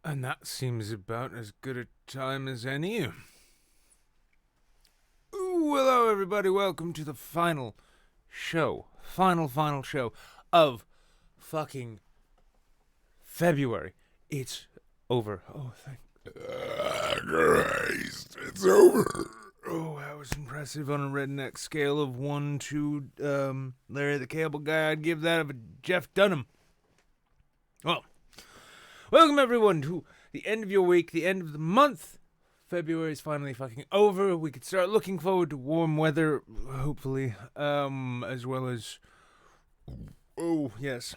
And that seems about as good a time as any. Ooh, hello, everybody. Welcome to the final show. Final show of fucking February. It's over. Oh, thank Christ. It's over. Oh, that was impressive on a redneck scale of 1 to Larry the Cable Guy. I'd give that a Jeff Dunham. Well, welcome everyone to the end of your week, the end of the month. February is finally fucking over. We could start looking forward to warm weather, hopefully, as well as... Oh, yes.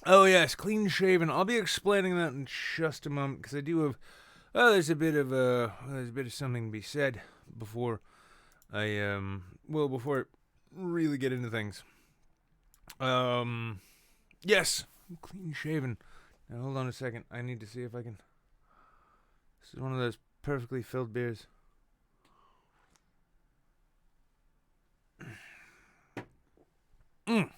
Oh, yes, clean shaven. I'll be explaining that in just a moment, because I do have... Well, there's a bit of something to be said before before I really get into things. Yes, I'm clean shaven. Now, hold on a second. I need to see if I can... This is one of those perfectly filled beers. I'm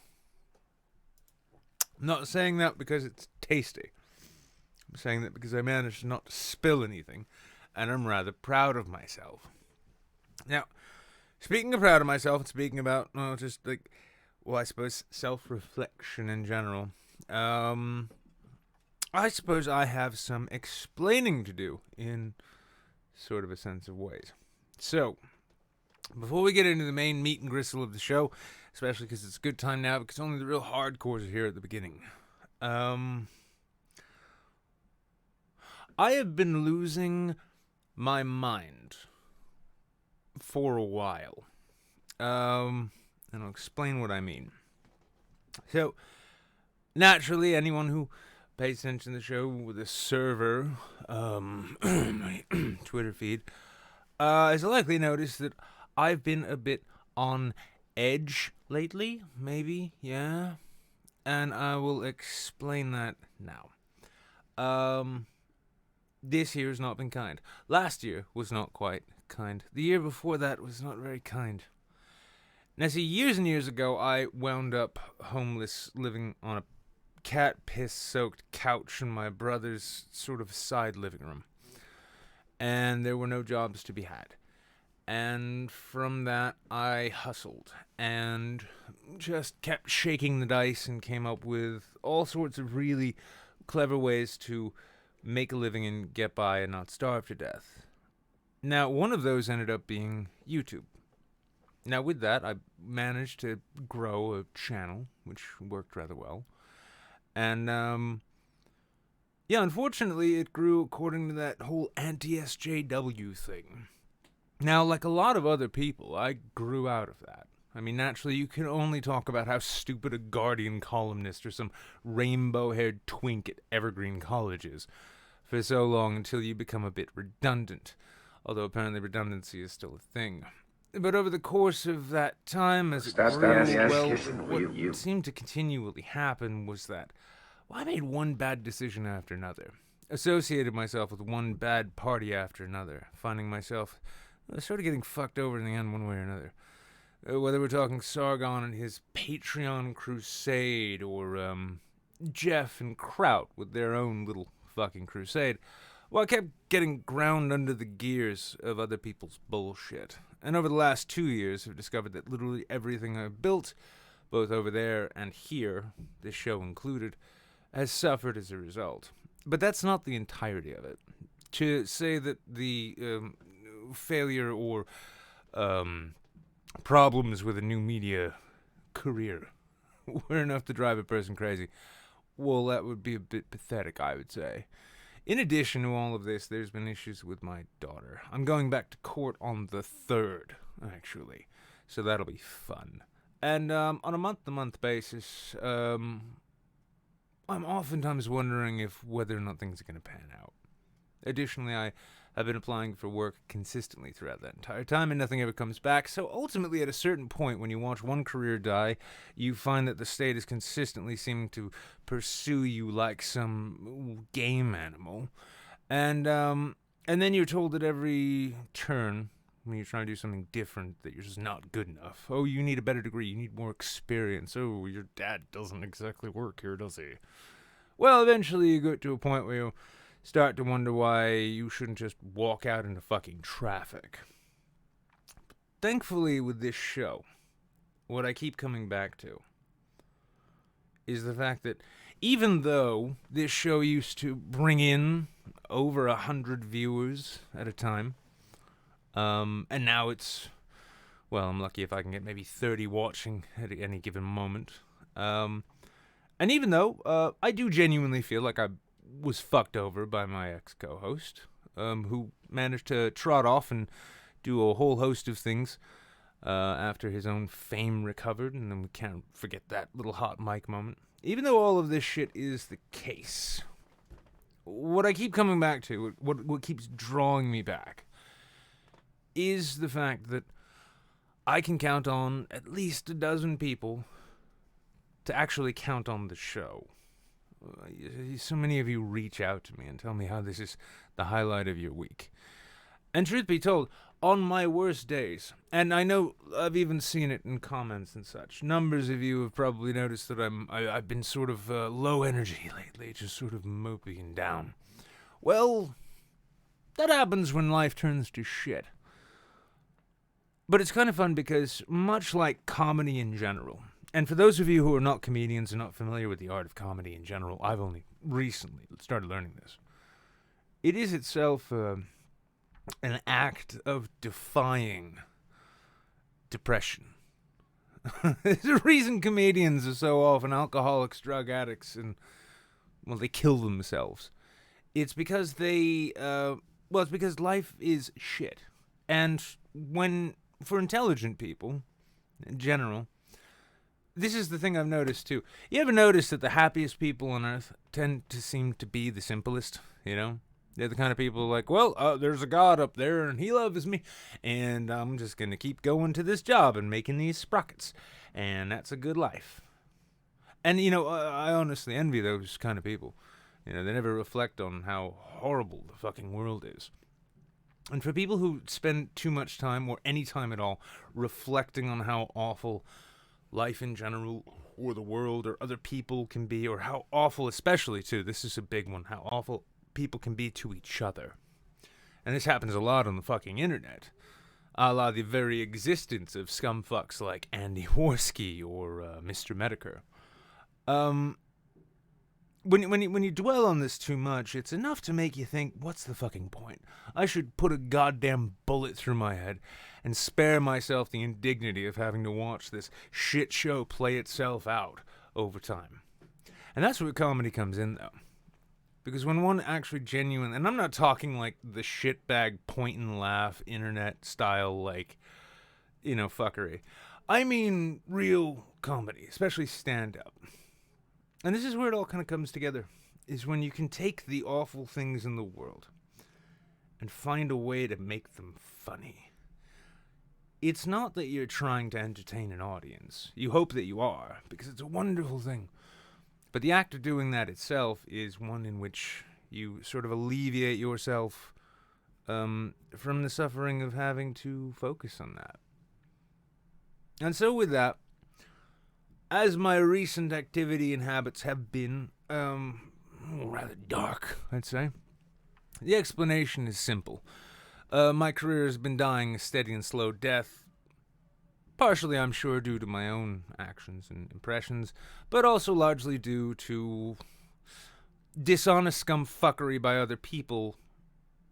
not saying that because it's tasty. I'm saying that because I managed not to spill anything, and I'm rather proud of myself. Now, speaking of proud of myself, and speaking about, I suppose self-reflection in general, I suppose I have some explaining to do in sort of a sense of ways. So, before we get into the main meat and gristle of the show, especially because it's a good time now, because only the real hardcores are here at the beginning. I have been losing my mind for a while. And I'll explain what I mean. So, naturally, anyone who pays attention to the show with a server, my Twitter feed, has likely noticed that I've been a bit on edge lately, maybe, yeah, and I will explain that now. This year has not been kind. Last year was not quite kind. The year before that was not very kind. Now, see, years and years ago, I wound up homeless, living on a cat piss-soaked couch in my brother's sort of side living room. And there were no jobs to be had. And from that, I hustled and just kept shaking the dice and came up with all sorts of really clever ways to make a living and get by and not starve to death. Now, one of those ended up being YouTube. Now, with that, I managed to grow a channel, which worked rather well. And, unfortunately, it grew according to that whole anti-SJW thing. Now, like a lot of other people, I grew out of that. I mean, naturally, you can only talk about how stupid a Guardian columnist or some rainbow-haired twink at Evergreen College is for so long until you become a bit redundant, although apparently redundancy is still a thing. But over the course of that time, as it grew, what seemed to continually happen was that I made one bad decision after another, associated myself with one bad party after another, finding myself sort of getting fucked over in the end one way or another. Whether we're talking Sargon and his Patreon crusade, or Jeff and Kraut with their own little fucking crusade, well, I kept getting ground under the gears of other people's bullshit. And over the last 2 years, I've discovered that literally everything I've built, both over there and here, this show included, has suffered as a result. But that's not the entirety of it. To say that the failure or problems with a new media career were enough to drive a person crazy, well, that would be a bit pathetic, I would say. In addition to all of this, there's been issues with my daughter. I'm going back to court on the 3rd, actually, so that'll be fun. And on a month-to-month basis, I'm oftentimes wondering whether or not things are going to pan out. Additionally, I have been applying for work consistently throughout that entire time, and nothing ever comes back. So ultimately, at a certain point, when you watch one career die, you find that the state is consistently seeming to pursue you like some game animal. And then you're told at every turn, when you're trying to do something different, that you're just not good enough. Oh, you need a better degree. You need more experience. Oh, your dad doesn't exactly work here, does he? Well, eventually you get to a point where you start to wonder why you shouldn't just walk out into fucking traffic. Thankfully, with this show, what I keep coming back to is the fact that even though this show used to bring in over 100 viewers at a time, and now it's, well, I'm lucky if I can get maybe 30 watching at any given moment. And even though I do genuinely feel like I was fucked over by my ex-co-host, who managed to trot off and do a whole host of things after his own fame recovered, and then we can't forget that little hot mic moment. Even though all of this shit is the case, what I keep coming back to, what keeps drawing me back, is the fact that I can count on at least a dozen people to actually count on the show. So many of you reach out to me and tell me how this is the highlight of your week. And truth be told, on my worst days, and I know I've even seen it in comments and such, numbers of you have probably noticed that I've been sort of low energy lately, just sort of mopey and down. Well, that happens when life turns to shit. But it's kind of fun because, much like comedy in general, and for those of you who are not comedians and not familiar with the art of comedy in general, I've only recently started learning this. It is itself an act of defying depression. There's a reason comedians are so often alcoholics, drug addicts, and, well, they kill themselves. It's because it's because life is shit. And for intelligent people, in general, this is the thing I've noticed too. You ever notice that the happiest people on earth tend to seem to be the simplest, you know? They're the kind of people like, well, there's a God up there and he loves me, and I'm just going to keep going to this job and making these sprockets, and that's a good life. And, I honestly envy those kind of people. They never reflect on how horrible the fucking world is. And for people who spend too much time, or any time at all, reflecting on how awful life in general, or the world, or other people can be, or how awful, especially, too, this is a big one, how awful people can be to each other. And this happens a lot on the fucking internet. A la the very existence of scumfucks like Andy Worski or Mr. Medicare. When you dwell on this too much, it's enough to make you think, what's the fucking point? I should put a goddamn bullet through my head and spare myself the indignity of having to watch this shit show play itself out over time. And that's where comedy comes in, though. Because when one actually genuine, and I'm not talking like the shitbag point and laugh internet style, like, fuckery. I mean real comedy, especially stand-up. And this is where it all kind of comes together, is when you can take the awful things in the world and find a way to make them funny. It's not that you're trying to entertain an audience. You hope that you are, because it's a wonderful thing. But the act of doing that itself is one in which you sort of alleviate yourself from the suffering of having to focus on that. And so with that, as my recent activity and habits have been rather dark, I'd say, the explanation is simple. My career has been dying a steady and slow death, partially, I'm sure, due to my own actions and impressions, but also largely due to dishonest scumfuckery by other people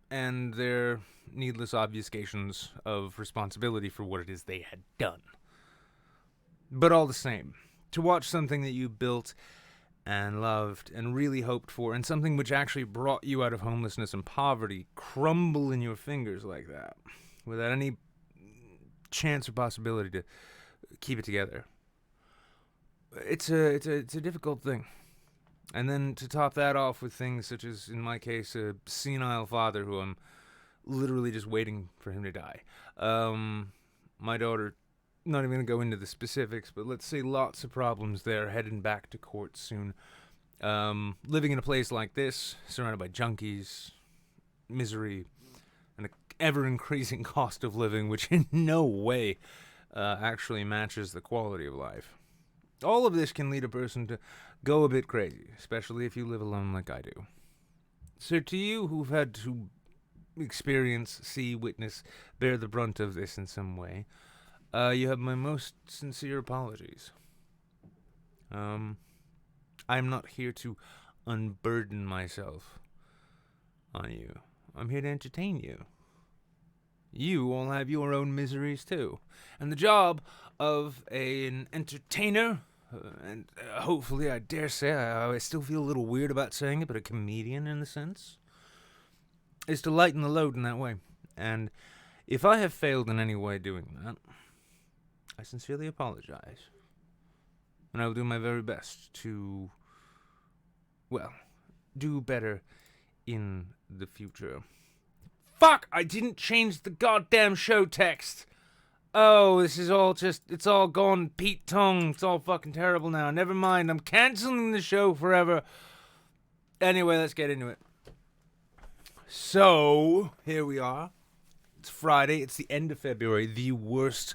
and their needless obfuscations of responsibility for what it is they had done. But all the same, to watch something that you built and loved and really hoped for, and something which actually brought you out of homelessness and poverty, crumble in your fingers like that, without any chance or possibility to keep it together, it's a difficult thing. And then to top that off with things such as, in my case, a senile father who I'm literally just waiting for him to die. My daughter, not even going to go into the specifics, but let's say lots of problems there, heading back to court soon. Living in a place like this, surrounded by junkies, misery, and an ever-increasing cost of living, which in no way actually matches the quality of life. All of this can lead a person to go a bit crazy, especially if you live alone like I do. So to you who've had to experience, see, witness, bear the brunt of this in some way, you have my most sincere apologies. I'm not here to unburden myself on you. I'm here to entertain you. You all have your own miseries too. And the job of an entertainer, and hopefully, I dare say, I still feel a little weird about saying it, but a comedian in a sense, is to lighten the load in that way. And if I have failed in any way doing that, I sincerely apologize. And I will do my very best to, well, do better in the future. Fuck! I didn't change the goddamn show text! Oh, this is all it's all gone Pete Tong. It's all fucking terrible now. Never mind, I'm canceling the show forever. Anyway, let's get into it. So, here we are. It's Friday. It's the end of February, the worst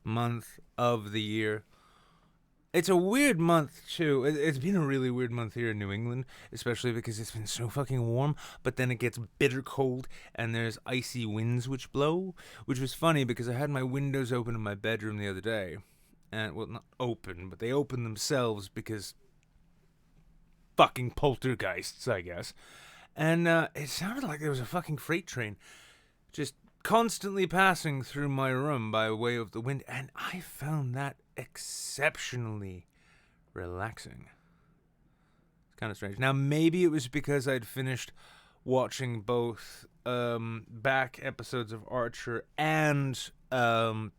month of the year. It's a weird month, too. It's been a really weird month here in New England, especially because it's been so fucking warm, but then it gets bitter cold, and there's icy winds which blow, which was funny because I had my windows open in my bedroom the other day. And, well, not open, but they opened themselves because fucking poltergeists, I guess. And it sounded like there was a fucking freight train just constantly passing through my room by way of the wind, and I found that exceptionally relaxing. It's kind of strange. Now, maybe it was because I'd finished watching both back episodes of Archer and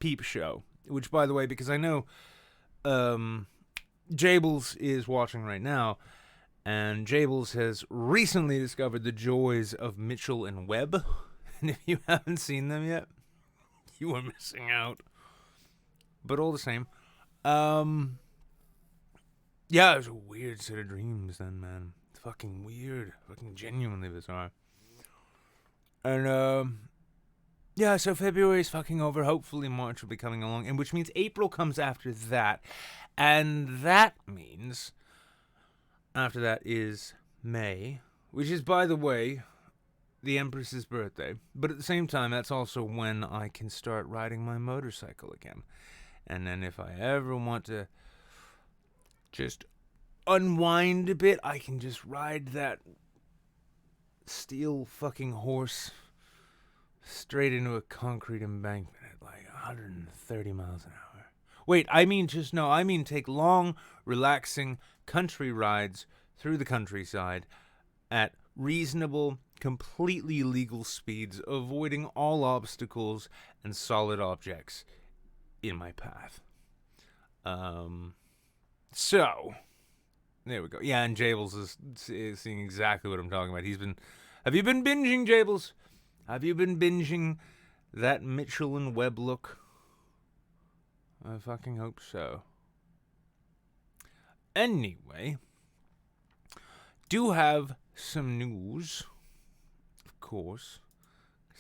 Peep Show, which, by the way, because I know Jables is watching right now, and Jables has recently discovered the joys of Mitchell and Webb. And if you haven't seen them yet, you are missing out. But all the same, yeah, it was a weird set of dreams then, man. Fucking weird. Fucking genuinely bizarre. And, yeah, so February's fucking over. Hopefully March will be coming along, and which means April comes after that. And that means after that is May, which is, by the way, the Empress's birthday. But at the same time, that's also when I can start riding my motorcycle again. And then if I ever want to just unwind a bit, I can just ride that steel fucking horse straight into a concrete embankment at like 130 miles an hour. Wait, I mean take long, relaxing country rides through the countryside at reasonable, completely legal speeds, avoiding all obstacles and solid objects in my path. So there we go. Yeah, and Jables is seeing exactly what I'm talking about. Have you been binging, Jables? Have you been binging that Mitchell and Webb look? I fucking hope so. Anyway, do have some news, of course.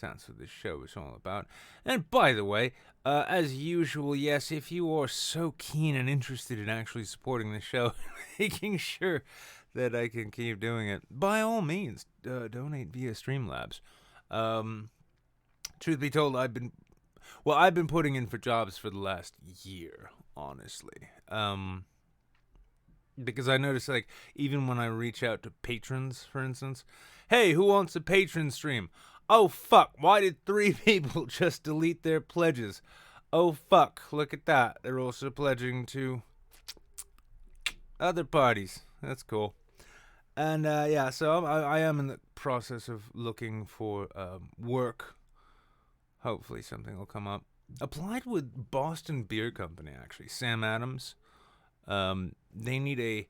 That's what this show is all about. And by the way, as usual, yes, if you are so keen and interested in actually supporting the show, making sure that I can keep doing it, by all means, donate via Streamlabs. Truth be told, I've been putting in for jobs for the last year, honestly. Because I notice, like, even when I reach out to patrons, for instance, hey, who wants a patron stream? Oh, fuck, why did 3 people just delete their pledges? Oh, fuck, look at that. They're also pledging to other parties. That's cool. And, yeah, so I am in the process of looking for work. Hopefully something will come up. Applied with Boston Beer Company, actually. Sam Adams. They need a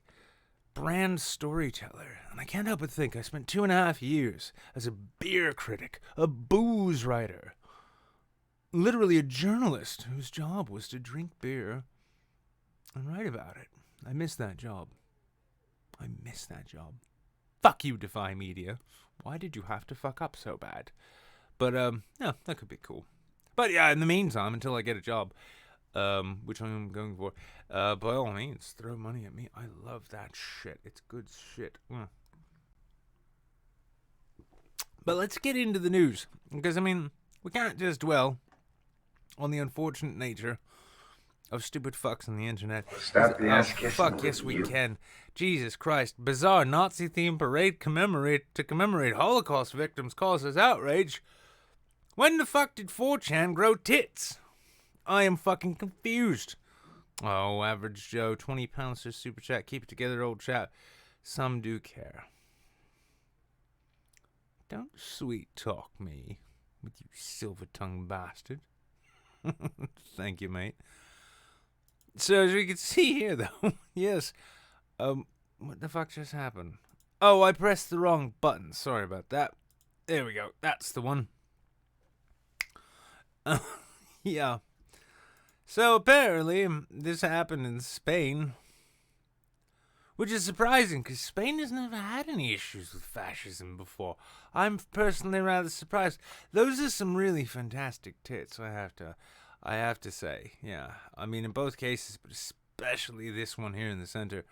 brand storyteller, and I can't help but think I spent 2.5 years as a beer critic, a booze writer, literally a journalist whose job was to drink beer and write about it. I miss that job. Fuck you, Defy Media. Why did you have to fuck up so bad? But, yeah, that could be cool. But yeah, in the meantime, until I get a job, which I'm going for, by all means, throw money at me. I love that shit. It's good shit. But let's get into the news. Because, I mean, we can't just dwell on the unfortunate nature of stupid fucks on the internet. Stop the ass kissing. Fuck, yes we can. Jesus Christ. Bizarre Nazi-themed parade to commemorate Holocaust victims causes outrage. When the fuck did 4chan grow tits? I am fucking confused. Oh, average Joe, 20 pounds for super chat. Keep it together, old chap. Some do care. Don't sweet talk me with you silver-tongued bastard. Thank you, mate. So, as we can see here, though, yes, what the fuck just happened? Oh, I pressed the wrong button. Sorry about that. There we go. That's the one. Yeah. So, apparently, this happened in Spain, which is surprising, because Spain has never had any issues with fascism before. I'm personally rather surprised. Those are some really fantastic tits, I have to say. Yeah, I mean, in both cases, but especially this one here in the center.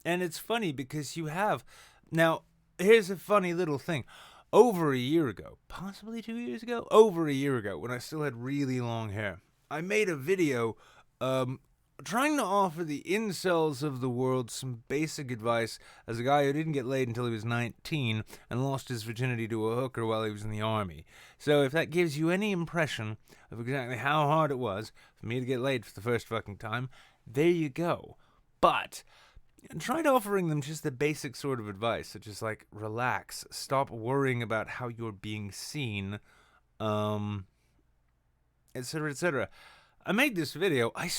And it's funny because you have... Now, here's a funny little thing. Over a year ago, possibly 2 years ago, over a year ago, when I still had really long hair, I made a video trying to offer the incels of the world some basic advice as a guy who didn't get laid until he was 19 and lost his virginity to a hooker while he was in the army. So if that gives you any impression of exactly how hard it was for me to get laid for the first fucking time, there you go. But I tried offering them just the basic sort of advice, such as like, relax, stop worrying about how you're being seen, etc., etc. I made this video. I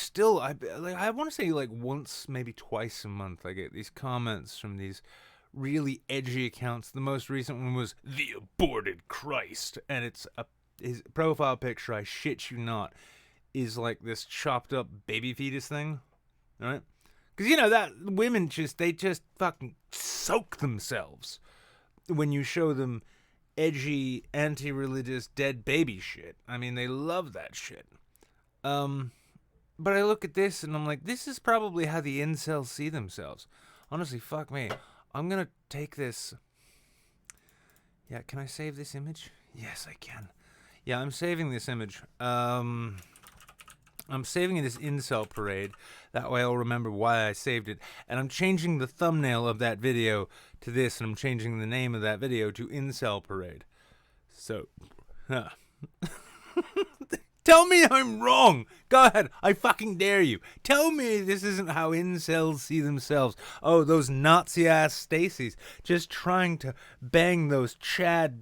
want to say like once, maybe twice a month, I get these comments from these really edgy accounts. The most recent one was the aborted Christ, and his profile picture, I shit you not, is like this chopped up baby fetus thing, all right? Because, you know, that women they just fucking soak themselves when you show them edgy, anti-religious, dead baby shit. I mean, they love that shit. But I look at this and I'm like, this is probably how the incels see themselves. Honestly, fuck me. I'm gonna take this. Yeah, can I save this image? Yes, I can. Yeah, I'm saving this image. I'm saving it as incel parade. That way I'll remember why I saved it. And I'm changing the thumbnail of that video to this, and I'm changing the name of that video to incel parade. So, tell me I'm wrong. Go ahead. I fucking dare you. Tell me this isn't how incels see themselves. Oh, those Nazi-ass Stacys just trying to bang those Chad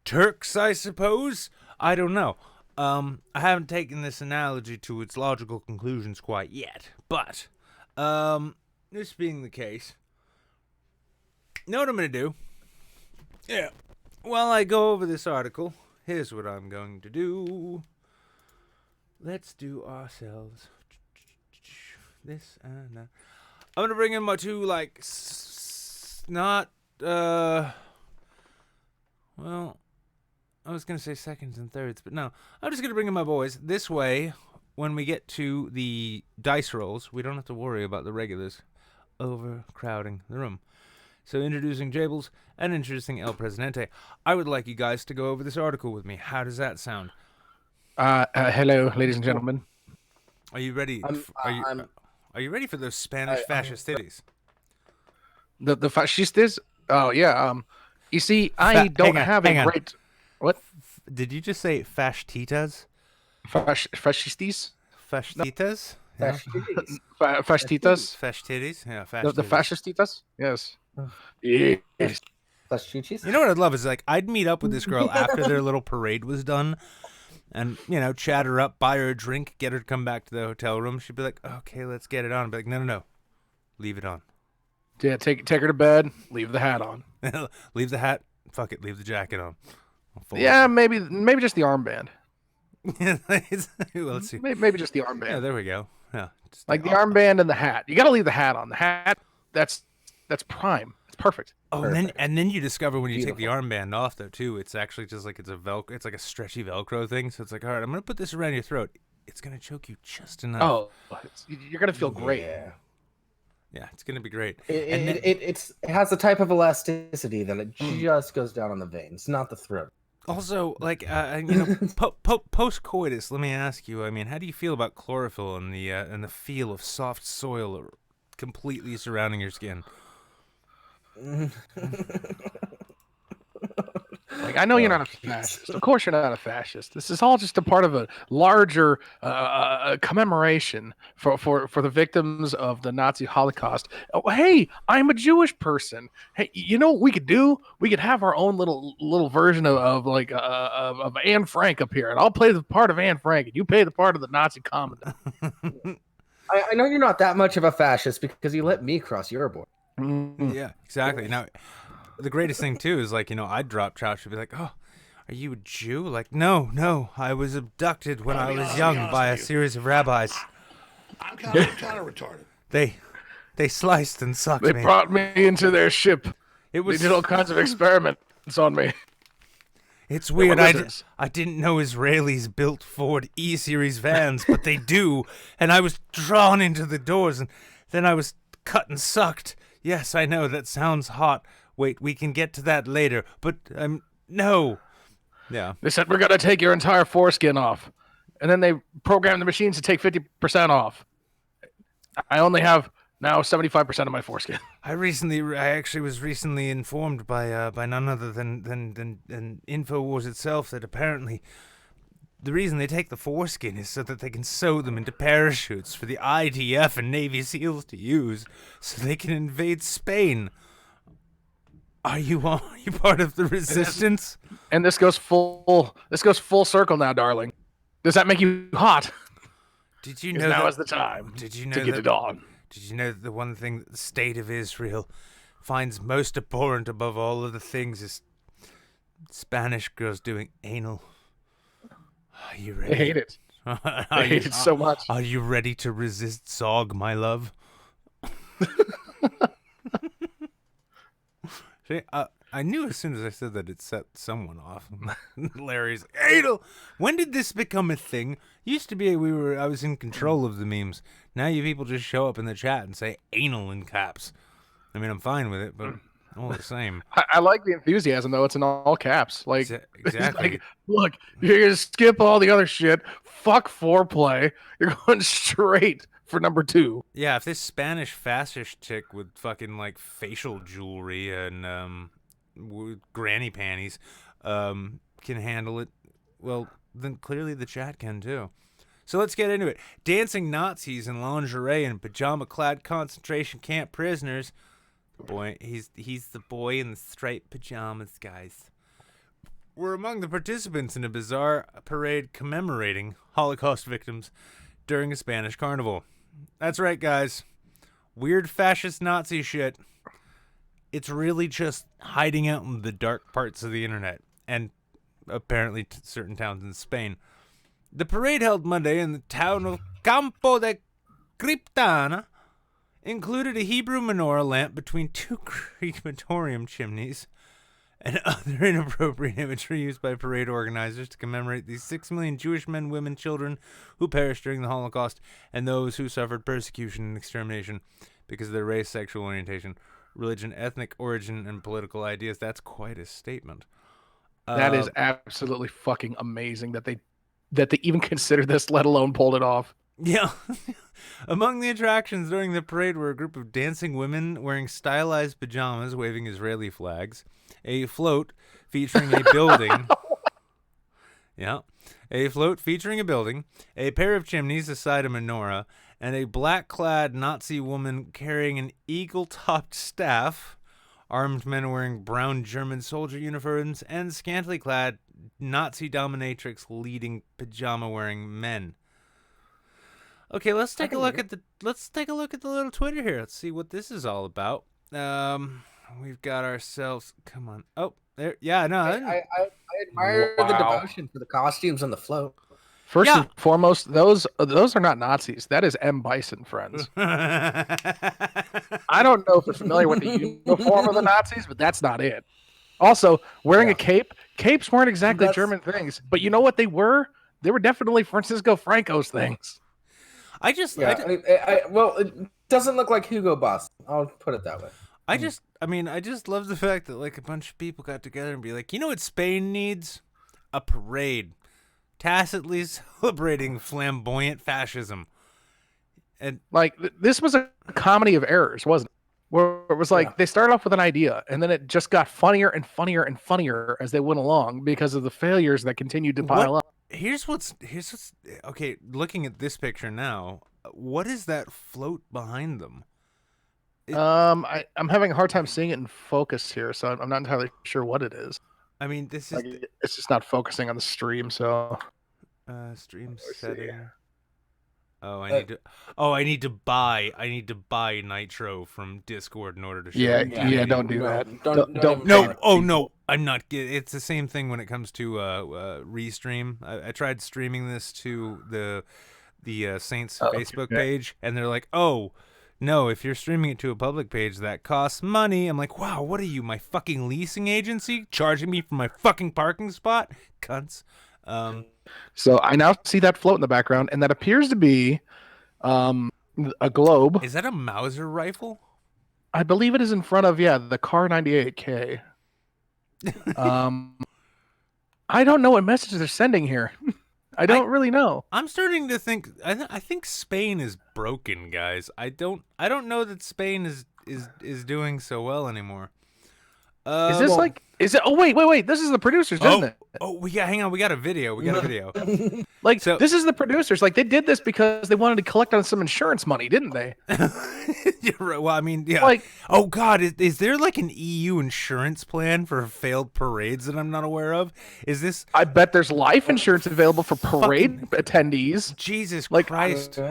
Turks, I suppose? I don't know. I haven't taken this analogy to its logical conclusions quite yet. But, this being the case, you know what I'm going to do? Yeah. While I go over this article, here's what I'm going to do. Let's do ourselves this and that. I'm going to bring in my two, like, well, I was going to say seconds and thirds, but no. I'm just going to bring in my boys. This way, when we get to the dice rolls, we don't have to worry about the regulars overcrowding the room. So introducing Jables and introducing El Presidente. I would like you guys to go over this article with me. How does that sound? Hello, ladies and gentlemen. Are you ready? Are you ready for those Spanish fascist titties? The fascistas? Oh, yeah. You see, I don't have a great... What? Did you just say fascitas? Fascistas? Fascitas? Yeah. Fascitas? Fascitas? Yeah, The fascistitas? Yes. Yes. You know what I'd love is, like, I'd meet up with this girl after their little parade was done and, you know, chat her up, buy her a drink, get her to come back to the hotel room. She'd be like, okay, let's get it on. I'd be like, no. Leave it on. Yeah, take her to bed, leave the hat on. Leave the hat. Fuck it, leave the jacket on. Yeah, maybe just the armband. Let's see. Maybe just the armband. Yeah, there we go. Yeah, like the armband and the hat. You got to leave the hat on. The hat, that's prime. It's perfect. Oh, perfect. and then you discover when you take the armband off, though, too, it's actually just like it's like a stretchy Velcro thing. So it's like, all right, I'm gonna put this around your throat. It's gonna choke you just enough. Oh, you're gonna feel great. Yeah, it's gonna be great. It has the type of elasticity that it just goes down on the veins, not the throat. Also, like, post coitus. Let me ask you. I mean, how do you feel about chlorophyll and the feel of soft soil completely surrounding your skin? Like, I know you're not a fascist. Of course, you're not a fascist. This is all just a part of a larger commemoration for the victims of the Nazi Holocaust. Oh, hey, I'm a Jewish person. Hey, you know what we could do? We could have our own little version of Anne Frank up here, and I'll play the part of Anne Frank, and you play the part of the Nazi commandant. I know you're not that much of a fascist because you let me cross your border. Yeah, exactly. Now, the greatest thing too is, like, I'd drop trout. She'd be like, "Oh, are you a Jew?" Like, no, I was abducted when I was young by a series of rabbis. I'm kind of retarded. They sliced and sucked They me. brought me into their ship. They did all kinds of experiments on me. It's weird. I didn't know Israelis built Ford E-Series vans, but they do. And I was drawn into the doors, and then I was cut and sucked. Yes, I know, that sounds hot. Wait, we can get to that later. But, no. Yeah. They said, we're going to take your entire foreskin off. And then they programmed the machines to take 50% off. I only have now 75% of my foreskin. I actually was recently informed by none other than InfoWars itself that apparently the reason they take the foreskin is so that they can sew them into parachutes for the IDF and Navy SEALs to use, so they can invade Spain. Are you part of the resistance? And this goes full circle now, darling. Does that make you hot? Did you know now is the time to get it on? Did you know that the one thing that the state of Israel finds most abhorrent above all other things is Spanish girls doing anal? Are you ready? I hate it. I hate it so much. Are you ready to resist Zog, my love? See, I knew as soon as I said that it set someone off. Larry's like, anal. When did this become a thing? Used to be I was in control of the memes. Now you people just show up in the chat and say anal in caps. I mean, I'm fine with it, but all the same. I like the enthusiasm, though. It's in all caps. Like, exactly. Like, look, you're gonna skip all the other shit. Fuck foreplay. You're going straight for number 2. Yeah, if this Spanish fascist chick with fucking like facial jewelry and granny panties can handle it, well, then clearly the chat can too. So let's get into it. Dancing Nazis in lingerie and pajama-clad concentration camp prisoners. Boy, he's the boy in the striped pajamas, guys. Were among the participants in a bizarre parade commemorating Holocaust victims during a Spanish carnival. That's right, guys. Weird fascist Nazi shit. It's really just hiding out in the dark parts of the internet, and apparently certain towns in Spain. The parade held Monday in the town of Campo de Criptana included a Hebrew menorah lamp between 2 crematorium chimneys and other inappropriate imagery used by parade organizers to commemorate the 6 million Jewish men, women, children who perished during the Holocaust and those who suffered persecution and extermination because of their race, sexual orientation, religion, ethnic origin, and political ideas. That's quite a statement. That is absolutely fucking amazing that they even considered this, let alone pulled it off. Yeah. Among the attractions during the parade were a group of dancing women wearing stylized pajamas waving Israeli flags, a float featuring a building. Yeah. A float featuring a building, a pair of chimneys beside a menorah, and a black-clad Nazi woman carrying an eagle-topped staff, armed men wearing brown German soldier uniforms, and scantily clad Nazi dominatrix leading pajama-wearing men. Okay, let's take a look at the little Twitter here. Let's see what this is all about. We've got ourselves. Come on. Oh, there. Yeah, no. I admire the devotion for the costumes and the float. First and foremost, those are not Nazis. That is M. Bison, friends. I don't know if you're familiar with the uniform of the Nazis, but that's not it. Also, wearing a cape. Capes weren't exactly German things, but you know what they were? They were definitely Francisco Franco's things. Well, doesn't look like Hugo Boss. I'll put it that way. I just love the fact that like a bunch of people got together and be like, you know what Spain needs? A parade, tacitly celebrating flamboyant fascism. And Like this was a comedy of errors, wasn't it? Where it was like they started off with an idea, and then it just got funnier and funnier and funnier as they went along because of the failures that continued to pile up. Here's what's okay. Looking at this picture now, what is that float behind them? I'm having a hard time seeing it in focus here, so I'm not entirely sure what it is. I mean, this is Like, it's just not focusing on the stream, so stream Let's see. setting. Oh, I need to buy Nitro from Discord in order to show. yeah, don't do that. Don't. No, oh no, I'm not. It's the same thing when it comes to restream. I tried streaming this to the Saints Facebook page, and they're like, "Oh, no, if you're streaming it to a public page, that costs money." I'm like, "Wow, what are you, my fucking leasing agency, charging me for my fucking parking spot, cunts?" So I now see that float in the background, and that appears to be a globe. Is that a Mauser rifle? I believe it is in front of the Car 98K. I don't know what messages they're sending here. I don't really know. I'm starting to think. I think Spain is broken, guys. I don't know that Spain is doing so well anymore. Is this Is it? Oh wait! This is the producers, isn't it? Oh, hang on. We got a video. So this is the producers. Like they did this because they wanted to collect on some insurance money, didn't they? You're right. Well, I mean, yeah. Like, oh God, is there like an EU insurance plan for failed parades that I'm not aware of? Is this? I bet there's life insurance available for parade attendees. Jesus Like, Christ.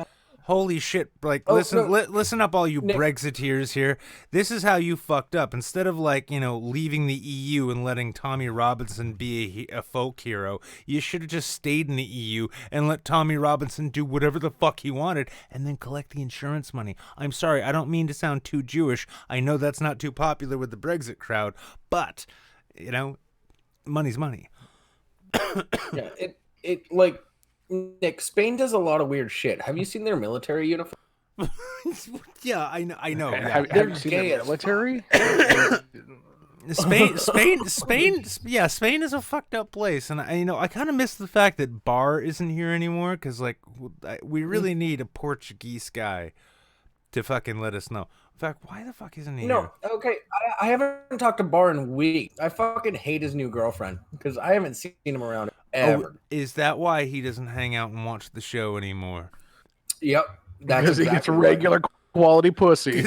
Holy shit. Like, listen up, all you Nick. Brexiteers here. This is how you fucked up. Instead of, like, leaving the EU and letting Tommy Robinson be a folk hero, you should have just stayed in the EU and let Tommy Robinson do whatever the fuck he wanted and then collect the insurance money. I'm sorry, I don't mean to sound too Jewish. I know that's not too popular with the Brexit crowd, but, money's money. Yeah, it like Nick, Spain does a lot of weird shit. Have you seen their military uniform? Yeah, I know. Okay, Yeah. have you seen gay the as military? Spain is a fucked up place, and I kind of miss the fact that Barr isn't here anymore, because like we really need a Portuguese guy to fucking let us know. In fact, why the fuck isn't he No, here? okay. I haven't talked to Barr in weeks. I fucking hate his new girlfriend because I haven't seen him around ever. Oh, is that why he doesn't hang out and watch the show anymore? Yep, that's Because he gets exactly right. regular quality pussy.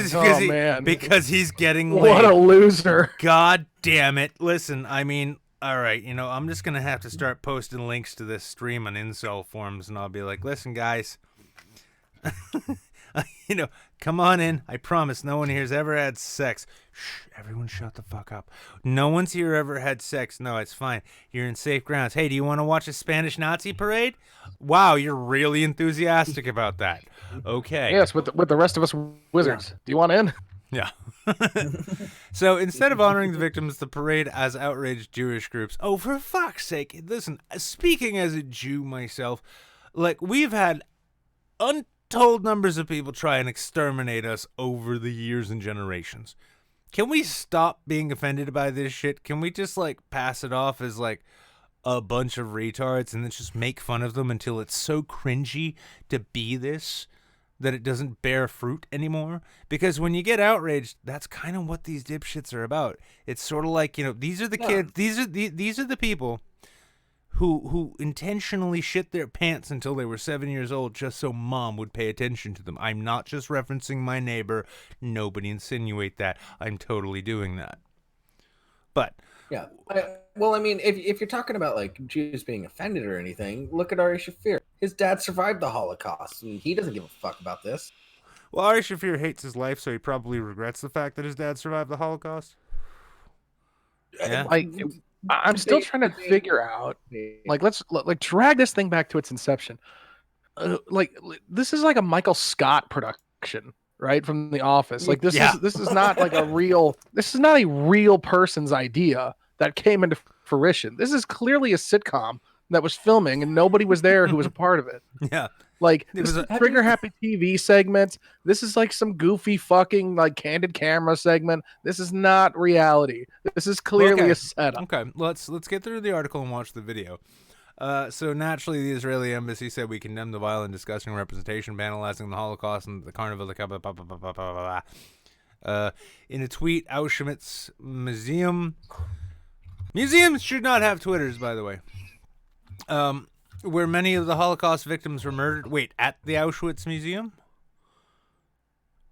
Man, because he's getting laid. what a loser! God damn it. Listen, I mean, all right, I'm just going to have to start posting links to this stream on incel forums, and I'll be like, listen, guys, come on in. I promise no one here's ever had sex. Shh, everyone shut the fuck up. No one's here ever had sex. No, it's fine. You're in safe grounds. Hey, do you want to watch a Spanish Nazi parade? Wow, you're really enthusiastic about that. Okay. Yes, with the rest of us wizards. Do you want in? Yeah. So instead of honoring the victims, the parade as outraged Jewish groups. Oh, for fuck's sake. Listen, speaking as a Jew myself, like, we've had untold numbers of people try and exterminate us over the years and generations. Can we stop being offended by this shit? Can we just, like, pass it off as, like, a bunch of retards and then just make fun of them until it's so cringy to be this that it doesn't bear fruit anymore? Because when you get outraged, that's kind of what these dipshits are about. It's sort of like, these are the kids, these are the people who intentionally shit their pants until they were 7 years old just so mom would pay attention to them. I'm not just referencing my neighbor. Nobody insinuate that. I'm totally doing that. But Yeah. Well, I mean, if you're talking about like Jews being offended or anything, look at Ari Shafir. His dad survived the Holocaust, and he doesn't give a fuck about this. well, Ari Shafir hates his life, so he probably regrets the fact that his dad survived the Holocaust. Yeah. Like, I'm still trying to figure out. Like, let's drag this thing back to its inception. This is like a Michael Scott production, right, from The Office. Like, this is not like this is not a real person's idea that came into fruition. This is clearly a sitcom that was filming and nobody was there who was a part of it. Yeah. Like It this was is a- a trigger happy TV segment. This is like some goofy fucking like candid camera segment. This is not reality. This is clearly Okay. a setup. Okay, let's get through the article and watch the video. So naturally, the Israeli embassy said we condemn the violent, disgusting representation, banalizing the Holocaust and the Carnival. In a tweet, Auschwitz museums should not have Twitters, by the way. Where many of the Holocaust victims were murdered. Wait, at the Auschwitz Museum?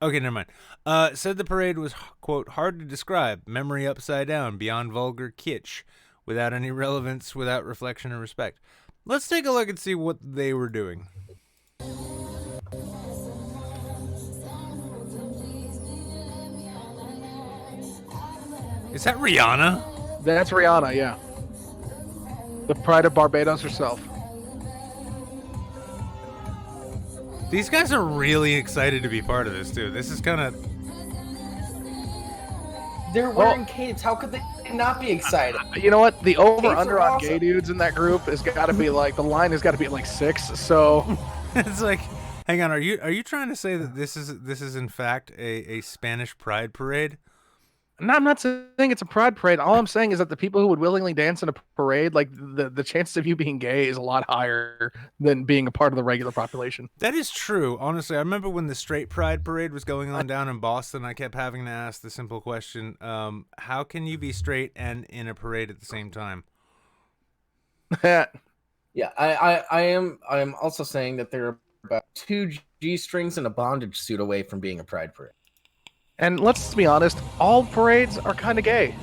Okay, never mind. Said the parade was, quote, hard to describe, memory upside down, beyond vulgar kitsch, without any relevance, without reflection or respect. Let's take a look and see what they were doing. Is that Rihanna? That's Rihanna, yeah. The pride of Barbados herself. These guys are really excited to be part of this, too. This is kind of... They're wearing capes. How could they not be excited? You know what? The over Capes under are on gay awesome. dudes in that group has got to be like the line has got to be like 6. So It's like, hang on, are you trying to say that this is in fact a Spanish pride parade? no, I'm not saying it's a pride parade. All I'm saying is that the people who would willingly dance in a parade, like the chances of you being gay is a lot higher than being a part of the regular population. That is true. Honestly, I remember when the straight pride parade was going on down in Boston, I kept having to ask the simple question, how can you be straight and in a parade at the same time? Yeah, I am also saying that they're about 2 G-strings and a bondage suit away from being a pride parade. And let's be honest, all parades are kind of gay.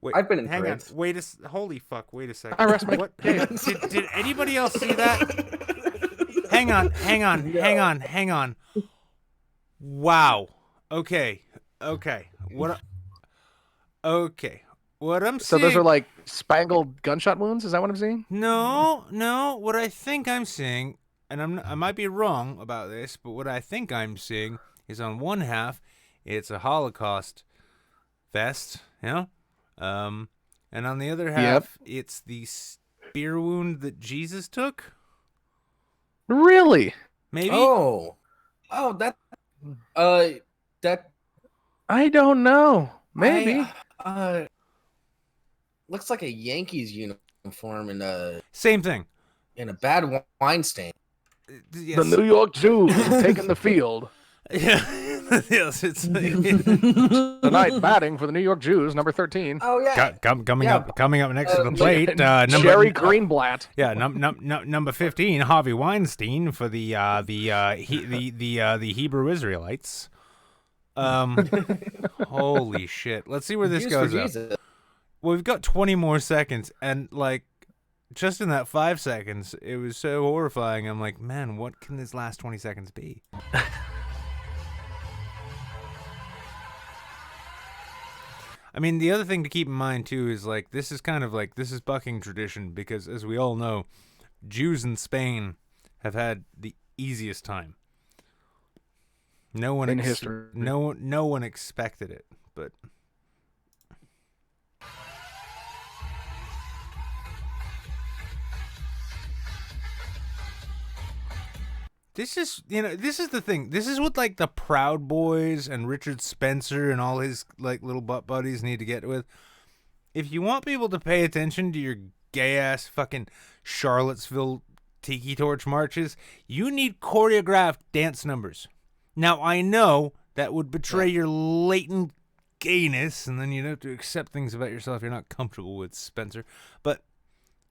Wait, I've been in hang parades. on. Holy fuck, wait a second. I rest my What? case. Did anybody else see that? Hang on. Wow. Okay. What I'm So seeing... those are like spangled gunshot wounds. Is that what I'm seeing? No. What I think I'm seeing, and I might be wrong about this, but what I think I'm seeing is on one half, it's a Holocaust vest, you know, and on the other half, it's the spear wound that Jesus took. Really? Maybe. Oh, that I don't know. Maybe. Looks like a Yankees uniform in a Same thing. bad wine stain. Yes. The New York Jews have taken the field. Yeah. Yes. It's. Tonight batting for the New York Jews, number 13. Oh yeah, Coming Yeah. up next to the plate. Jerry Greenblatt. Yeah, number 15, Harvey Weinstein for the Hebrew Israelites. Holy shit! Let's see where this Jews for goes. Up. Jesus. Well, we've got 20 more seconds, and like, just in that 5 seconds, it was so horrifying. I'm like, man, what can this last 20 seconds be? I mean, the other thing to keep in mind too is like this is bucking tradition because, as we all know, Jews in Spain have had the easiest time. No one In history. no one expected it, but this is the thing. This is what like the Proud Boys and Richard Spencer and all his like little butt buddies need to get with. If you want people to pay attention to your gay ass fucking Charlottesville tiki torch marches, you need choreographed dance numbers. Now I know that would betray your latent gayness, and then you'd have to accept things about yourself you're not comfortable with, Spencer. But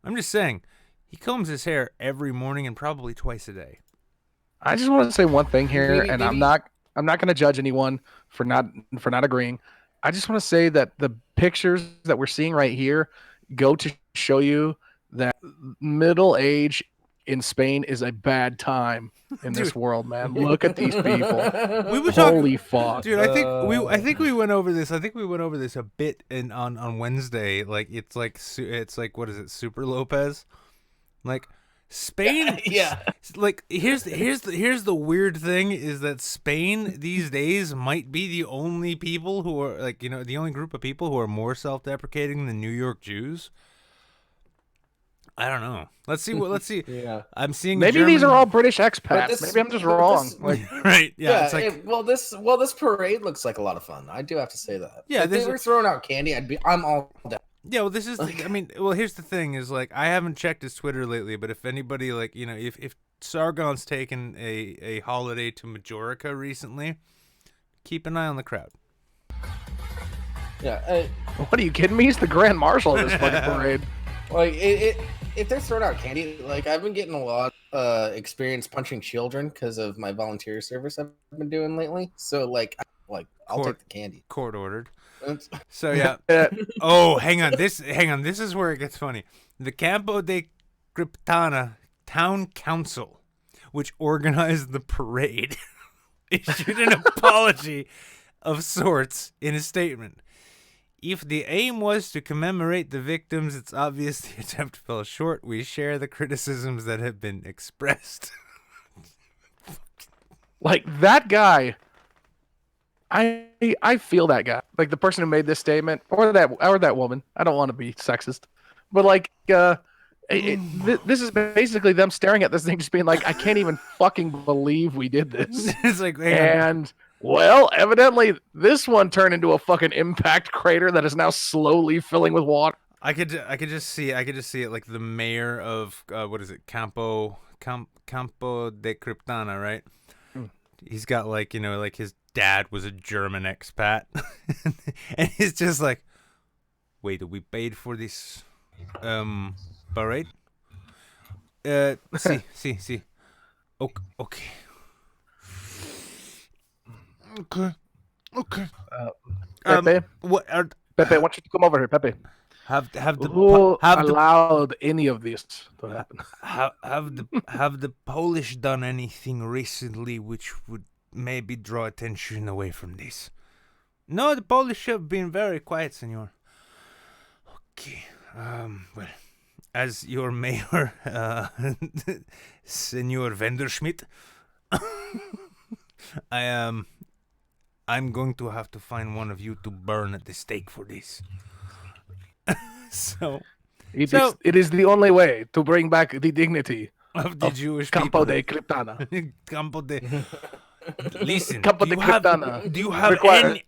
I'm just saying, he combs his hair every morning and probably twice a day. I just want to say one thing here, Maybe- and maybe- I'm not going to judge anyone for not agreeing. I just want to say that the pictures that we're seeing right here go to show you that middle age in Spain is a bad time in this world, man. Look at these people. We were talking, Holy fuck. dude. I think we went over this. I think we went over this a bit on Wednesday. Like it's like what is it? Super Lopez, like. Spain, Yeah. Like here's the weird thing is that Spain these days might be the only people who are like the only group of people who are more self-deprecating than New York Jews. I don't know. Let's see. Let's see. Yeah. I'm seeing. Maybe these are all British expats. Maybe I'm just wrong. Right? Yeah. It's like, this parade looks like a lot of fun. I do have to say that. Yeah, if they were throwing out candy, I'm all down. Yeah, well, this is. I mean, well, here's the thing: is like I haven't checked his Twitter lately, but if anybody like if Sargon's taken a holiday to Majorca recently, keep an eye on the crowd. Yeah. What are you kidding me? He's the Grand Marshal of this fucking parade. Like if they're throwing out candy, like I've been getting a lot experience punching children because of my volunteer service I've been doing lately. So I'll take the candy. Court ordered. So yeah. Oh, hang on. This is where it gets funny. The Campo de Criptana Town Council, which organized the parade, issued an apology of sorts in a statement. If the aim was to commemorate the victims, it's obvious the attempt fell short. We share the criticisms that have been expressed. Like that guy, I feel that guy. Like the person who made this statement, or that woman. I don't want to be sexist, but like, this is basically them staring at this thing, just being like, I can't even fucking believe we did this. It's like, well, evidently this one turned into a fucking impact crater that is now slowly filling with water. I could just see it like the mayor of what is it, Campo de Criptana, right? He's got like like his dad was a German expat, and he's just like, wait, we paid for this parade? See. Okay. Okay. Pepe, what Pepe, I want you to come over here, Pepe. Who allowed any of this to happen? Have the Polish done anything recently which would maybe draw attention away from this? No, the Polish have been very quiet, senor. Okay. Well, as your mayor, Senor Venderschmidt, I'm going to have to find one of you to burn at the stake for this. It is the only way to bring back the dignity of the Jewish Campo people. de Criptana. Campo de. Listen, Campo de Criptana. Do you have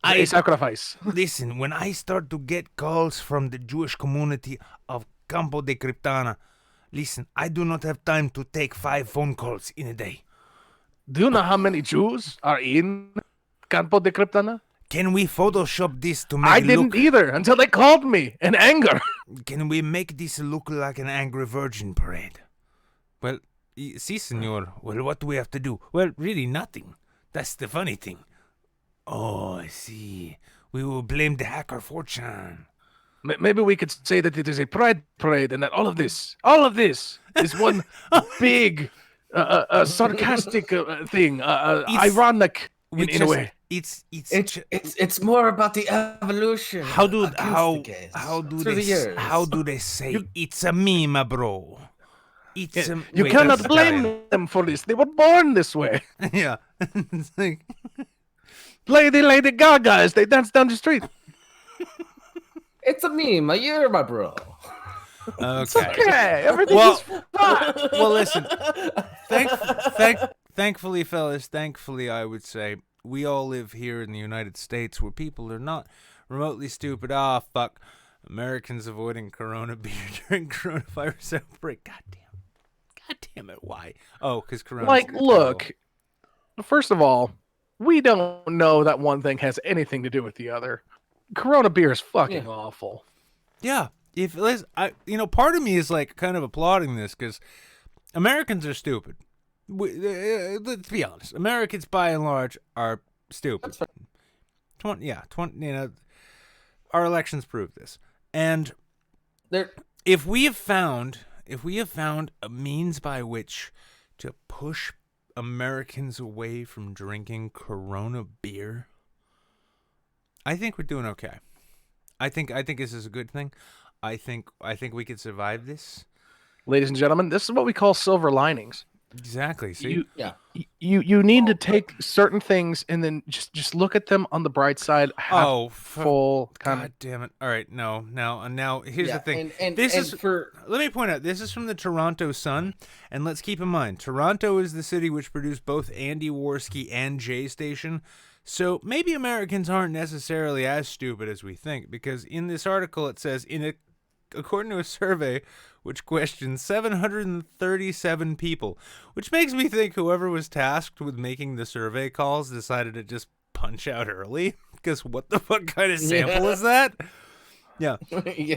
a sacrifice? Listen, when I start to get calls from the Jewish community of Campo de Criptana, listen, I do not have time to take 5 phone calls in a day. Do you know how many Jews are in Campo de Criptana? Can we Photoshop this to make I didn't either until they called me in anger. Can we make this look like an angry virgin parade? Well, si, senor. Well, what do we have to do? Well, really nothing. That's the funny thing. Oh, I see. We will blame the hacker fortune. Maybe we could say that it is a pride parade and that all of this is one big, sarcastic thing, ironic in a way. It's more about the evolution. How do they say it's a meme, bro? You cannot blame them for this. They were born this way. Yeah. It's like Lady Gaga as they dance down the street. It's a meme. You're my bro. Okay. It's okay. Everything is fine. Well, listen. Thankfully, fellas, I would say we all live here in the United States where people are not remotely stupid. Ah, fuck. Americans avoiding Corona beer during coronavirus outbreak. God damn it. Why? Oh, because Corona. Like, look. First of all, we don't know that one thing has anything to do with the other. Corona beer is fucking awful. Yeah. Part of me is like kind of applauding this because Americans are stupid. Let's be honest. Americans, by and large, are stupid. Our elections prove this. And if we have found a means by which to push Americans away from drinking Corona beer, I think we're doing okay. I think this is a good thing. I think we could survive this. Ladies and gentlemen, this is what we call silver linings. Exactly. See? You, Yeah. you need to take certain things and then just look at them on the bright side. Half full kind God of. damn it. All right, now here's the thing. And This and is for Let me point out, this is from the Toronto Sun, and let's keep in mind, Toronto is the city which produced both Andy Worski and Jay Station, so maybe Americans aren't necessarily as stupid as we think, because in this article it says, according to a survey which questioned 737 people, which makes me think whoever was tasked with making the survey calls decided to just punch out early, because what the fuck kind of sample is that? Yeah. yeah,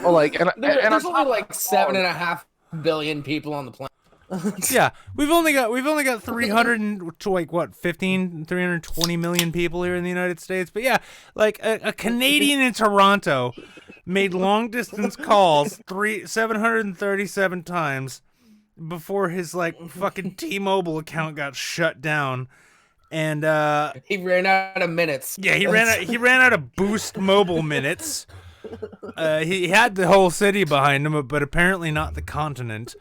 Well, like, and there's on only top like of 7.5 billion people on the planet. Yeah, we've only got 300 and to like what 320 million people here in the United States. But yeah, like a Canadian in Toronto made long distance calls 737 times before his like fucking T-Mobile account got shut down, and He ran out of minutes. yeah, he ran out of Boost mobile minutes. He had the whole city behind him, but apparently not the continent.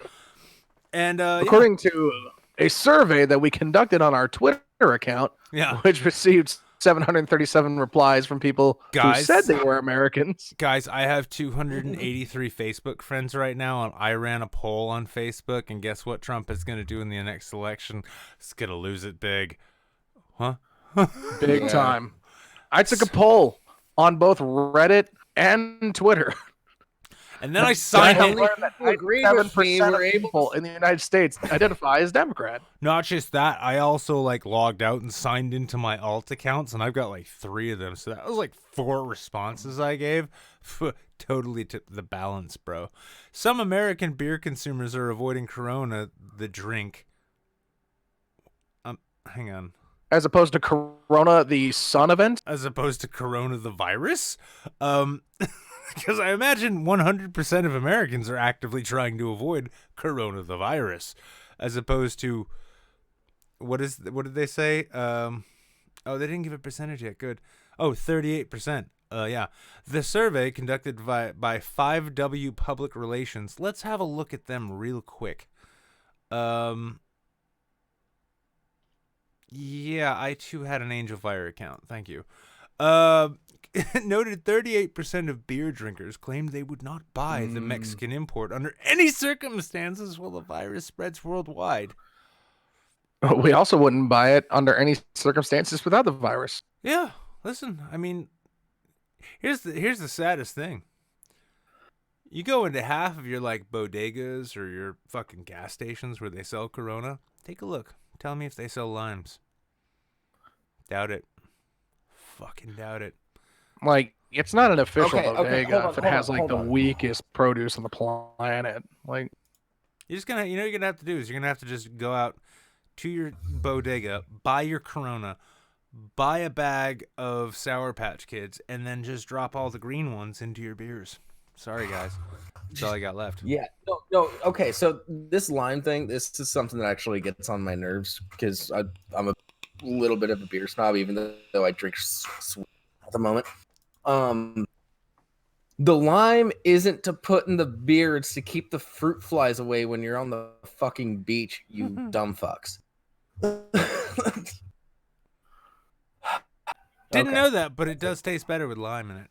And according to a survey that we conducted on our Twitter account, yeah. which received 737 replies from people who Guys. said they were Americans. Guys, I have 283 Facebook friends right now, and I ran a poll on Facebook, and guess what Trump is going to do in the next election? He's going to lose it big. Huh? Big time. I took a poll on both Reddit and Twitter. And then I signed How it. many people agreed with me 7% were of able people in the United States identify as Democrat. Not just that, I also like logged out and signed into my alt accounts, and I've got like 3 of them. So that was like 4 responses I gave. Totally tipped the balance, bro. Some American beer consumers are avoiding Corona, the drink. Hang on. As opposed to Corona, the sun event. As opposed to Corona, the virus. Because I imagine 100% of Americans are actively trying to avoid Corona the virus, as opposed to what did they say? Oh, they didn't give a percentage yet. Good. Oh, 38%. Yeah. The survey conducted by 5W Public Relations. Let's have a look at them real quick. Yeah, I too had an Angel Fire account. Thank you. Noted 38% of beer drinkers claimed they would not buy the Mexican import under any circumstances while the virus spreads worldwide. We also wouldn't buy it under any circumstances without the virus. Yeah, listen, I mean, here's the saddest thing. You go into half of your like bodegas or your fucking gas stations where they sell Corona. Take a look. Tell me if they sell limes. Doubt it. Fucking doubt it. Like, it's not an official Okay, bodega hold if it on, has like hold the on. weakest produce on the planet. Like, You're just gonna, what you're gonna have to do is you're gonna have to just go out to your bodega, buy your Corona, buy a bag of Sour Patch Kids, and then just drop all the green ones into your beers. Sorry, guys. That's all I got left. Yeah, no. Okay, so this lime thing, this is something that actually gets on my nerves because I'm a little bit of a beer snob, even though I drink sweet at the moment. The lime isn't to put in the beer; it's to keep the fruit flies away when you're on the fucking beach. You dumb fucks. Didn't Okay. know that, but it does taste better with lime in it.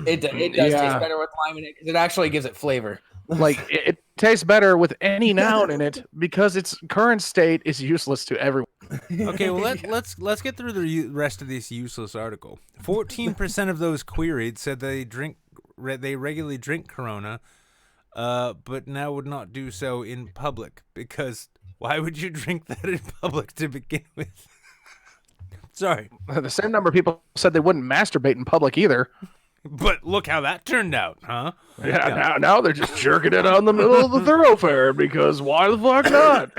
It does Yeah. taste better with lime in it because it actually gives it flavor. like it tastes better with any noun in it because its current state is useless to everyone. Okay, well let's get through the rest of this useless article. 14% of those queried said they regularly drink Corona, but now would not do so in public because why would you drink that in public to begin with? Sorry, The same number of people said they wouldn't masturbate in public either. but look how that turned out, huh? Yeah, now they're just jerking it out in the middle of the thoroughfare because why the fuck not?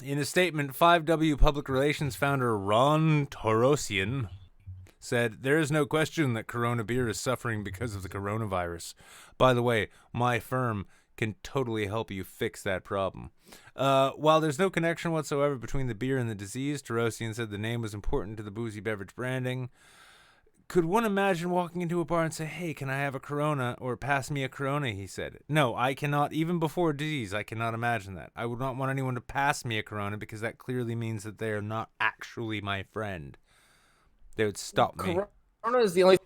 In a statement, 5W Public Relations founder Ron Torosian said, "There is no question that Corona beer is suffering because of the coronavirus. By the way, my firm can totally help you fix that problem." While there's no connection whatsoever between the beer and the disease, Torosian said the name was important to the boozy beverage branding. Could one imagine walking into a bar and say, "Hey, can I have a Corona?" or "Pass me a Corona," he said. No, I cannot, even before disease, I cannot imagine that. I would not want anyone to pass me a Corona because that clearly means that they are not actually my friend. They would stop me. Corona is the only...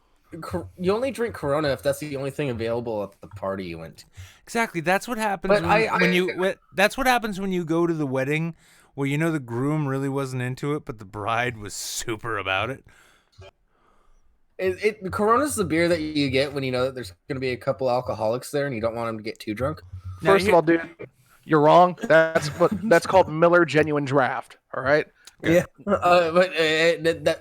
You only drink Corona if that's the only thing available at the party you went to. Exactly. That's what happens But that's what happens when you go to the wedding where you know the groom really wasn't into it, but the bride was super about it. Corona's the beer that you get when you know that there's going to be a couple alcoholics there and you don't want them to get too drunk. First of all, dude, you're wrong. That's called Miller Genuine Draft. All right. Yeah, but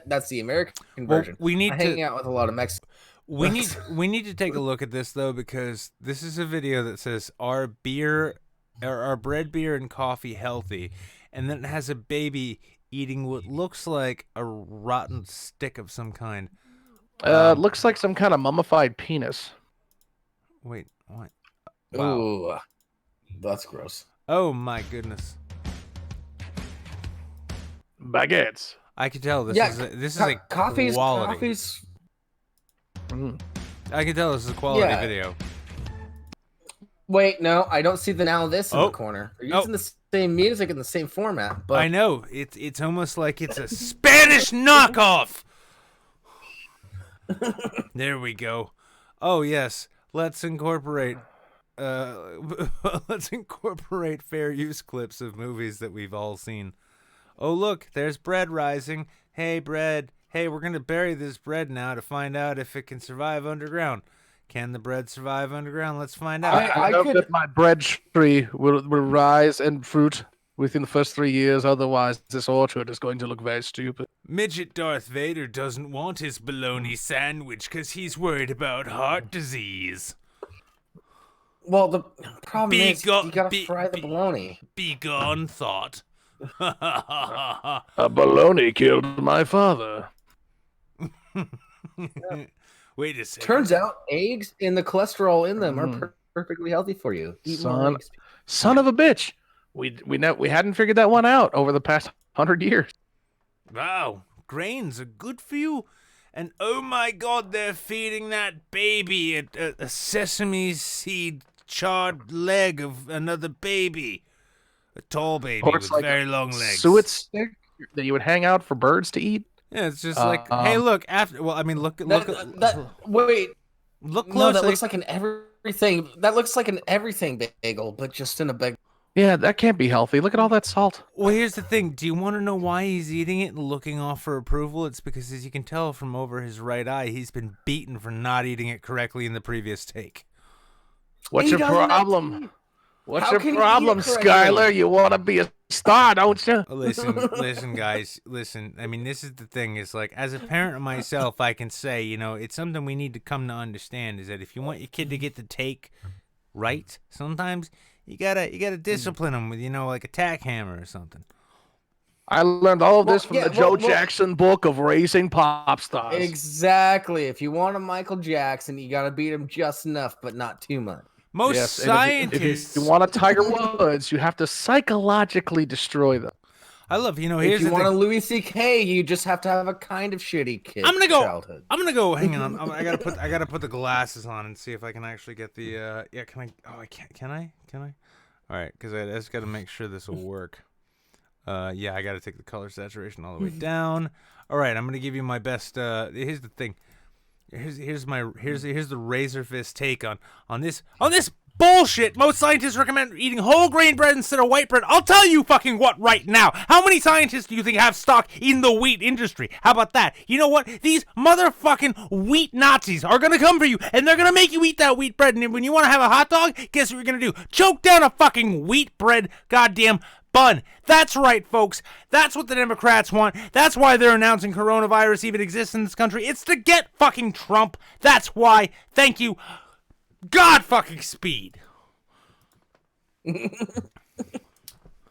that's the American version. We need I'm to hanging out with a lot of Mexicans. we need to take a look at this though, because this is a video that says are bread, beer, and coffee healthy, and then it has a baby eating what looks like a rotten stick of some kind. Looks like some kind of mummified penis. Wait, what? Wow. Ooh, that's gross. Oh my goodness. Baguettes. I can tell this is a quality. Coffee's. I can tell this is a quality video. Wait, no, I don't see the now this in the corner. They're using the same music in the same format, but I know it's almost like it's a Spanish knockoff. There we go. Oh yes, let's incorporate fair use clips of movies that we've all seen. Oh look, there's bread rising. Hey bread. Hey, we're gonna bury this bread now to find out if it can survive underground. Can the bread survive underground? Let's find out. I hope that my bread tree will rise and fruit within the first 3 years. Otherwise, this orchard is going to look very stupid. Midget Darth Vader doesn't want his bologna sandwich because he's worried about heart disease. Well, the problem is you gotta fry the bologna. Be gone, thought. A bologna killed my father. Wait a second. Turns out eggs and the cholesterol in them are perfectly healthy for you. Eat more eggs. Son of a bitch. We hadn't figured that one out over the past 100 years. Wow, grains are good for you. And oh my God, they're feeding that baby a sesame seed charred leg of another baby. A tall baby with like very long legs. Suet stick that you would hang out for birds to eat. Yeah, it's just like, hey, look. Look wait. Look closely. No, that looks like an everything. That looks like an everything bagel, but just in a bag. Yeah, that can't be healthy. Look at all that salt. Well, here's the thing. Do you want to know why he's eating it and looking off for approval? It's because, as you can tell from over his right eye, he's been beaten for not eating it correctly in the previous take. What's your problem? What's your problem, Skylar? You want to be a star, don't you? Listen, guys. Listen. I mean, this is the thing. Is like, as a parent of myself, I can say, it's something we need to come to understand. Is that if you want your kid to get the take right, sometimes you gotta discipline them with, like a tack hammer or something. I learned all of this from the Joe Jackson book of Raising Pop Stars. Exactly. If you want a Michael Jackson, you gotta beat him just enough, but not too much. Most scientists. If you want a Tiger Woods, you have to psychologically destroy them. I love, if you want a Louis C.K., you just have to have a kind of shitty kid. I'm gonna go. Childhood. I'm gonna go. Hang on. I gotta put the glasses on and see if I can actually get the. Yeah. Can I? Oh, I can't. Can I? All right, because I just gotta make sure this will work. Yeah, I gotta take the color saturation all the way down. All right, I'm gonna give you my best. Here's the thing. Here's the razor fist take on this bullshit. Most scientists recommend eating whole grain bread instead of white bread. I'll tell you fucking what right now. How many scientists do you think have stock in the wheat industry? How about that? You know what? These motherfucking wheat Nazis are gonna come for you, and they're gonna make you eat that wheat bread. And when you want to have a hot dog, guess what you're gonna do? Choke down a fucking wheat bread goddamn bun. That's right, folks. That's what the Democrats want. That's why they're announcing coronavirus even exists in this country. It's to get fucking Trump. That's why. Thank you. God fucking speed. I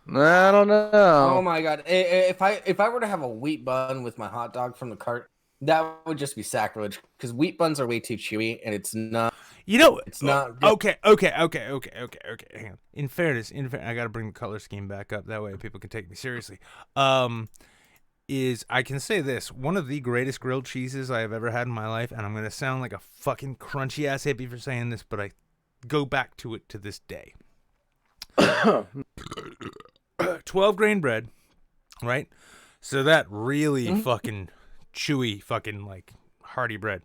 don't know. Oh my God. If I were to have a wheat bun with my hot dog from the cart, that would just be sacrilege, because wheat buns are way too chewy, and it's not. It's not. Okay. Hang on. In fairness, I gotta bring the color scheme back up. That way people can take me seriously. is, I can say this, one of the greatest grilled cheeses I have ever had in my life, and I'm going to sound like a fucking crunchy ass hippie for saying this, but I go back to it to this day. 12 grain bread, right? So that really fucking chewy, fucking like hearty bread.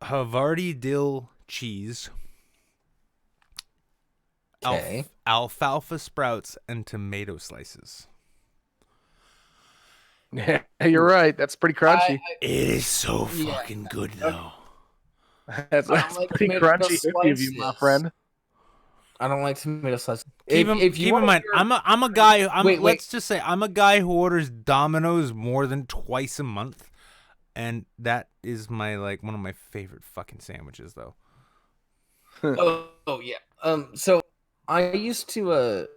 Havarti dill cheese. Okay. Alfalfa sprouts and tomato slices. Yeah, you're right. That's pretty crunchy. It is so Yeah. fucking good though. That's like pretty tomato crunchy of you, my slices. friend. I don't like tomato slices. Keep in mind, I'm a guy. Wait. Let's just say I'm a guy who orders Domino's more than twice a month, and that is my like one of my favorite fucking sandwiches though. Oh yeah. So I used to.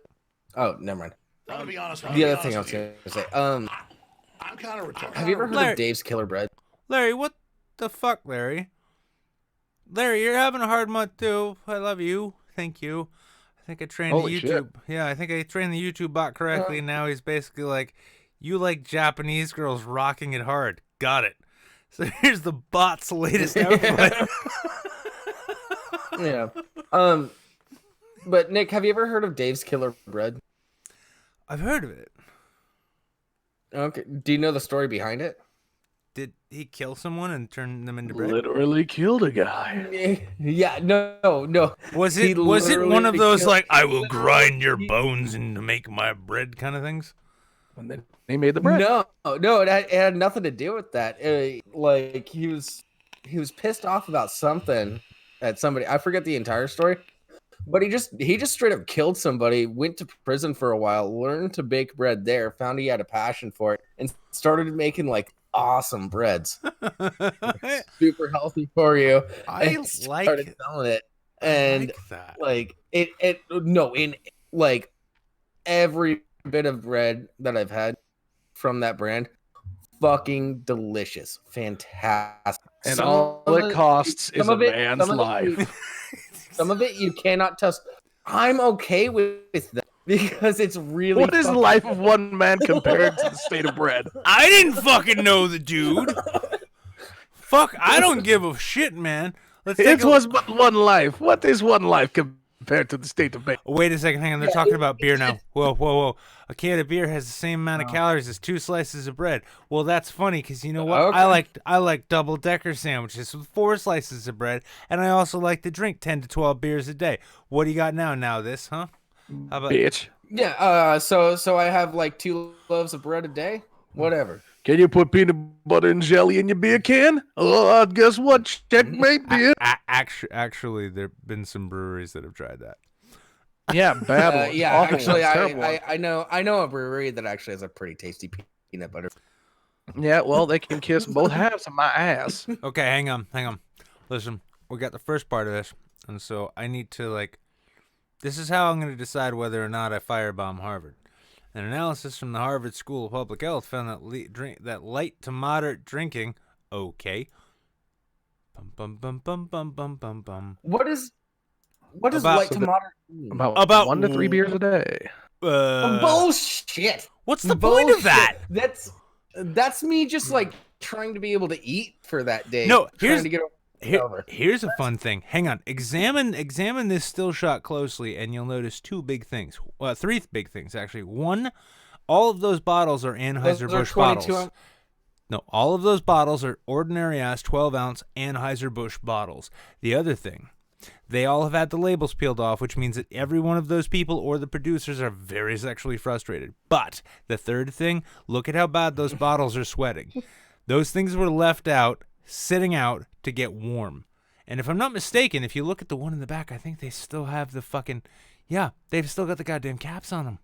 Oh, never mind. I'm gonna be honest. The other thing I was gonna say. I'm kind of retarded. Have you ever heard Larry- of Dave's Killer Bread? Larry, what the fuck, Larry? Larry, you're having a hard month too. I love you. Thank you. I think I trained Holy the YouTube. Yeah, I think I trained the YouTube bot correctly. And now he's basically like, you like Japanese girls rocking it hard. Got it. So here's the bot's latest output. Yeah. But Nick, have you ever heard of Dave's Killer Bread? I've heard of it. Okay. Do you know the story behind it? Did he kill someone and turn them into bread? Literally killed a guy. Yeah. No. Was He it one of literally those killed- like I will grind your bones and to make my bread kind of things? And then he made the bread. No. It had nothing to do with that. Like he was pissed off about something at somebody. I forget the entire story, but he just straight up killed somebody. Went to prison for a while. Learned to bake bread there. Found he had a passion for it, and started making like awesome breads. Super healthy for you. I And started selling it, and like that. like in like every bit of bread that I've had from that brand, fucking delicious, fantastic. And Some all of it costs is some a of it- man's some of it you- life. Some of it you cannot trust. I'm okay with that because it's really. What is the fucking- life of one man compared to the state of bread? I didn't fucking know the dude. Fuck, I don't give a shit, man. Let's take It a was but one life. What is one life compared to the state of bread? Wait a second, hang on. They're talking about beer now. Whoa. A can of beer has the same amount of calories as 2 slices of bread. Well, that's funny because you know what? Okay. I like double decker sandwiches with 4 slices of bread, and I also like to drink 10 to 12 beers a day. What do you got now? Now this, huh? How about Bitch. Yeah. So I have like 2 loaves of bread a day. Whatever. Can you put peanut butter and jelly in your beer can? Oh, guess what? Checkmate, beer. actually, there've been some breweries that have tried that. Yeah, bad one. Yeah. Awful Actually, one. Terrible one. I know a brewery that actually has a pretty tasty peanut butter. Yeah, well, they can kiss both halves of my ass. Okay, hang on. Listen, we got the first part of this, and so I need to like. This is how I'm going to decide whether or not I firebomb Harvard. An analysis from the Harvard School of Public Health found that light to moderate drinking, okay. Bum bum bum bum bum bum bum. What is About- light to moderate? About 1 to 3 beers a day. Bullshit. What's the point of Bullshit. that? That's me just like trying to be able to eat for that day. No, trying to get over. Here's a fun thing. Hang on. Examine this still shot closely, and you'll notice 2 big things. Well, 3 big things, actually. 1, all of those bottles are Anheuser-Busch 22 bottles. ounce. No, all of those bottles are ordinary-ass 12-ounce Anheuser-Busch bottles. The other thing, they all have had the labels peeled off, which means that every one of those people or the producers are very sexually frustrated. But the third thing, look at how bad those bottles are sweating. Those things were left out, sitting out to get warm. And if I'm not mistaken, if you look at the one in the back, I think they still have the fucking... Yeah, they've still got the goddamn caps on them.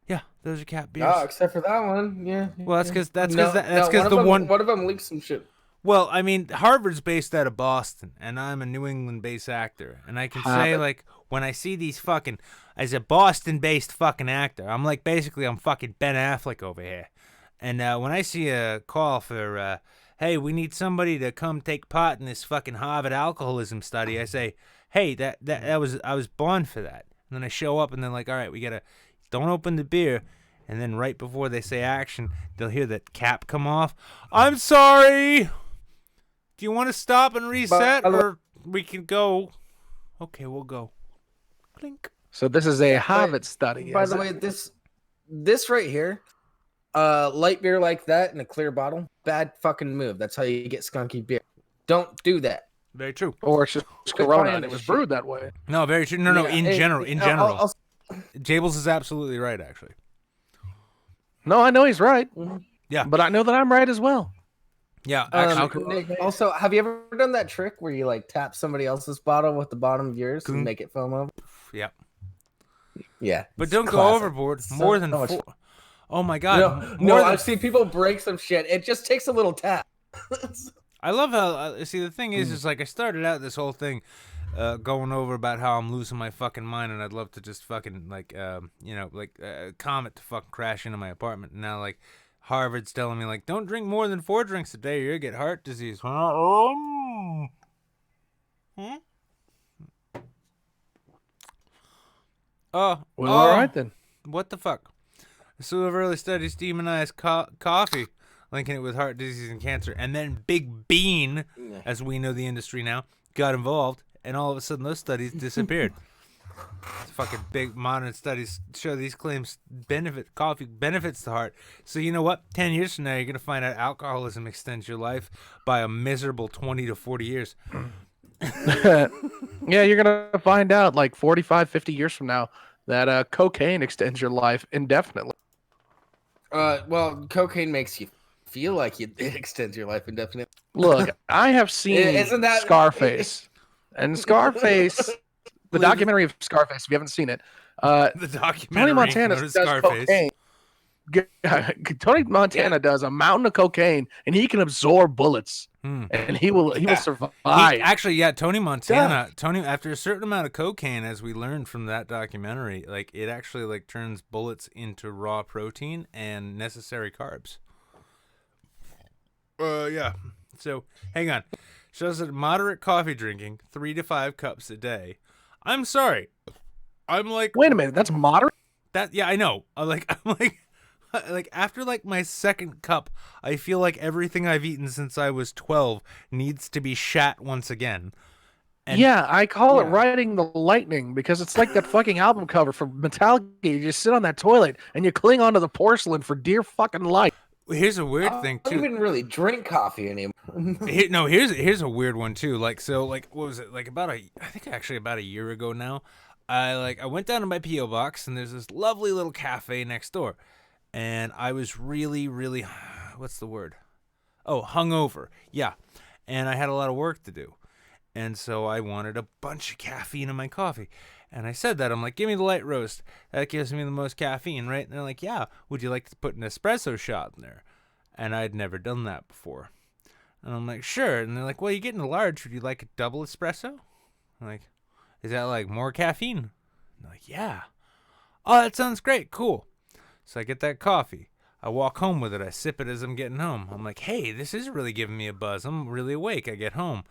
Yeah, those are cap beers. Oh, except for that one. Yeah. Well, that's because one of them leaked some shit. Well, I mean, Harvard's based out of Boston, and I'm a New England-based actor, and I can say, like, when I see these fucking, as a Boston-based fucking actor, I'm like, basically, I'm fucking Ben Affleck over here, and when I see a call for, hey, we need somebody to come take part in this fucking Harvard alcoholism study, I say, hey, I was born for that, and then I show up, and they're like, all right, we gotta, don't open the beer, and then right before they say action, they'll hear that cap come off. I'm sorry. Do you want to stop and reset, or we can go? Okay, we'll go. Clink. So this is a Hobbit study. By the way, this right here, light beer like that in a clear bottle, bad fucking move. That's how you get skunky beer. Don't do that. Very true. Or it's just Corona and it was brewed that way. No, very true. No, Yeah, in general. Jables is absolutely right, actually. No, I know he's right. Yeah. But I know that I'm right as well. Yeah, actually. Nick, also, have you ever done that trick where you like tap somebody else's bottle with the bottom of yours and make it foam over? Yeah. Yeah. But don't go classic. overboard. More than much 4. Oh my God. No, I've seen people break some shit. It just takes a little tap. I love how, see, the thing is like I started out this whole thing going over about how I'm losing my fucking mind and I'd love to just fucking, like, comet to fucking crash into my apartment. And now, like, Harvard's telling me, like, don't drink more than 4 drinks a day or you'll get heart disease. Hmm? Well, all right then. What the fuck? A slew of early studies demonize coffee, linking it with heart disease and cancer. And then Big Bean, as we know the industry now, got involved. And all of a sudden, those studies disappeared. Fucking big modern studies show these claims coffee benefits the heart. So you know what? 10 years from now, you're going to find out alcoholism extends your life by a miserable 20 to 40 years. Yeah, you're going to find out like 45, 50 years from now that cocaine extends your life indefinitely. Well, cocaine makes you feel like it extends your life indefinitely. Look, I have seen Scarface. And Scarface, the documentary of Scarface, if you haven't seen it, The documentary. Tony Montana known as does Scarface. cocaine. Tony Montana does a mountain of cocaine, and he can absorb bullets, and he will survive. Tony Montana. Tony, after a certain amount of cocaine, as we learned from that documentary, like it actually like turns bullets into raw protein and necessary carbs. Yeah. So hang on. Shows that moderate coffee drinking, 3 to 5 cups a day. I'm sorry. I'm like, Wait a minute, that's moderate? that. Yeah, I know. I'm like after like my second cup, I feel like everything I've eaten since I was 12 needs to be shat once again. And Yeah, I call it riding the lightning because it's like that fucking album cover from Metallica. You just sit on that toilet and you cling onto the porcelain for dear fucking life. here's a weird thing I too. don't even really drink coffee anymore. Here's a weird one too. Like, so like what was it? Like about a year ago now. I went down to my P.O. box and there's this lovely little cafe next door. And I was really, really, what's the word? Oh, hungover. Yeah. And I had a lot of work to do. And so I wanted a bunch of caffeine in my coffee. And I said that. I'm like, give me the light roast. That gives me the most caffeine, right? And they're like, yeah. Would you like to put an espresso shot in there? And I'd never done that before. And I'm like, sure. And they're like, well, you're getting a large. Would you like a double espresso? I'm like, is that like more caffeine? And they're like, yeah. Oh, that sounds great. Cool. So I get that coffee. I walk home with it. I sip it as I'm getting home. I'm like, hey, this is really giving me a buzz. I'm really awake. I get home.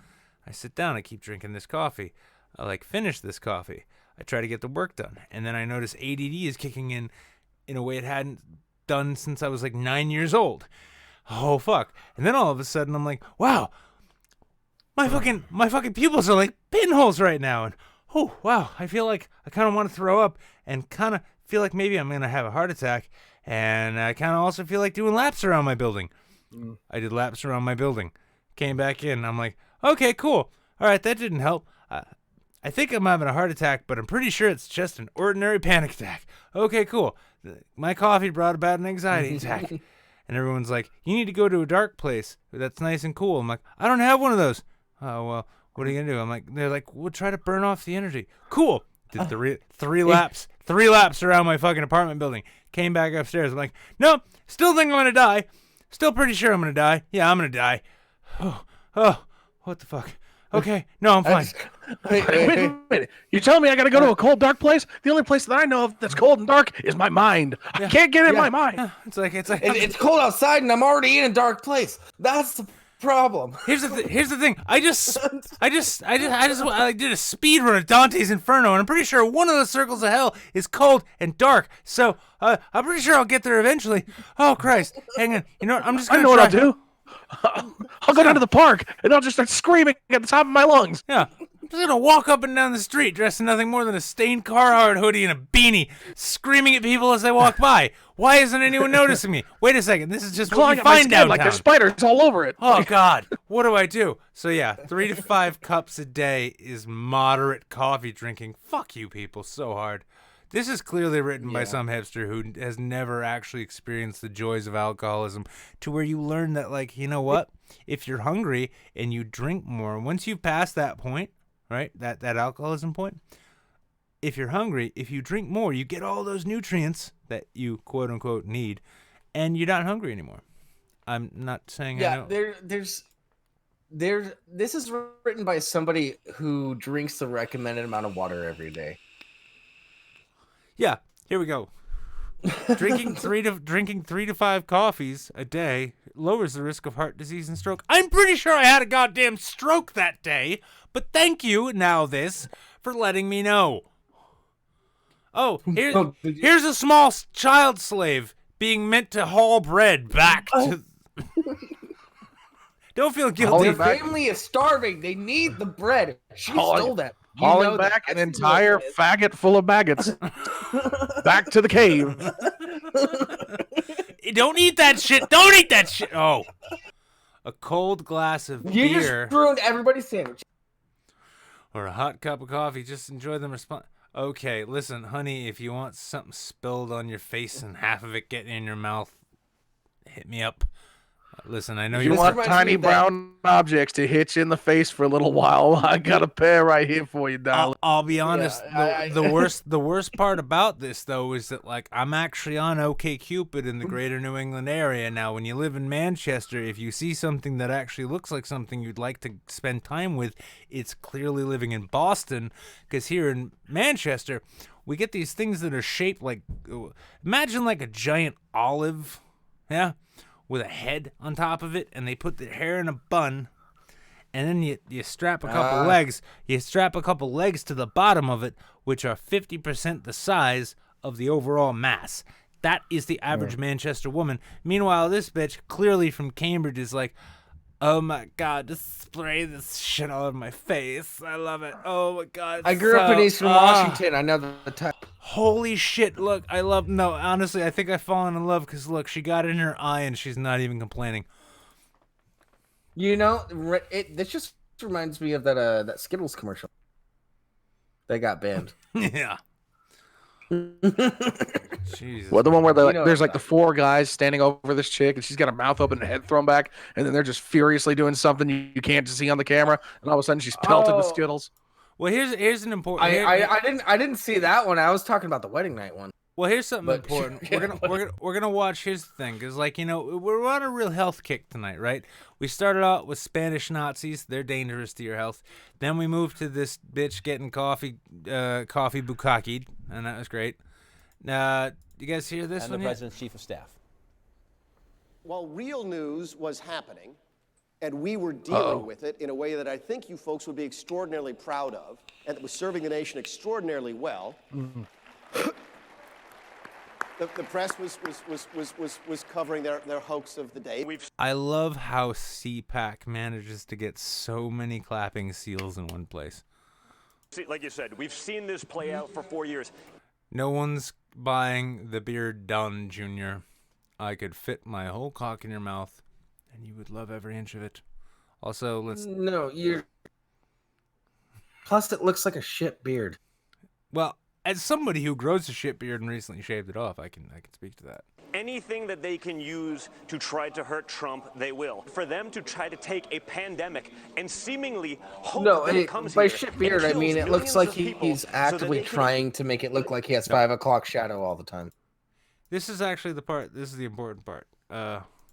I sit down. I keep drinking this coffee. I finish this coffee. I try to get the work done. And then I notice ADD is kicking in a way it hadn't done since I was like 9 years old. Oh, fuck. And then all of a sudden I'm like, wow, my fucking pupils are like pinholes right now. And oh, wow, I feel like I kind of want to throw up and kind of feel like maybe I'm going to have a heart attack. And I kind of also feel like doing laps around my building. I did laps around my building. Came back in. I'm like, okay, cool. All right, that didn't help. I think I'm having a heart attack, but I'm pretty sure it's just an ordinary panic attack. Okay, cool. My coffee brought about an anxiety attack. And everyone's like, you need to go to a dark place that's nice and cool. I'm like, I don't have one of those. Oh, well, what are you going to do? I'm like, they're like, we'll try to burn off the energy. Cool. Did three laps around my fucking apartment building. Came back upstairs. I'm like, no, still think I'm going to die. Still pretty sure I'm going to die. Yeah, I'm going to die. Oh, what the fuck? Okay, no, I'm fine. Wait a minute. You telling me I got to go to a cold, dark place? The only place that I know of that's cold and dark is my mind. I can't get in my mind. It's like It's cold outside and I'm already in a dark place. problem. Here's the thing. I did a speed run at Dante's Inferno, and I'm pretty sure one of the circles of hell is cold and dark. So I'm pretty sure I'll get there eventually. Oh Christ! Hang on. You know what? I'm just gonna. I know what try. I'll do. I'll go down to the park and I'll just start screaming at the top of my lungs. Yeah. I'm just gonna walk up and down the street dressed in nothing more than a stained Carhartt hoodie and a beanie, screaming at people as they walk by. Why isn't anyone noticing me? Wait a second. This is just what Clawing you at my find skin downtown. like there's spiders all over it. Oh God, what do I do? So yeah, 3 to 5 cups a day is moderate coffee drinking. Fuck you people so hard. This is clearly written by some hipster who has never actually experienced the joys of alcoholism, to where you learn that, like, you know what? If you're hungry and you drink more, once you pass that point, right, that alcoholism point, if you're hungry, if you drink more, you get all those nutrients that you quote unquote need, and you're not hungry anymore. I'm not saying I know. This is written by somebody who drinks the recommended amount of water every day. Yeah, here we go. Drinking 3 to 5 coffees a day lowers the risk of heart disease and stroke. I'm pretty sure I had a goddamn stroke that day, but thank you, now this, for letting me know. Oh, here's a small child slave being meant to haul bread back to... Don't feel guilty. Their family is starving. They need the bread. She stole that. You know Hauling back an entire faggot full of maggots back to the cave. Don't eat that shit. Don't eat that shit. Oh. A cold glass of You beer just ruined everybody's sandwich. or a hot cup of coffee. Just enjoy them. Okay, listen, honey, if you want something spilled on your face and half of it getting in your mouth, hit me up. Listen, I know You you're... want tiny brown objects to hit you in the face for a little while. I got a pair right here for you, darling. I'll be honest. Yeah, the worst part about this though is that, like, I'm actually on OkCupid in the greater New England area now. When you live in Manchester, if you see something that actually looks like something you'd like to spend time with, it's clearly living in Boston. Because here in Manchester, we get these things that are shaped like, imagine like a giant olive, yeah, with a head on top of it, and they put the hair in a bun, and then you strap a couple legs. You strap a couple legs to the bottom of it, which are 50% the size of the overall mass. That is the average Manchester woman. Meanwhile, this bitch, clearly from Cambridge, is like, oh my God, just spray this shit all over my face. I love it. Oh my God. I grew up in Eastern Washington. I know the type. Holy shit, look, honestly, I think I've fallen in love because, look, she got it in her eye and she's not even complaining. You know, this just reminds me of that Skittles commercial. They got banned. Yeah. Jesus. Well, the one where You know there's what like the 4 guys standing over this chick, and she's got her mouth open and her head thrown back, and then they're just furiously doing something you can't see on the camera, and all of a sudden she's pelted with Skittles. Well, here's an important... I didn't see that one. I was talking about the wedding night one. Well, here's something But- important. We're gonna watch. Here's the thing, because, like, you know, we're on a real health kick tonight, right? We started out with Spanish Nazis. They're dangerous to your health. Then we moved to this bitch getting coffee bukkakied, and that was great. You guys hear this And one the yet? President's Chief of Staff. While real news was happening, and we were dealing with it in a way that I think you folks would be extraordinarily proud of, and that was serving the nation extraordinarily well, the press was covering their hoax of the day. I love how CPAC manages to get so many clapping seals in one place. Like you said, we've seen this play out for 4 years. No one's buying the beer done, Junior. I could fit my whole cock in your mouth, and you would love every inch of it. Also, let's... No, you're... Plus, it looks like a shit beard. Well, as somebody who grows a shit beard and recently shaved it off, I can speak to that. Anything that they can use to try to hurt Trump, they will. For them to try to take a pandemic and seemingly hope that it comes by here shit and beard, I kills mean it looks millions like of people he's so that actively they can trying to make it look like he has 5 o'clock shadow all the time. This is actually the part. This is the important part.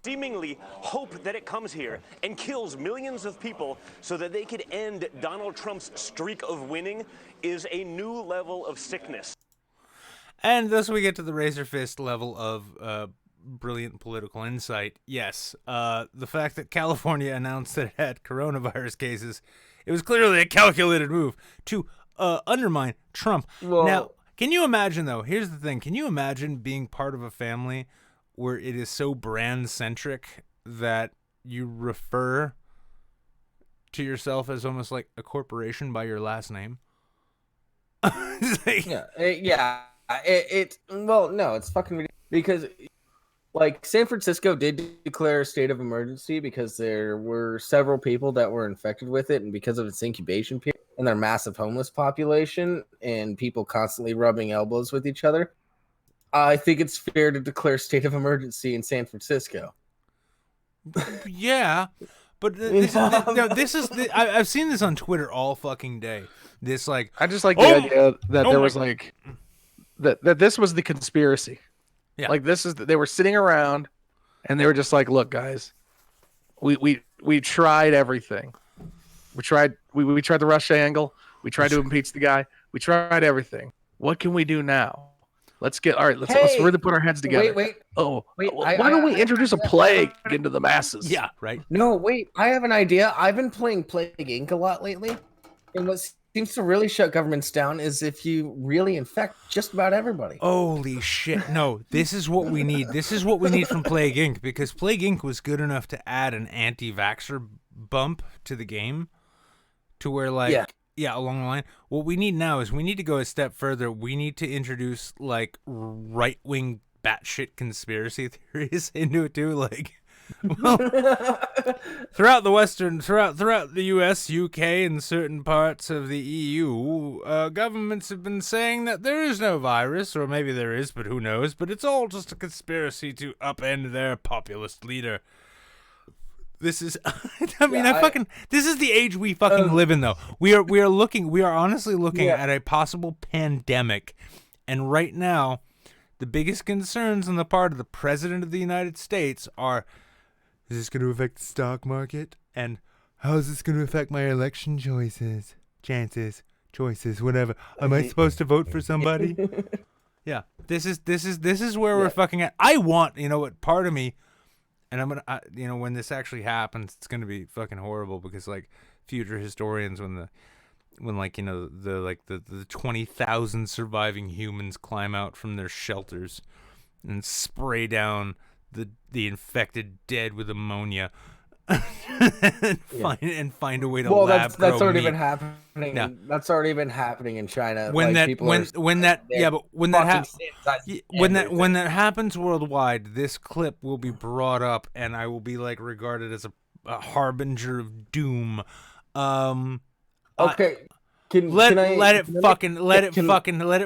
seemingly hope that it comes here and kills millions of people so that they could end Donald Trump's streak of winning is a new level of sickness. And thus we get to the razor fist level of brilliant political insight. Yes, the fact that California announced that it had coronavirus cases, it was clearly a calculated move to undermine Trump. Well- Now, can you imagine, though? Here's the thing. Can you imagine being part of a family where it is so brand-centric that you refer to yourself as almost like a corporation by your last name? It's like- Well, no, it's fucking ridiculous because, like, San Francisco did declare a state of emergency because there were several people that were infected with it, and because of its incubation period and their massive homeless population and people constantly rubbing elbows with each other, I think it's fair to declare state of emergency in San Francisco. Yeah, but I've seen this on Twitter all fucking day. This like I just like the idea that there was like that this was the conspiracy. Yeah. Like this is they were sitting around and they were just like, look, guys, we tried everything. We tried the Russia angle. We tried to impeach the guy. We tried everything. What can we do now? Let's really put our heads together. Wait. Why don't we introduce a plague into the masses? yeah, right. No, wait. I have an idea. I've been playing Plague Inc. a lot lately, and what seems to really shut governments down is if you really infect just about everybody. Holy shit. No, this is what we need. This is what we need from Plague Inc. Because Plague Inc. was good enough to add an anti-vaxxer bump to the game to where, like, yeah, along the line. What we need now is we need to go a step further. We need to introduce, like, right-wing batshit conspiracy theories into it, too. Like, well, throughout the US, UK, and certain parts of the EU, governments have been saying that there is no virus, or maybe there is, but who knows? But it's all just a conspiracy to upend their populist leader. This is, this is the age we fucking live in, though. We are honestly looking at a possible pandemic, and right now, the biggest concerns on the part of the President of the United States are, is this going to affect the stock market? And how is this going to affect my election choices, whatever? Am I supposed to vote for somebody? Yeah, this is where we're fucking at. I want, part of me, and I'm gonna, when this actually happens, it's gonna be fucking horrible because like future historians, when the 20,000 surviving humans climb out from their shelters and spray down the infected dead with ammonia and find a way to lab grow that's already meat. been happening. Yeah. That's already been happening in China. When like, when that happens worldwide, this clip will be brought up, and I will be like regarded as a harbinger of doom. Okay. Let it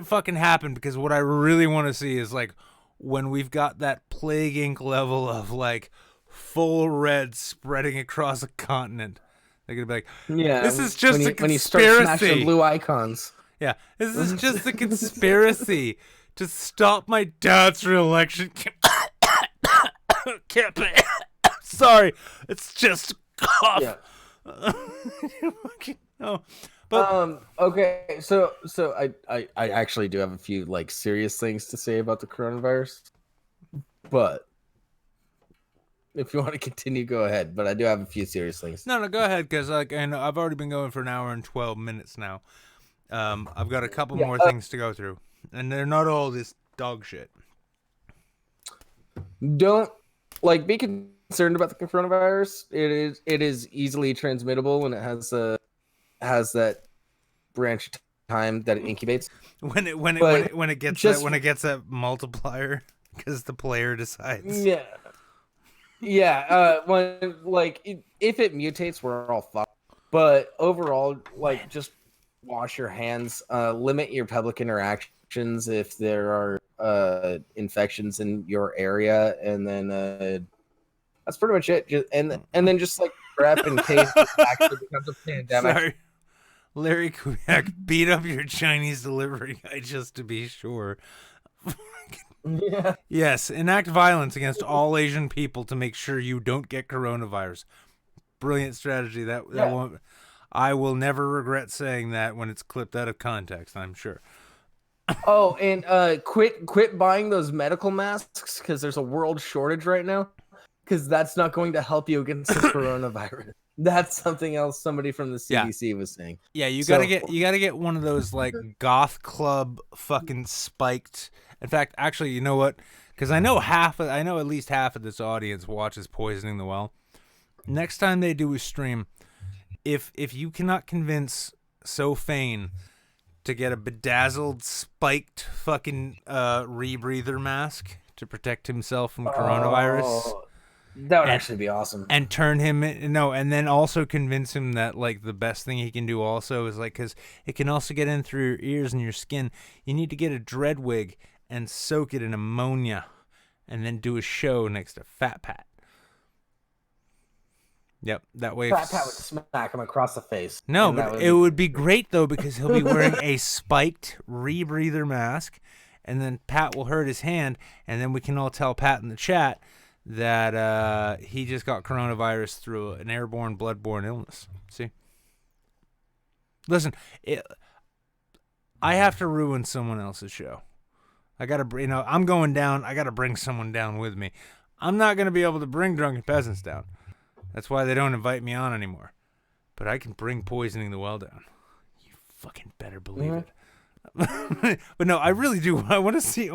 fucking happen, because what I really want to see is like when we've got that Plague Inc. level of like full red spreading across a continent. They're gonna be like, this is just a conspiracy. When you start smashing blue icons. Yeah, this is just a conspiracy to stop my dad's re-election campaign. Sorry, it's just a cough. Yeah. No. But okay, so I actually do have a few like serious things to say about the coronavirus, but if you want to continue, go ahead. But I do have a few serious things. No, go ahead, because like I know I've already been going for an hour and 12 minutes now. I've got a couple more things to go through, and they're not all this dog shit. Don't be concerned about the coronavirus. It is easily transmittable, and it has that branch time that it incubates. When it gets that multiplier, because the player decides. When if it mutates, we're all fucked. But overall, just wash your hands. Limit your public interactions if there are infections in your area, and then that's pretty much it. And then just prep in case it actually becomes a pandemic. Sorry. Larry Kubiak, beat up your Chinese delivery guy just to be sure. Yeah. Yes, enact violence against all Asian people to make sure you don't get coronavirus. Brilliant strategy. That won't. I will never regret saying that when it's clipped out of context, I'm sure. Oh, and quit buying those medical masks because there's a world shortage right now. Because that's not going to help you against the coronavirus. That's something else somebody from the CDC was saying. Yeah, you gotta get one of those like goth club fucking spiked. In fact, actually, you know what? Because I know at least half of this audience watches Poisoning the Well. Next time they do a stream, if you cannot convince SoFane to get a bedazzled spiked fucking rebreather mask to protect himself from coronavirus. That would actually be awesome. And turn him and then also convince him that like the best thing he can do also is like, because it can also get in through your ears and your skin. You need to get a dread wig and soak it in ammonia, and then do a show next to Fat Pat. Yep, that way. Fat Pat would smack him across the face. No, but it would be great though, because he'll be wearing a spiked rebreather mask, and then Pat will hurt his hand, and then we can all tell Pat in the chat that he just got coronavirus through an airborne, bloodborne illness. See? Listen, I have to ruin someone else's show. I gotta, I'm going down. I gotta bring someone down with me. I'm not gonna be able to bring Drunken Peasants down. That's why they don't invite me on anymore. But I can bring Poisoning the Well down. You fucking better believe it. But no, I really do. I want to see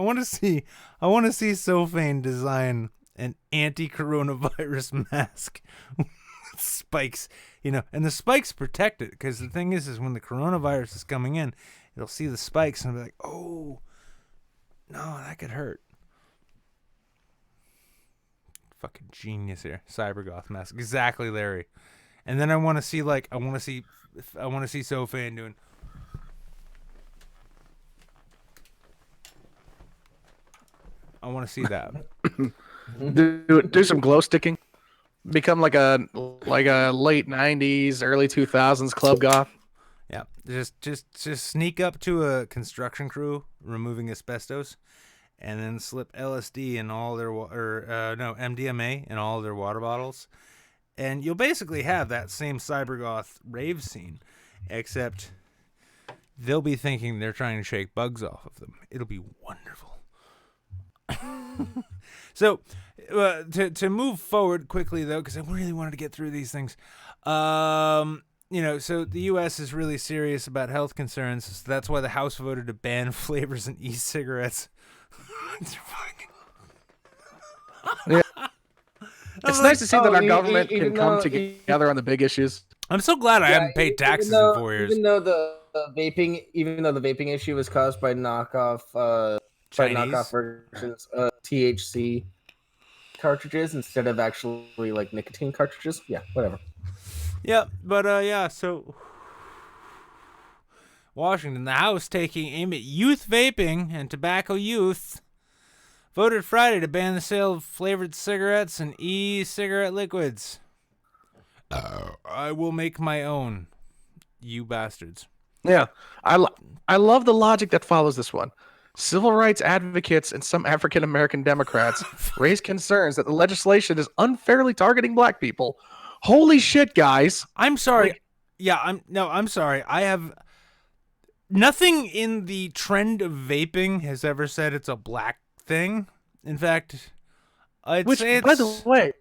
SoFane design an anti-coronavirus mask with spikes, and the spikes protect it, because the thing is when the coronavirus is coming in, it'll see the spikes and be like, oh, no, that could hurt. Fucking genius here. Cybergoth mask. Exactly, Larry. And then I want to see SoFane doing. I want to see that. do some glow sticking. Become like a late 90s, early 2000s club goth. Yeah, just sneak up to a construction crew removing asbestos, and then slip LSD in all their MDMA in all their water bottles, and you'll basically have that same cybergoth rave scene, except they'll be thinking they're trying to shake bugs off of them. It'll be wonderful. So, to move forward quickly though, because I really wanted to get through these things. So the U.S. is really serious about health concerns. So that's why the House voted to ban flavors in e-cigarettes. Yeah. It's nice to see that our government can come together on the big issues. I'm so glad I haven't paid taxes in 4 years. Even though the vaping issue was caused by knockoff versions of THC cartridges instead of actually like nicotine cartridges. Yeah, whatever. Yeah, but so Washington, the House taking aim at youth vaping and tobacco use, voted Friday to ban the sale of flavored cigarettes and e-cigarette liquids. I will make my own, you bastards. Yeah, I love the logic that follows this one. Civil rights advocates and some African American Democrats raise concerns that the legislation is unfairly targeting black people. Holy shit, guys! I'm sorry. I'm sorry. I have nothing in the trend of vaping has ever said it's a black thing. In fact, I'd say it's... by the way,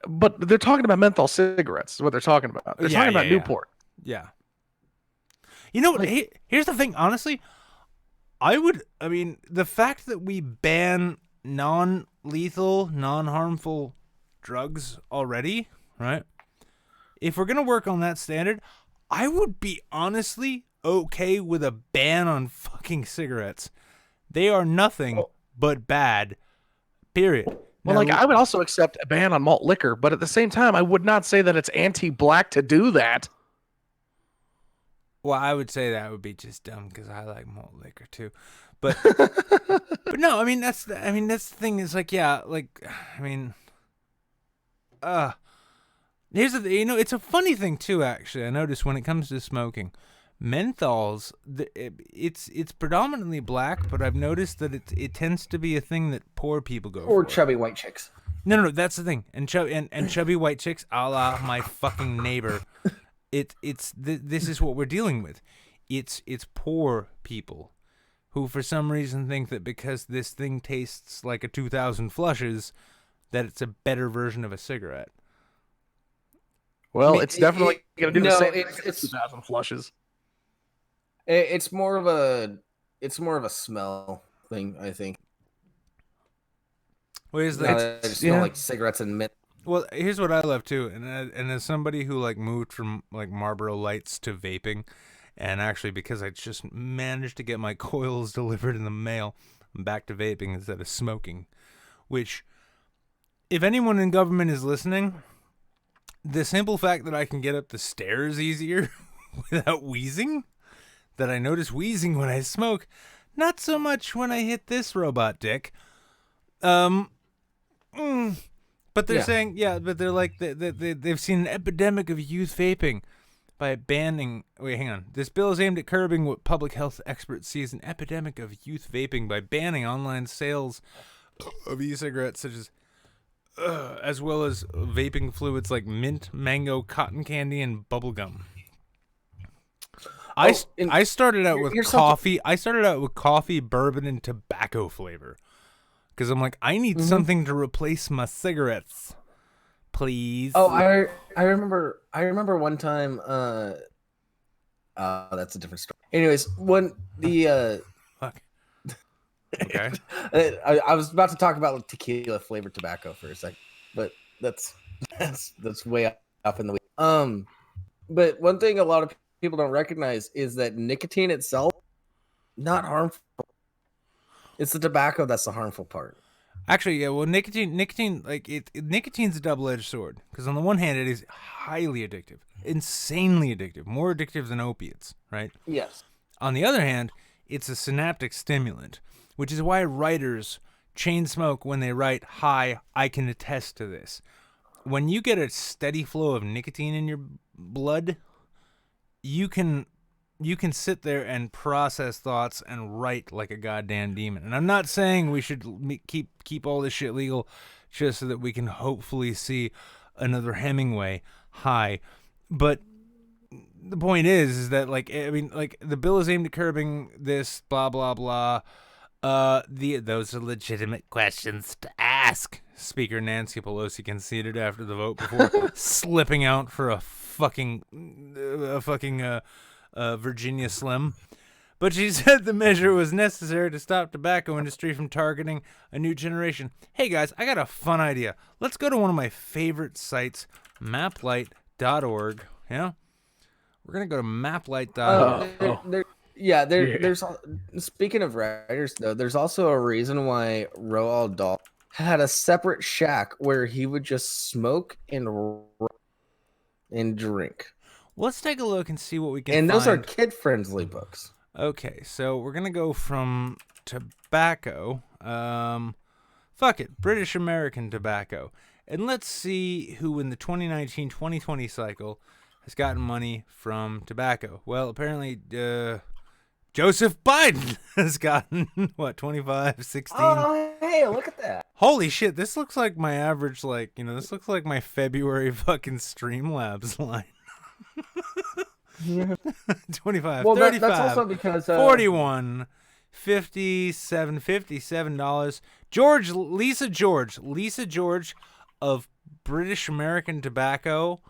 but they're talking about menthol cigarettes. Is what they're talking about. They're talking about Newport. Yeah. You know what? Here's the thing. Honestly, the fact that we ban non-lethal, non-harmful drugs already, right? If we're going to work on that standard, I would be honestly okay with a ban on fucking cigarettes. They are nothing but bad, period. Well, I would also accept a ban on malt liquor, but at the same time, I would not say that it's anti-black to do that. Well, I would say that would be just dumb because I like malt liquor too, but but no, that's the thing is here's the thing, it's a funny thing too. Actually, I noticed when it comes to smoking, menthols, it's predominantly black, but I've noticed that it tends to be a thing that poor people go for. Or chubby white chicks. No, that's the thing, and chubby white chicks, a la my fucking neighbor. This is what we're dealing with. It's poor people who for some reason think that because this thing tastes like a 2,000 flushes, that it's a better version of a cigarette. Well, I mean, it's definitely going to do the no, same it's- thing as 2,000 flushes. It's more of a smell thing, I think. Well, here's Now the, that I just smell like cigarettes and mint. well, here's what I love too, and as somebody who like moved from like Marlboro Lights to vaping, and actually because I just managed to get my coils delivered in the mail, I'm back to vaping instead of smoking. Which, if anyone in government is listening, the simple fact that I can get up the stairs easier without wheezing, that I notice wheezing when I smoke, not so much when I hit this robot dick. But they're saying, but they're like, they've seen an epidemic of youth vaping by banning. Wait, hang on. This bill is aimed at curbing what public health experts see as an epidemic of youth vaping by banning online sales of e-cigarettes, such as well as vaping fluids like mint, mango, cotton candy, and bubblegum. I started out with coffee. I started out with coffee, bourbon, and tobacco flavor. Because I'm like, I need something to replace my cigarettes, please. Oh, I remember one time. That's a different story. Anyways, when the Fuck. Okay. I was about to talk about tequila flavored tobacco for a second, but that's way up in the weeds. But one thing a lot of people don't recognize is that nicotine itself not harmful. It's the tobacco that's the harmful part. Actually, yeah. Well, nicotine, like nicotine's a double-edged sword. Because on the one hand, it is highly addictive, insanely addictive, more addictive than opiates, right? Yes. On the other hand, it's a synaptic stimulant, which is why writers chain smoke when they write, "Hi, I can attest to this." When you get a steady flow of nicotine in your blood, you can sit there and process thoughts and write like a goddamn demon. And I'm not saying we should keep all this shit legal just so that we can hopefully see another Hemingway high. But the point is that, like, I mean, like, the bill is aimed at curbing this, blah, blah, blah. Those are legitimate questions to ask. Speaker Nancy Pelosi conceded after the vote before slipping out for a fucking Virginia Slim. But she said the measure was necessary to stop tobacco industry from targeting a new generation. Hey guys, I got a fun idea. Let's go to one of my favorite sites, maplight.org. Yeah? We're going to go to maplight.org. There's speaking of writers though, there's also a reason why Roald Dahl had a separate shack where he would just smoke and drink. Let's take a look and see what we can And find. those are kid-friendly books. Okay, so we're going to go from tobacco. Fuck it, British American tobacco. And let's see who in the 2019-2020 cycle has gotten money from tobacco. Well, apparently Joseph Biden has gotten, what, 25, 16? Oh, hey, look at that. Holy shit, this looks like my average, like, this looks like my February fucking Streamlabs line. 25, Well, 35, that's also because 41, 57, $57. Lisa George of British American Tobacco.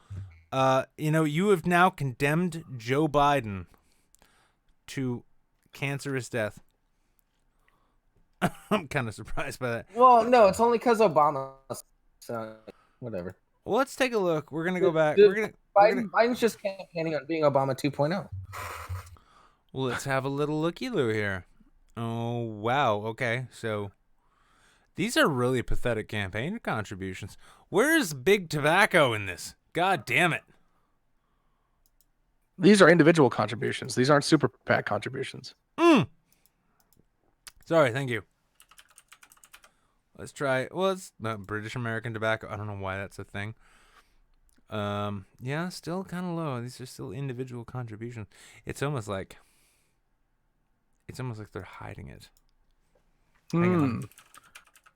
You have now condemned Joe Biden to cancerous death. I'm kind of surprised by that. Well, no, it's only because Obama. So whatever. Well, let's take a look. We're gonna go back. Biden's just campaigning on being Obama 2.0. Well, let's have a little looky-loo here. Oh, wow. Okay, so these are really pathetic campaign contributions. Where is Big Tobacco in this? God damn it. These are individual contributions. These aren't super PAC contributions. Sorry, thank you. Let's try. Well, it's British American Tobacco. I don't know why that's a thing. Yeah, still kind of low. These are still individual contributions. It's almost like they're hiding it. Hang on.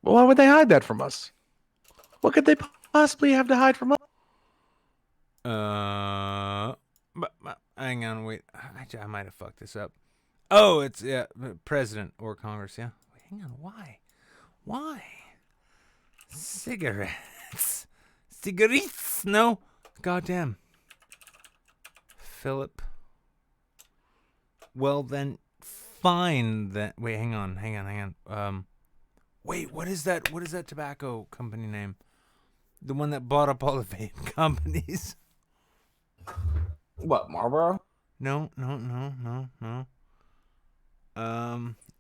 Well, why would they hide that from us? What could they possibly have to hide from us? Hang on, wait. I might have fucked this up. Oh, it's president or Congress. Yeah. Wait, hang on. Why? Why? Cigarettes. Cigarettes. No. Goddamn. Philip. Well then, fine. Then wait. Hang on. Wait. What is that? What is that tobacco company name? The one that bought up all the vape companies. What, Marlboro? No.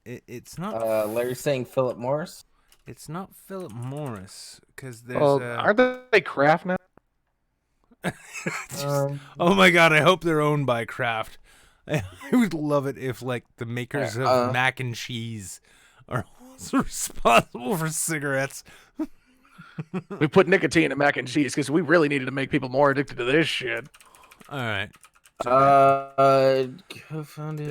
It's not. Larry's saying Philip Morris. It's not Philip Morris because there's. Oh, aren't they Kraft now? Oh my god! I hope they're owned by Kraft. I would love it if like the makers of mac and cheese are also responsible for cigarettes. We put nicotine in mac and cheese because we really needed to make people more addicted to this shit. All right. Co-founded.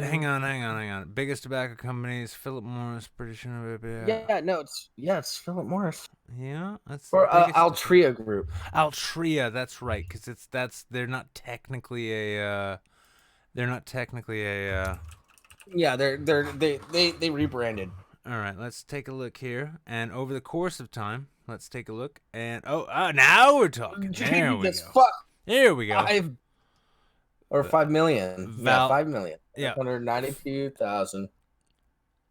Hang on. Biggest tobacco companies: Philip Morris, British Innovative. Yeah, no, it's Philip Morris Yeah, that's or the biggest- Altria Group. Altria, that's right, because they're not technically a. Yeah, they rebranded. All right, let's take a look here, and over the course of time, let's take a look, and now we're talking. There we go. There we go. 5 million. Val- 5 million. Yeah. 192,000.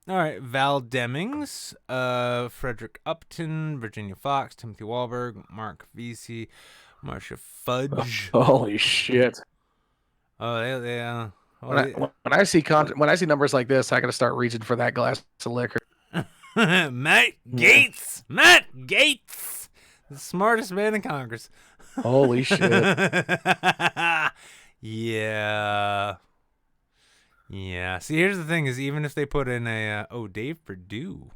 All right, Val Demings, Frederick Upton, Virginia Fox, Timothy Wahlberg, Mark Vesey, Marcia Fudge. Holy shit! Oh, they When I see numbers like this, I gotta start reaching for that glass of liquor. Matt Gaetz, the smartest man in Congress. Holy shit! Yeah. See, here's the thing: is even if they put in a Dave Perdue,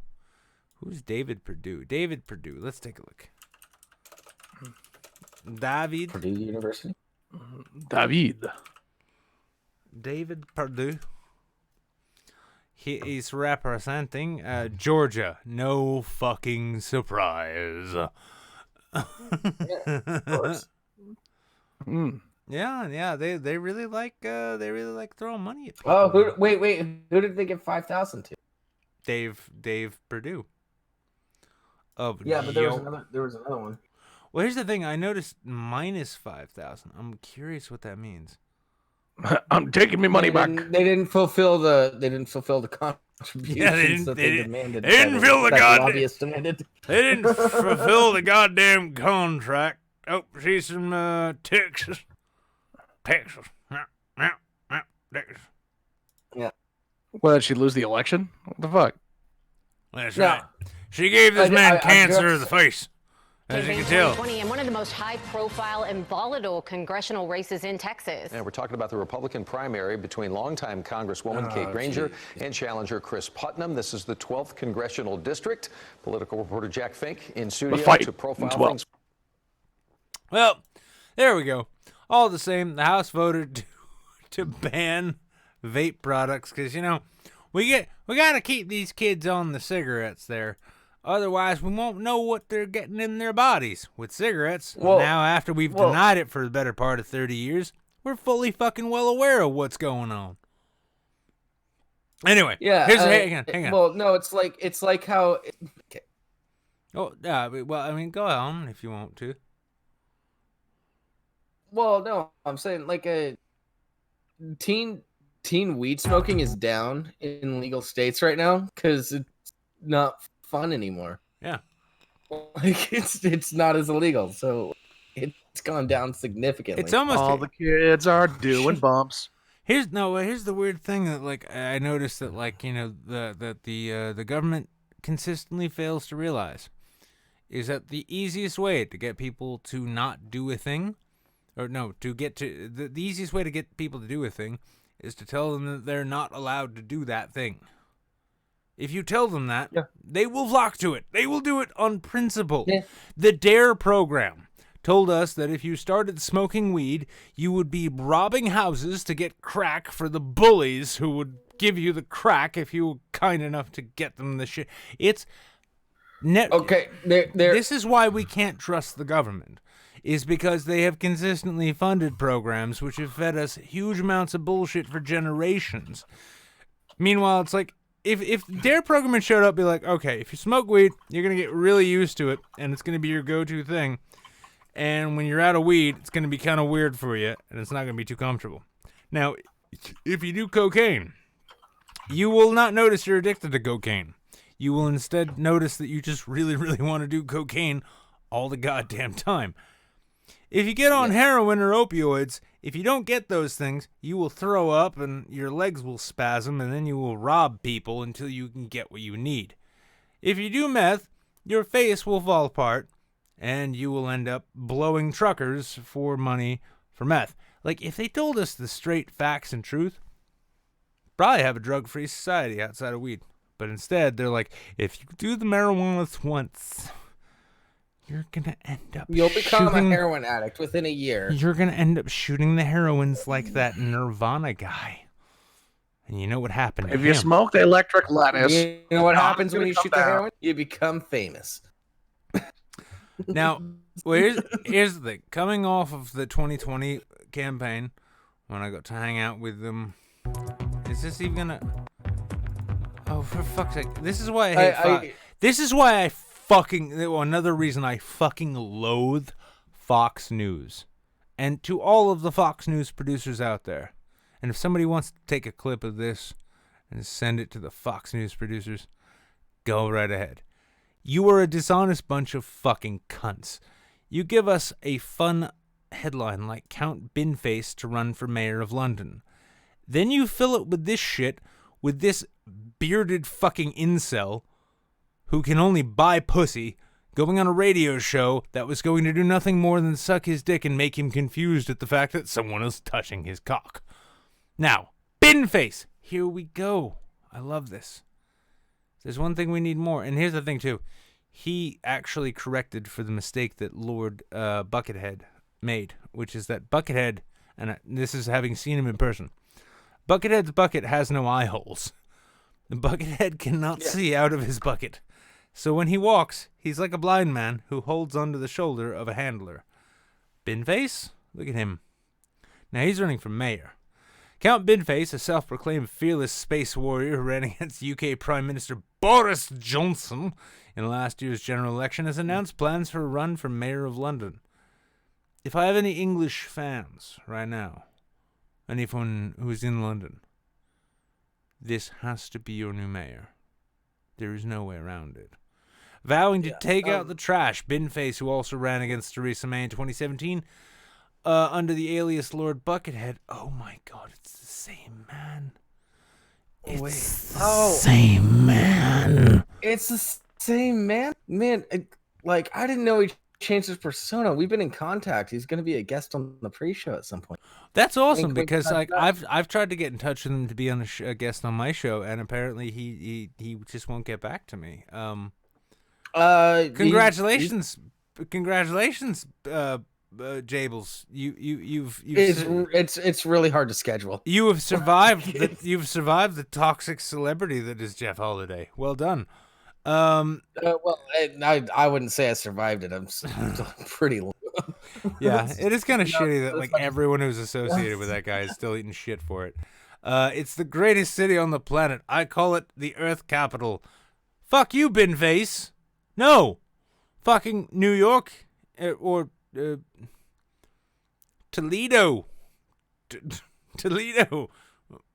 who's David Perdue? David Perdue. Let's take a look. Purdue University. David Perdue. He is representing Georgia. No fucking surprise. Yeah, of course. Yeah. They really like throwing money at people. Oh, wait. Who did they give 5,000 to? Dave Perdue. Yeah, but there was another one. Well, here's the thing. I noticed minus 5,000. I'm curious what that means. I'm taking my money back. They didn't fulfill the contributions that they demanded. They didn't fill the lobbyists demanded. They didn't fulfill the goddamn contract. Oh, she's from Texas. Texas. Yeah. What, did she lose the election? What the fuck? That's No. right. She gave this man cancer just- of the face. As you can Campaign tell. 2020 in one of the most high-profile and volatile congressional races in Texas. And we're talking about the Republican primary between longtime Congresswoman Kate Granger and challenger Chris Putnam. This is the 12th congressional district. Political reporter Jack Fink in studio to profile things. Well, there we go. All the same, the House voted to ban vape products because, we got to keep these kids on the cigarettes there. Otherwise, we won't know what they're getting in their bodies with cigarettes. Now, after we've denied it for the better part of 30 years, we're fully fucking well aware of what's going on. Anyway, Yeah. hang on. Well, no, it's like how. Okay. Oh, well, I mean, go on if you want to. Well, no, I'm saying like a teen weed smoking is down in legal states right now because it's not fun anymore. Yeah. Like it's not as illegal, so it's gone down significantly. It's almost All the kids are doing bumps. Here's the weird thing that like I noticed that like the government consistently fails to realize is that the easiest way to get people to not do a thing, or no, to get to the easiest way to get people to do a thing is to tell them that they're not allowed to do that thing. If you tell them that, they will flock to it. They will do it on principle. Yeah. The DARE program told us that if you started smoking weed, you would be robbing houses to get crack for the bullies who would give you the crack if you were kind enough to get them the shit. It's okay. This is why we can't trust the government, is because they have consistently funded programs which have fed us huge amounts of bullshit for generations. Meanwhile, it's like, if Dare programming showed up, be like, okay, if you smoke weed, you're going to get really used to it, and it's going to be your go-to thing. And when you're out of weed, it's going to be kind of weird for you, and it's not going to be too comfortable. Now, if you do cocaine, you will not notice you're addicted to cocaine. You will instead notice that you just really, really want to do cocaine all the goddamn time. If you get on heroin or opioids, if you don't get those things, you will throw up and your legs will spasm, and then you will rob people until you can get what you need. If you do meth, your face will fall apart, and you will end up blowing truckers for money for meth. Like, if they told us the straight facts and truth, probably have a drug-free society outside of weed. But instead, they're like, if you do the marijuana once, you're going to end up You'll become a heroin addict within a year. You're going to end up shooting the heroines like that Nirvana guy. And you know what happened to If him. you smoke the electric lettuce, You know what happens when you come shoot the down. heroin? You become famous. Now, well, here's the thing. Coming off of the 2020 campaign, when I got to hang out with them, is this even gonna... Oh, for fuck's sake. This is why I hate This is why I fucking... Well, another reason I fucking loathe Fox News. And to all of the Fox News producers out there, and if somebody wants to take a clip of this and send it to the Fox News producers, go right ahead. You are a dishonest bunch of fucking cunts. You give us a fun headline like Count Binface to run for mayor of London. Then you fill it with this shit, with this bearded fucking incel who can only buy pussy, going on a radio show that was going to do nothing more than suck his dick and make him confused at the fact that someone is touching his cock. Now, Binface, here we go. I love this. There's one thing we need more, and here's the thing too. He actually corrected for the mistake that Lord Buckethead made, which is that Buckethead, and this is having seen him in person, Buckethead's bucket has no eye holes. The Buckethead cannot see out of his bucket. So when he walks, he's like a blind man who holds onto the shoulder of a handler. Binface? Look at him. Now he's running for mayor. Count Binface, a self-proclaimed fearless space warrior who ran against UK Prime Minister Boris Johnson in last year's general election, has announced plans for a run for mayor of London. If I have any English fans right now, anyone who's in London, this has to be your new mayor. There is no way around it. Vowing to take out the trash, Binface, who also ran against Theresa May in 2017, under the alias Lord Buckethead. Oh my God, it's the same man. It's the same man. It's the same man? Man, I didn't know he changed his persona. We've been in contact. He's going to be a guest on the pre-show at some point. That's awesome because I've tried to get in touch with him to be on a guest on my show, and apparently he just won't get back to me. Congratulations, Jables. It's really hard to schedule. You have survived. You've survived the toxic celebrity that is Jeff Holiday. Well done. Well, I wouldn't say I survived it. I'm still pretty low. Yeah, it is kind of shitty that like everyone who's associated with that guy is still eating shit for it. It's the greatest city on the planet. I call it the Earth capital. Fuck you, Binface. No, fucking New York or Toledo. Toledo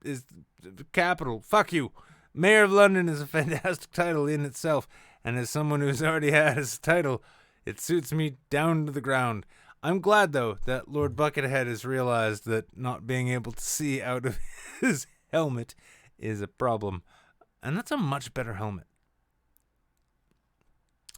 is the capital. Fuck you. Mayor of London is a fantastic title in itself, and as someone who's already had his title, it suits me down to the ground. I'm glad, though, that Lord Buckethead has realized that not being able to see out of his helmet is a problem, and that's a much better helmet.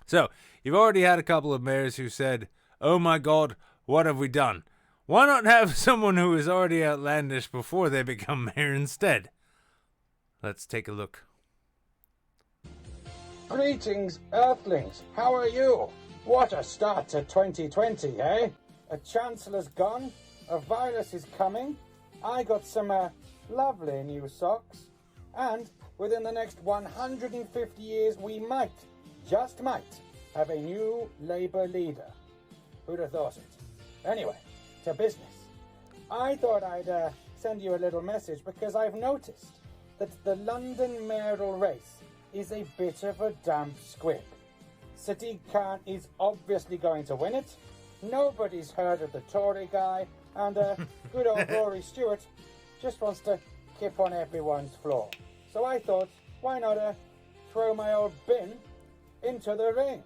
So, you've already had a couple of mayors who said, oh my God, what have we done? Why not have someone who is already outlandish before they become mayor instead? Let's take a look. Greetings, Earthlings. How are you? What a start to 2020, eh? A Chancellor's gone, a virus is coming, I got some lovely new socks, and within the next 150 years we might, just might, have a new Labour leader. Who'd have thought it? Anyway, to business. I thought I'd send you a little message because I've noticed that the London mayoral race is a bit of a damp squib. Sadiq Khan is obviously going to win it. Nobody's heard of the Tory guy, and good old Rory Stewart just wants to kip on everyone's floor. So I thought, why not throw my old bin into the ring?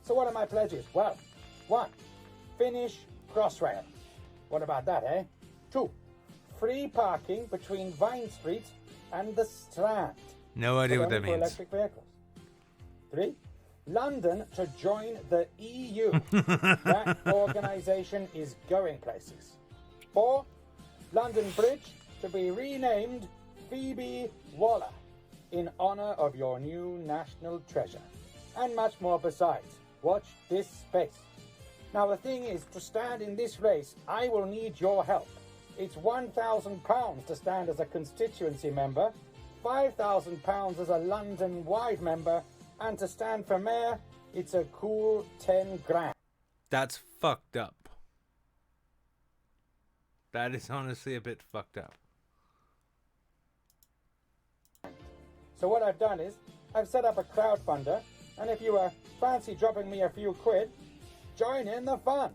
So what are my pledges? Well, 1. Finish Crossrail. What about that, eh? 2. Free parking between Vine Street and the Strand. No idea what that for means. electric vehicles. 3. London to join the EU. That organisation is going places. 4. London Bridge to be renamed Phoebe Waller in honour of your new national treasure. And much more besides. Watch this space. Now the thing is, to stand in this race, I will need your help. It's £1,000 to stand as a constituency member, £5,000 as a London-wide member, and to stand for mayor, it's a cool 10 grand. That's fucked up. That is honestly a bit fucked up. So what I've done is, I've set up a crowdfunder, and if you fancy dropping me a few quid, join in the fun.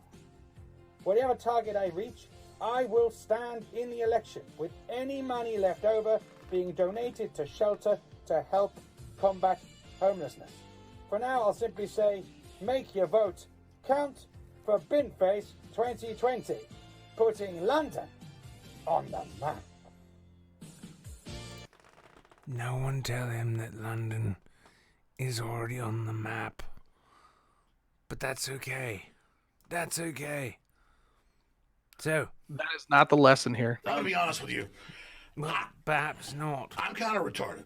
Whatever target I reach, I will stand in the election, with any money left over being donated to shelter to help combat homelessness. For now, I'll simply say, make your vote count for Binface 2020, putting London on the map. No one tell him that London is already on the map. But that's okay. That's okay. So, That is not the lesson here. I'm gonna be honest with you. well, perhaps not. I'm kind of retarded.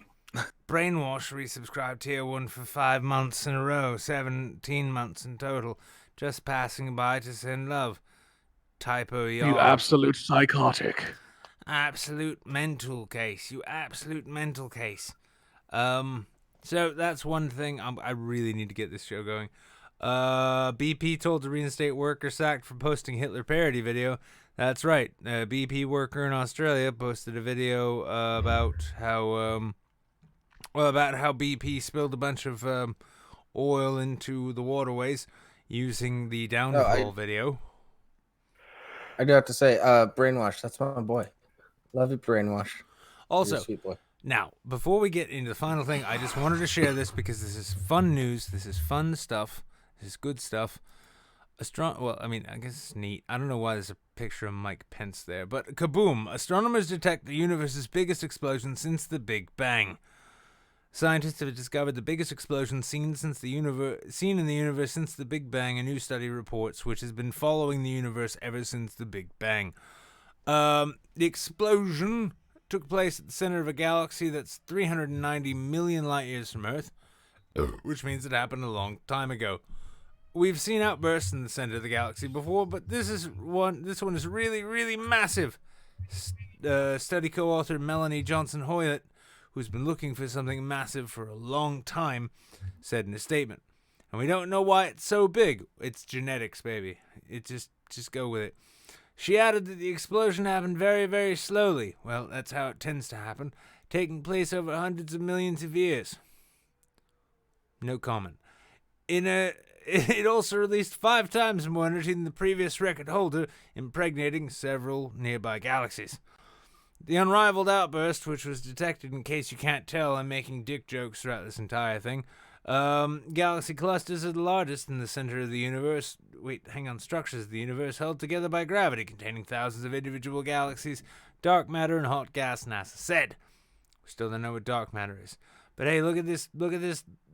Brainwash resubscribed tier 1 for 5 months in a row, 17 months in total. Just passing by to send love. Typo You y'all. absolute psychotic. Absolute mental case. You absolute mental case. So that's one thing. I really need to get this show going. BP told to reinstate worker sacked for posting Hitler parody video. That's right. A BP worker in Australia posted a video about how BP spilled a bunch of oil into the waterways using the downfall video. I do have to say, Brainwash, that's my boy. Love you, Brainwash. Also, You're a sweet boy. now, before we get into the final thing, I just wanted to share this because this is fun news. This is fun stuff. This is good stuff. Well, I mean, I guess it's neat. I don't know why there's a picture of Mike Pence there, but kaboom! Astronomers detect the universe's biggest explosion since the Big Bang. Scientists have discovered the biggest explosion seen in the universe since the Big Bang, a new study reports, which has been following the universe ever since the Big Bang. The explosion took place at the center of a galaxy that's 390 million light years from Earth, which means it happened a long time ago. We've seen outbursts in the center of the galaxy before, but this one is really, really massive. Study co-author Melanie Johnson-Hoyott, who's been looking for something massive for a long time, said in a statement. And we don't know why it's so big. It's genetics, baby. It just go with it. She added that the explosion happened very, very slowly. Well, that's how it tends to happen, taking place over hundreds of millions of years. No comment. It also released 5 times more energy than the previous record holder, impregnating several nearby galaxies. The unrivaled outburst, which was detected, in case you can't tell, I'm making dick jokes throughout this entire thing. Galaxy clusters are the largest in the center of the universe. Structures of the universe held together by gravity, containing thousands of individual galaxies, dark matter, and hot gas, NASA said. We still don't know what dark matter is. But hey, look at this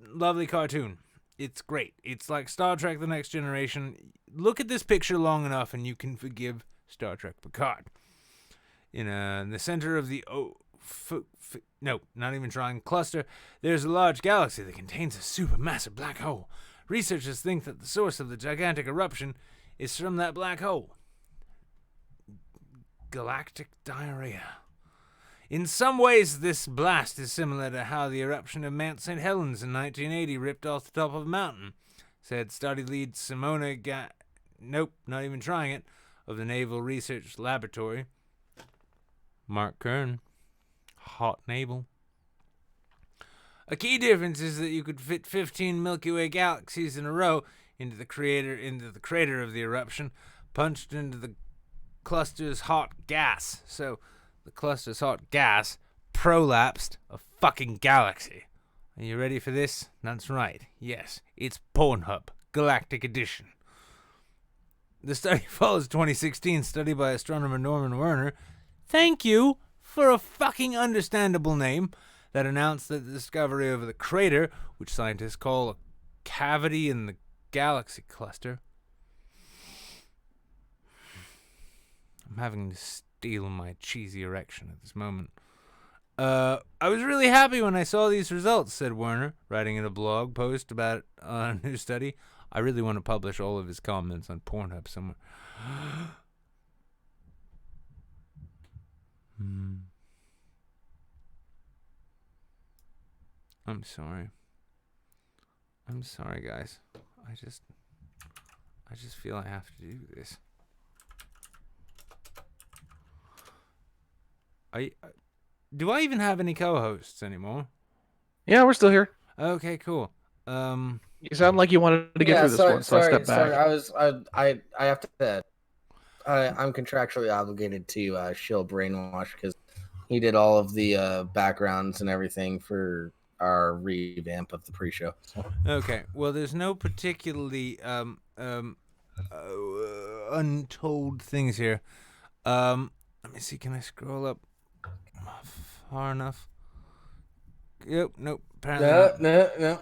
lovely cartoon. It's great. It's like Star Trek The Next Generation. Look at this picture long enough and you can forgive Star Trek Picard. In the center of the cluster, there's a large galaxy that contains a supermassive black hole. Researchers think that the source of the gigantic eruption is from that black hole. Galactic diarrhea. In some ways, this blast is similar to how the eruption of Mount St. Helens in 1980 ripped off the top of a mountain, said study lead Simona nope, not even trying it, of the Naval Research Laboratory. Mark Kern. hot navel. A key difference is that you could fit 15 Milky Way galaxies in a row into the crater of the eruption, punched into the cluster's hot gas. So the cluster's hot gas prolapsed a fucking galaxy. Are you ready for this? That's right. Yes, it's Pornhub Galactic Edition. The study follows a 2016 study by astronomer Norman Werner. Thank you for a fucking understandable name. That announced that the discovery of the crater, which scientists call a cavity in the galaxy cluster. I'm having to steal my cheesy erection at this moment. I was really happy when I saw these results, said Werner, writing in a blog post about a new study. I really want to publish all of his comments on Pornhub somewhere. I'm sorry, guys. I just feel I have to do this. Do I even have any co-hosts anymore? Yeah, we're still here. Okay, cool. You sound like you wanted to get through this one, so I stepped back. I have to. I'm contractually obligated to shill Brainwash because he did all of the backgrounds and everything for our revamp of the pre-show. So. Okay. Well, there's no particularly untold things here. Let me see. Can I scroll up far enough? Yep. Nope. Apparently No.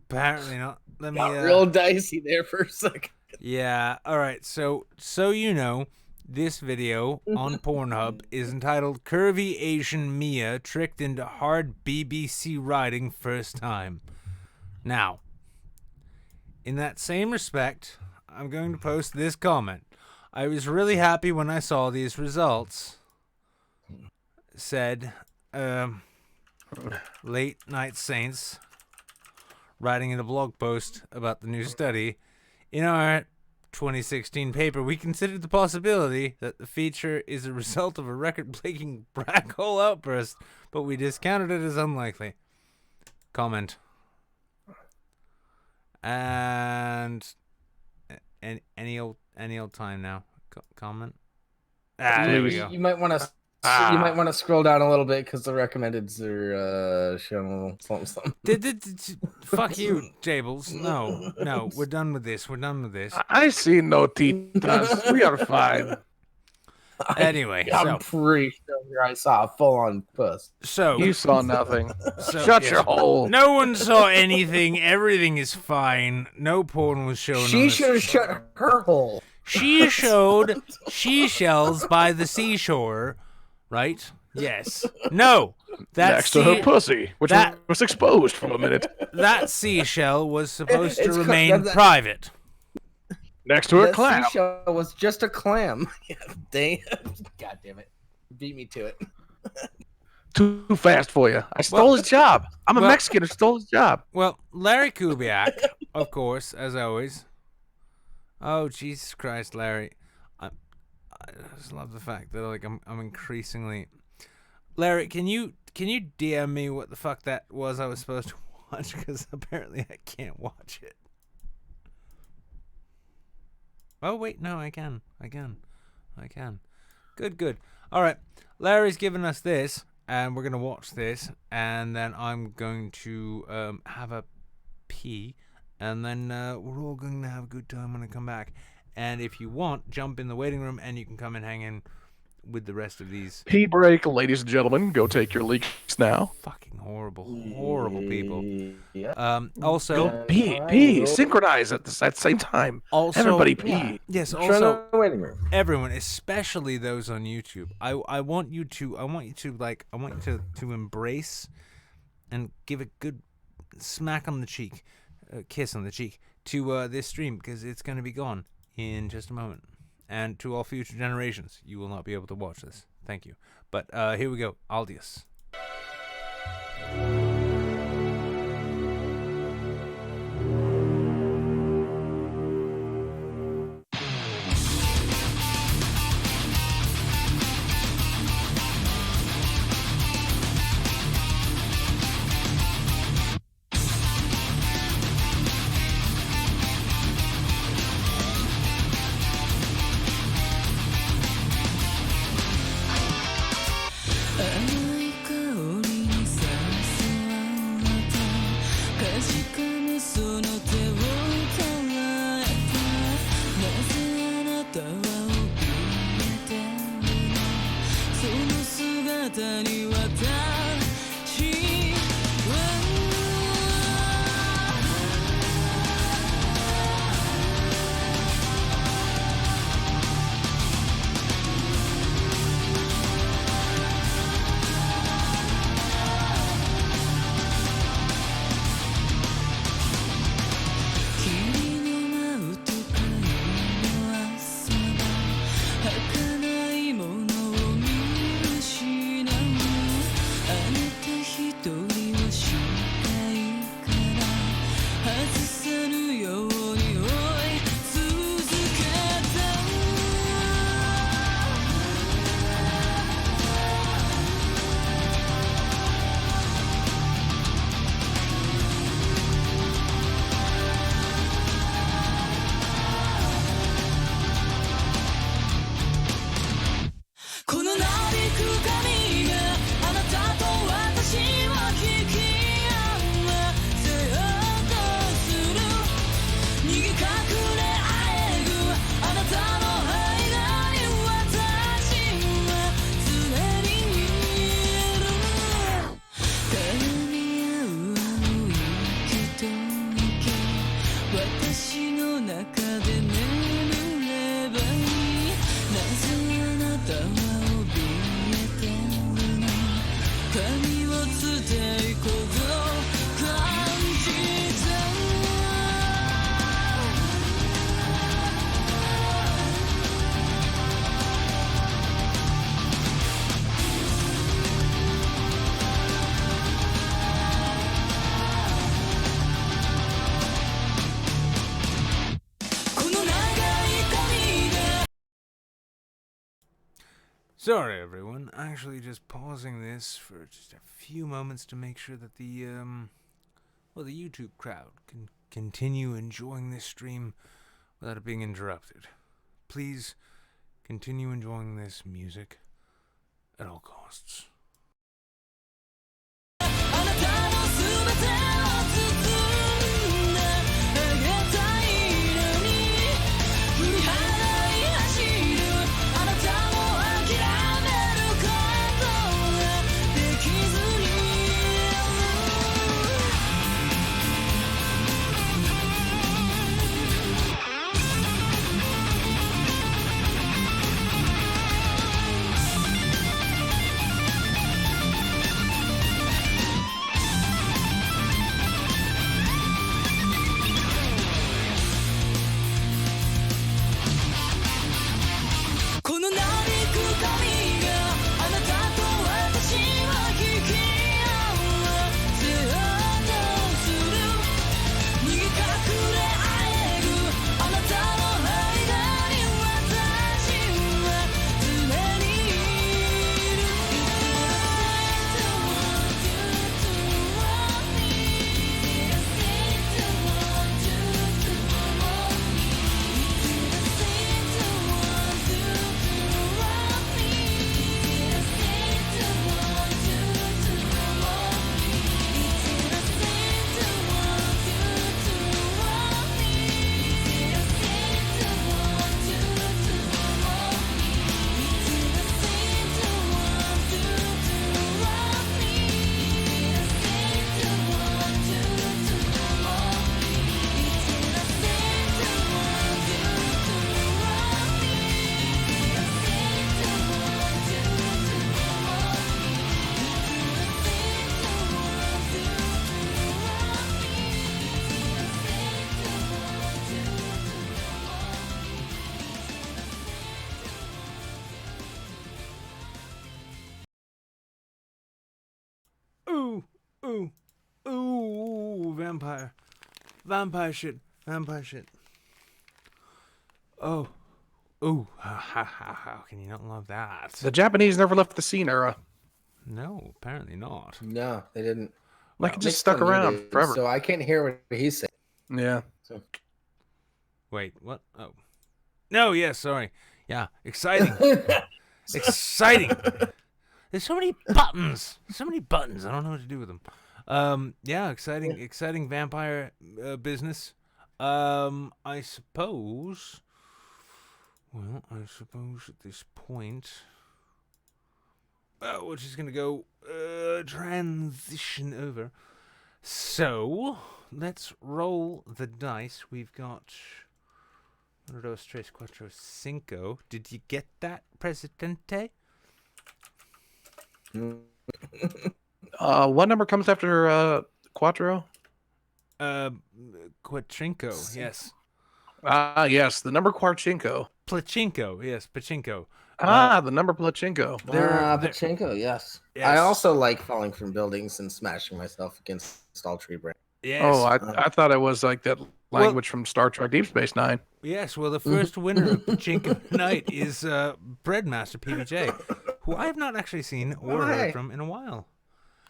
Apparently not. Let me. Got real dicey there for a second. Yeah. All right. So you know, this video on Pornhub is entitled "Curvy Asian Mia Tricked into Hard BBC Writing First Time." Now, in that same respect, I'm going to post this comment. I was really happy when I saw these results. Said, Late Night Saints, writing in a blog post about the new study. In our 2016 paper, we considered the possibility that the feature is a result of a record-breaking black hole outburst, but we discounted it as unlikely. Comment. And any old time now. Comment. There we go. You might want to. You might want to scroll down a little bit because the recommendeds are showing a little something. Fuck you, Jables. No, we're done with this. I see no titas. We are fine. Anyway, I'm pretty sure I saw a full-on puss. So you saw nothing. Shut your hole. No one saw anything. Everything is fine. No porn was shown. She should have shut her hole. She showed seashells by the seashore. Right? Yes. No. Next to her pussy, which was exposed for a minute. That seashell was supposed to remain private. Next to her clam. Seashell was just a clam. God damn it. Beat me to it. Too fast for you. I stole his job. I'm a Mexican who stole his job. Well, Larry Kubiak, of course, as always. Oh, Jesus Christ, Larry. I just love the fact that I'm increasingly. Larry, can you DM me what the fuck that was I was supposed to watch? Because apparently I can't watch it. Oh wait, no, I can. Good. All right, Larry's given us this, and we're gonna watch this, and then I'm going to have a pee, and then we're all going to have a good time when I come back. And if you want, jump in the waiting room and you can come and hang in with the rest of these. Pee break, ladies and gentlemen. Go take your leaks now. Fucking horrible people. Yeah. Also, go pee. Synchronize at the same time. Also, everybody pee. Yes. Also, waiting room. Everyone, especially those on YouTube. I want you to embrace and give a good smack on the cheek, kiss on the cheek to this stream, because it's going to be gone in just a moment. And to all future generations, you will not be able to watch this. Thank you. But here we go. Aldius. Sorry, everyone. Actually, just pausing this for just a few moments to make sure that the YouTube crowd can continue enjoying this stream without it being interrupted. Please continue enjoying this music at all costs. 'Ooh, vampire. Vampire shit. Vampire shit. Oh. Ooh, how can you not love that? The Japanese never left the scene era. No, apparently not. No, they didn't. Like, it just stuck around forever. So I can't hear what he's saying. Yeah. So. Wait, what? Oh. No, yeah, sorry. Yeah, exciting. Exciting. There's so many buttons. So many buttons. I don't know what to do with them. Yeah, exciting vampire business. I suppose. Well, I suppose at this point, we're just gonna go transition over. So let's roll the dice. We've got 1, 2, 3, 4, 5. Did you get that, Presidente? What number comes after Quattro? Quatrinko, yes. Yes, the number Quarchinko. Plachinko, yes, Pachinko. The number Plachinko. Pachinko, yes. I also like falling from buildings and smashing myself against tall tree branches. Yes. Oh, I thought it was like that language from Star Trek Deep Space Nine. Yes, well, the first winner of Pachinko Night is Breadmaster PBJ, who I have not actually seen or heard from in a while.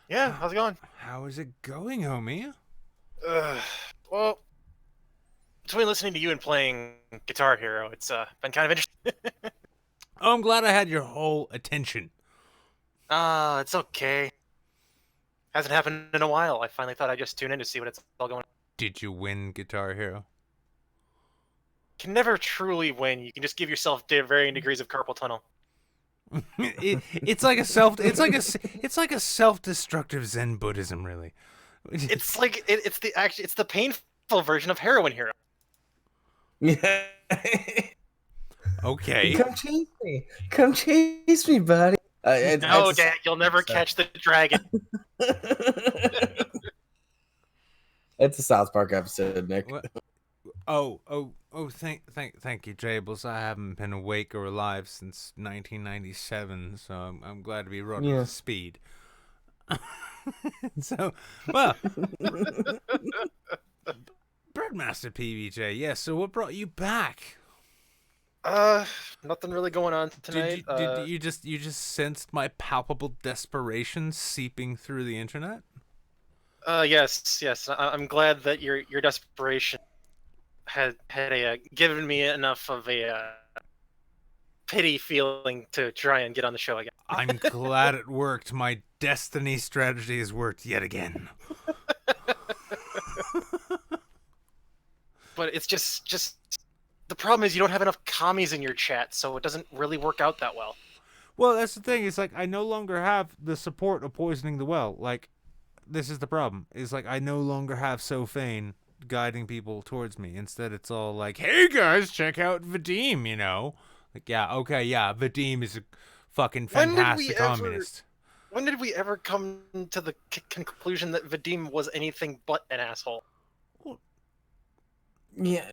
Yeah, how's it going? How is it going, homie? Well, between listening to you and playing Guitar Hero, it's been kind of interesting. Oh, I'm glad I had your whole attention. It's okay. Hasn't happened in a while. I finally thought I'd just tune in to see what it's all going on. Did you win Guitar Hero? Can never truly win. You can just give yourself varying degrees of carpal tunnel. It's like a self-destructive Zen Buddhism, really. It's like it's the painful version of Heroin Hero. Yeah. Okay. Come chase me, buddy. No, Dad, you'll never catch the dragon. It's a South Park episode, Nick. Thank you, Jables. I haven't been awake or alive since 1997, so I'm glad to be brought up to speed. So, well, Breadmaster PBJ, yes. So, what brought you back? Nothing really going on tonight. Did you just sensed my palpable desperation seeping through the internet? Yes. I'm glad that your desperation had given me enough of a pity feeling to try and get on the show again. I'm glad it worked. My destiny strategy has worked yet again. But it's just the problem is you don't have enough commies in your chat, so it doesn't really work out that well. Well, that's the thing. It's like I no longer have the support of poisoning the well. Like, this is the problem. It's like I no longer have Sophane guiding people towards me. Instead, it's all like, "Hey guys, check out Vadim," you know? Like, yeah, okay, yeah, Vadim is a fucking fantastic communist. When did we ever come to the conclusion that Vadim was anything but an asshole? Yeah.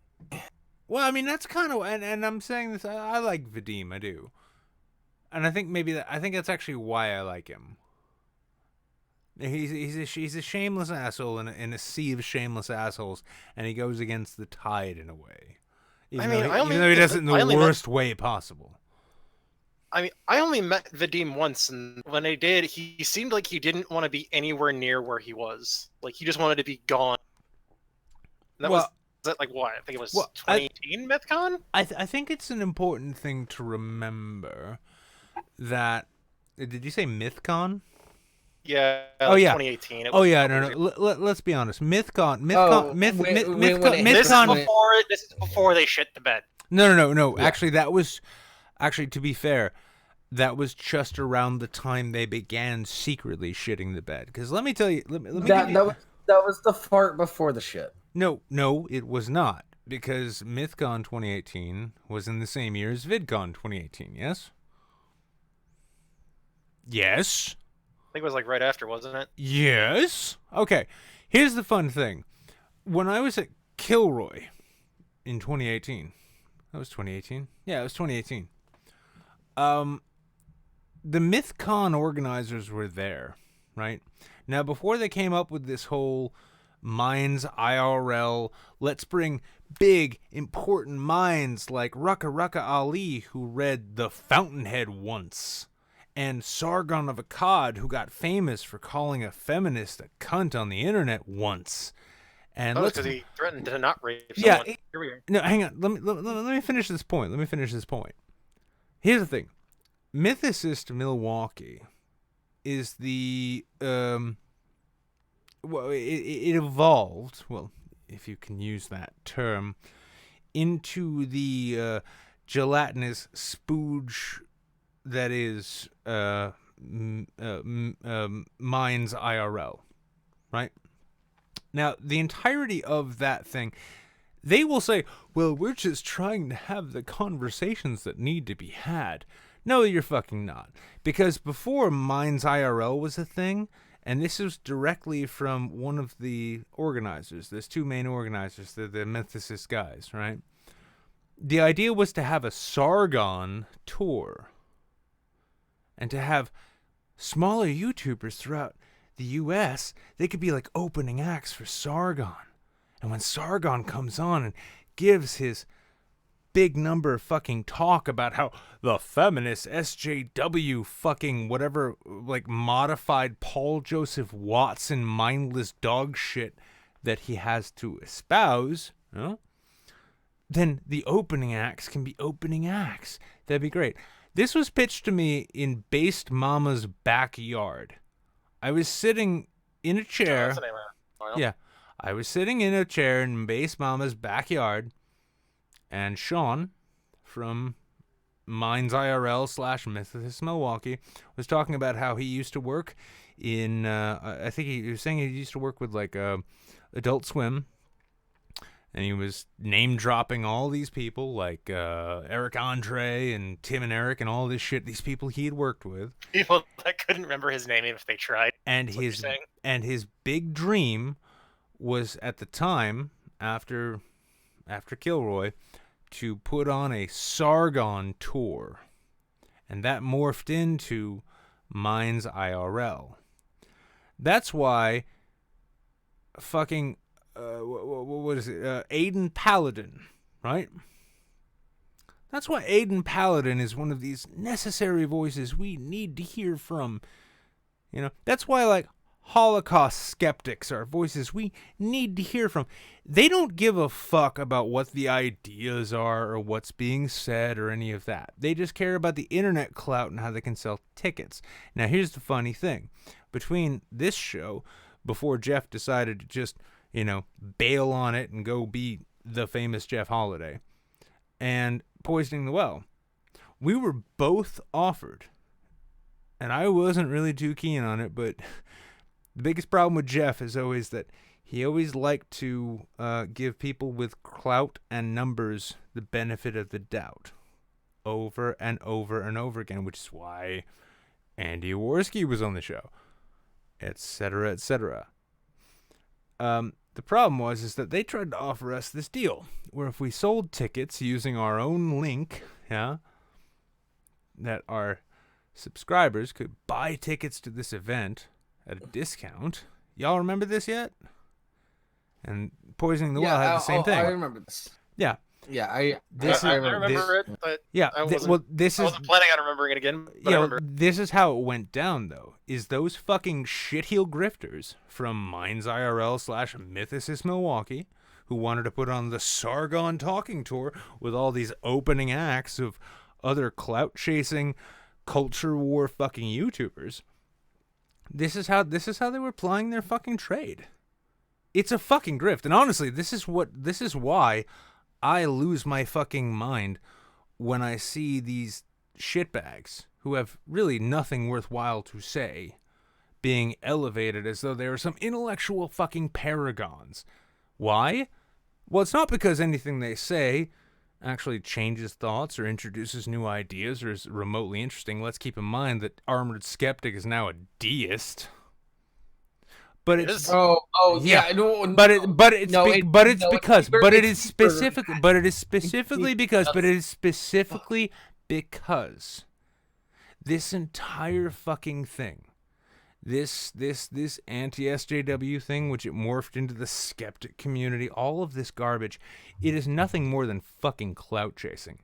Well, I mean, that's kind of, and I'm saying this, I like Vadim, I do. And I think I think that's actually why I like him. He's a shameless asshole in a sea of shameless assholes, and he goes against the tide in a way. Even though he does it in the worst way possible. I mean, I only met Vadim once, and when I did, he seemed like he didn't want to be anywhere near where he was. Like, he just wanted to be gone. Was that like what? I think it was 2018 MythCon? I think it's an important thing to remember that. Did you say MythCon? Yeah. Oh yeah. 2018. No. Let's be honest. MythCon. This is before they shit the bed. No. Yeah. Actually, to be fair, that was just around the time they began secretly shitting the bed. Because let me tell you, that was the fart before the shit. No, it was not. Because MythCon 2018 was in the same year as VidCon 2018, yes? Yes. I think it was like right after, wasn't it? Yes. Okay. Here's the fun thing. When I was at Kilroy in 2018, that was 2018? Yeah, it was 2018. The MythCon organizers were there, right? Now, before they came up with this whole Minds IRL, let's bring big, important minds like Rucka Ali, who read The Fountainhead once, and Sargon of Akkad, who got famous for calling a feminist a cunt on the internet once. And because he threatened to not rape someone. Yeah, here we are. No, hang on. Let me finish this point. Here's the thing. Mythicist Milwaukee is the well, it evolved, well, if you can use that term, into the gelatinous spooge that is Minds IRL, right? Now, the entirety of that thing, they will say, well, we're just trying to have the conversations that need to be had. No, you're fucking not. Because before Minds IRL was a thing, and this is directly from one of the organizers, there's two main organizers, they're the Mythicist guys, right? The idea was to have a Sargon tour and to have smaller YouTubers throughout the US, they could be like opening acts for Sargon. And when Sargon comes on and gives his big number fucking talk about how the feminist SJW fucking whatever, like modified Paul Joseph Watson mindless dog shit that he has to espouse, you know, then the opening acts can be opening acts. That'd be great. This was pitched to me in Based Mama's backyard. I was sitting in a chair. Yeah. I was sitting in a chair in Based Mama's backyard, and Sean from Minds IRL / Mythicist Milwaukee was talking about how he used to work in, I think he was saying he used to work with like Adult Swim. And he was name dropping all these people like Eric Andre and Tim and Eric and all this shit. These people he had worked with. People that couldn't remember his name even if they tried. And his big dream was at the time after Kilroy to put on a Sargon tour, and that morphed into Minds IRL. That's why fucking. What is it? Aiden Paladin, right? That's why Aiden Paladin is one of these necessary voices we need to hear from. You know, that's why like Holocaust skeptics are voices we need to hear from. They don't give a fuck about what the ideas are or what's being said or any of that. They just care about the internet clout and how they can sell tickets. Now, here's the funny thing. Between this show, before Jeff decided to just, you know, bail on it and go be the famous Jeff Holiday, and Poisoning the Well, we were both offered, and I wasn't really too keen on it, but the biggest problem with Jeff is always that he always liked to give people with clout and numbers the benefit of the doubt over and over and over again, which is why Andy Jaworski was on the show, etc., etc. The problem is that they tried to offer us this deal where if we sold tickets using our own link, yeah, that our subscribers could buy tickets to this event at a discount. Y'all remember this yet? And Poisoning the Well had the same thing. I remember this. Yeah. Yeah, I remember it, but yeah, I wasn't planning on remembering it again. But yeah, this is how it went down, though. Is those fucking shitheel grifters from Minds IRL / Mythicist Milwaukee, who wanted to put on the Sargon talking tour with all these opening acts of other clout chasing, culture war fucking YouTubers. This is how they were plying their fucking trade. It's a fucking grift, and honestly, this is why I lose my fucking mind when I see these shitbags who have really nothing worthwhile to say being elevated as though they are some intellectual fucking paragons. Why? Well, it's not because anything they say actually changes thoughts or introduces new ideas or is remotely interesting. Let's keep in mind that Armored Skeptic is now a deist. But it's specifically because this entire fucking thing, this anti-SJW thing, which it morphed into the skeptic community, all of this garbage, it is nothing more than fucking clout chasing.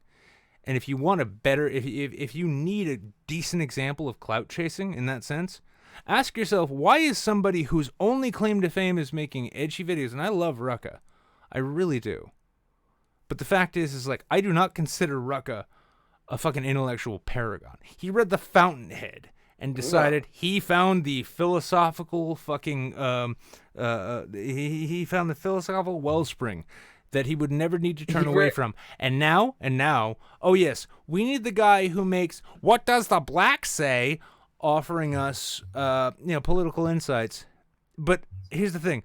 And if you want a better, if you need a decent example of clout chasing in that sense, ask yourself, why is somebody whose only claim to fame is making edgy videos, and I love Rucka, I really do, but the fact is like, I do not consider Rucka a fucking intellectual paragon. He read The Fountainhead and decided he found the philosophical fucking he found the philosophical wellspring that he would never need to turn away from. And now, oh yes, we need the guy who makes What Does the Black Say, offering us, political insights. But here's the thing,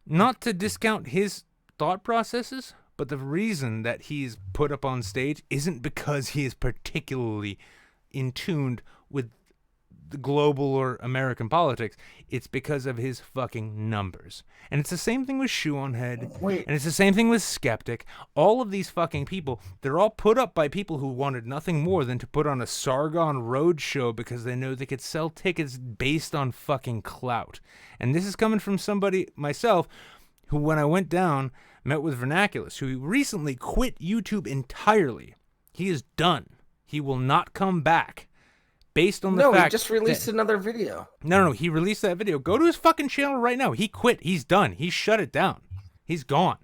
not to discount his thought processes, but the reason that he's put up on stage isn't because he is particularly in tune with the global or American politics. It's because of his fucking numbers. And it's the same thing with Shoe on Head. Wait. And it's the same thing with Skeptic. All of these fucking people, they're all put up by people who wanted nothing more than to put on a Sargon Road show because they know they could sell tickets based on fucking clout. And this is coming from somebody, myself, who when I went down, met with Vernaculus, who recently quit YouTube entirely. He is done. He will not come back. Based on the fact he just released another video. No, he released that video. Go to his fucking channel right now. He quit. He's done. He shut it down. He's gone.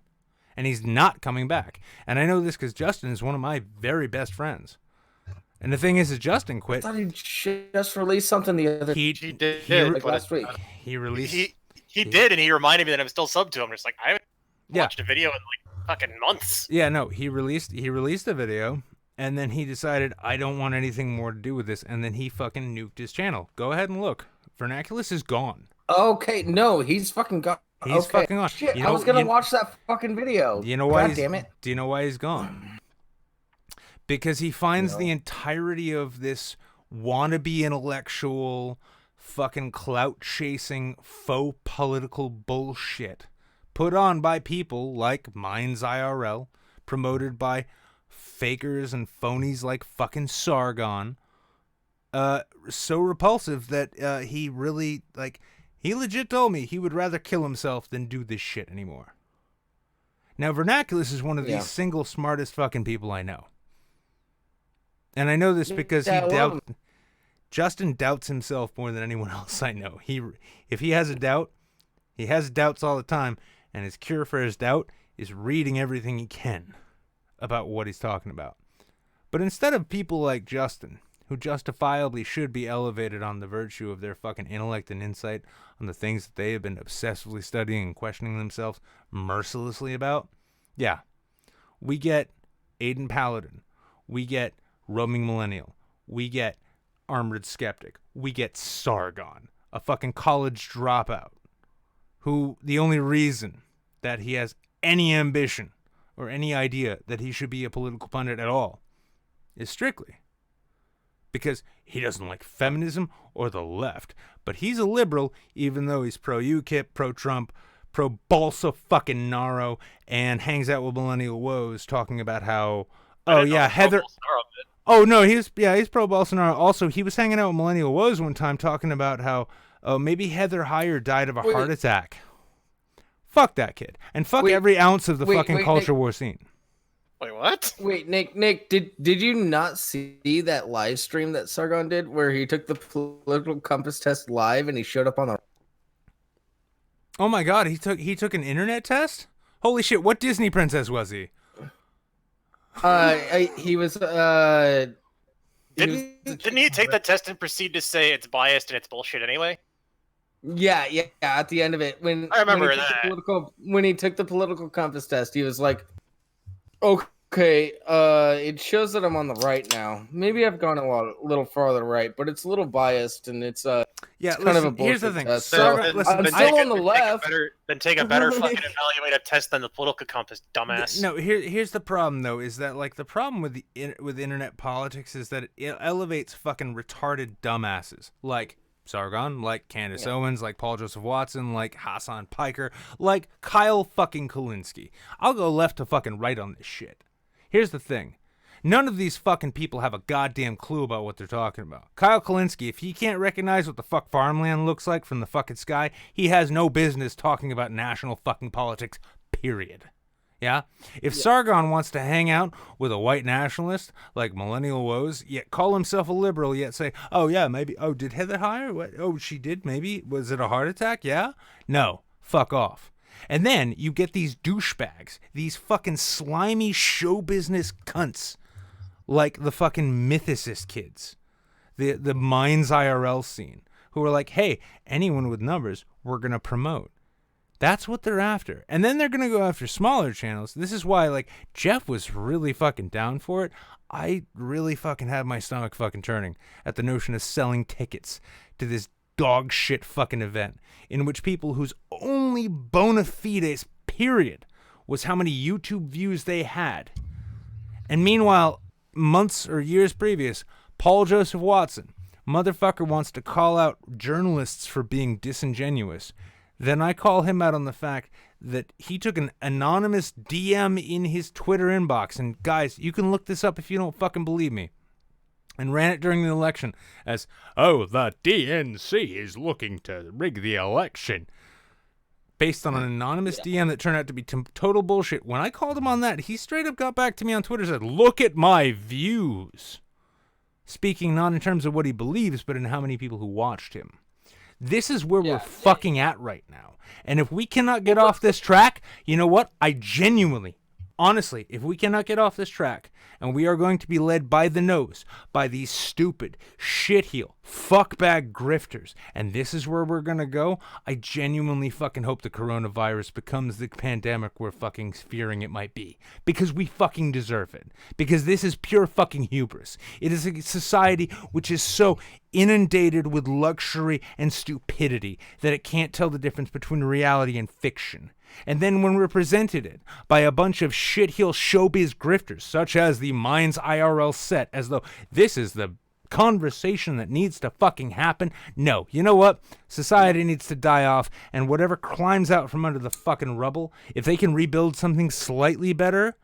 And he's not coming back. And I know this because Justin is one of my very best friends. And the thing is Justin quit. I thought he just released something the other He did like last week. He released... He did, and he reminded me that I'm still subbed to him. Just like, I haven't watched a video in like fucking months. Yeah, no, he released a video, and then he decided, I don't want anything more to do with this, and then he fucking nuked his channel. Go ahead and look. Vernaculus is gone. Okay, no, he's fucking gone. He's fucking gone. Shit, I was gonna watch that fucking video. You know why? God damn it! Do you know why he's gone? Because he finds the entirety of this wannabe intellectual, fucking clout chasing, faux political bullshit put on by people like Minds IRL, promoted by fakers and phonies like fucking Sargon, so repulsive that he really, he legit told me he would rather kill himself than do this shit anymore. Now, Vernaculus is one of the single smartest fucking people I know. And I know this because Justin doubts himself more than anyone else I know. If he has a doubt, he has doubts all the time, and his cure for his doubt is reading everything he can about what he's talking about. But instead of people like Justin, who justifiably should be elevated on the virtue of their fucking intellect and insight on the things that they have been obsessively studying and questioning themselves mercilessly about, we get Aiden Paladin, we get Roaming Millennial, we get Armored Skeptic, we get Sargon, a fucking college dropout, who the only reason that he has any ambition or any idea that he should be a political pundit at all is strictly because he doesn't like feminism or the left. But he's a liberal, even though he's pro-UKIP, pro-Trump, pro-Bolsonaro, and hangs out with millennial woes talking about how, Heather... Oh, no, he's pro-Bolsonaro. Also, he was hanging out with millennial woes one time talking about how, maybe Heather Heyer died of a heart attack. Fuck that kid. And fuck every ounce of the fucking culture war scene. Wait, what? Wait, Nick, did you not see that live stream that Sargon did where he took the political compass test live and he showed up on the... Oh my god, he took an internet test? Holy shit, what Disney princess was he? He was Didn't he take the test and proceed to say it's biased and it's bullshit anyway? Yeah. At the end of it, when I remember that when he took the political compass test, he was like, "Okay, it shows that I'm on the right now. Maybe I've gone a little farther right, but it's a little biased, and it's kind of a bullshit here's the thing. test. Sargon, I'm still on the left. Then take a better fucking evaluative test than the political compass, dumbass. No, here's the problem though, is that the problem with with internet politics is that it elevates fucking retarded dumbasses like Sargon, like Candace Owens, like Paul Joseph Watson, like Hassan Piker, like Kyle fucking Kulinski. I'll go left to fucking right on this shit. Here's the thing. None of these fucking people have a goddamn clue about what they're talking about. Kyle Kulinski, if he can't recognize what the fuck farmland looks like from the fucking sky, he has no business talking about national fucking politics, period. Yeah? If Sargon wants to hang out with a white nationalist like Millennial Woes, yet call himself a liberal, yet say, oh yeah, maybe, oh, did Heather Heyer? What? Oh, she did, maybe? Was it a heart attack? Yeah? No. Fuck off. And then you get these douchebags, these fucking slimy show business cunts, like the fucking mythicist kids, the Minds IRL scene, who are like, hey, anyone with numbers, we're going to promote. That's what they're after. And then they're going to go after smaller channels. This is why, like, Jeff was really fucking down for it. I really fucking had my stomach fucking turning at the notion of selling tickets to this dog shit fucking event in which people whose only bona fides, period, was how many YouTube views they had. And meanwhile, months or years previous, Paul Joseph Watson, motherfucker, wants to call out journalists for being disingenuous. Then I call him out on the fact that he took an anonymous DM in his Twitter inbox, and guys, you can look this up if you don't fucking believe me, and ran it during the election as, oh, the DNC is looking to rig the election, based on an anonymous DM that turned out to be total bullshit. When I called him on that, he straight up got back to me on Twitter and said, look at my views. Speaking not in terms of what he believes, but in how many people who watched him. This is where we're fucking at right now. And if we cannot get off this track, you know what? I genuinely, honestly, if we cannot get off this track, and we are going to be led by the nose by these stupid, shitheel, fuckbag grifters, and this is where we're going to go, I genuinely fucking hope the coronavirus becomes the pandemic we're fucking fearing it might be. Because we fucking deserve it. Because this is pure fucking hubris. It is a society which is so inundated with luxury and stupidity that it can't tell the difference between reality and fiction. And then when we're presented it by a bunch of shitheel showbiz grifters, such as the Minds IRL set, as though this is the conversation that needs to fucking happen. No, you know what? Society needs to die off, and whatever climbs out from under the fucking rubble, if they can rebuild something slightly better,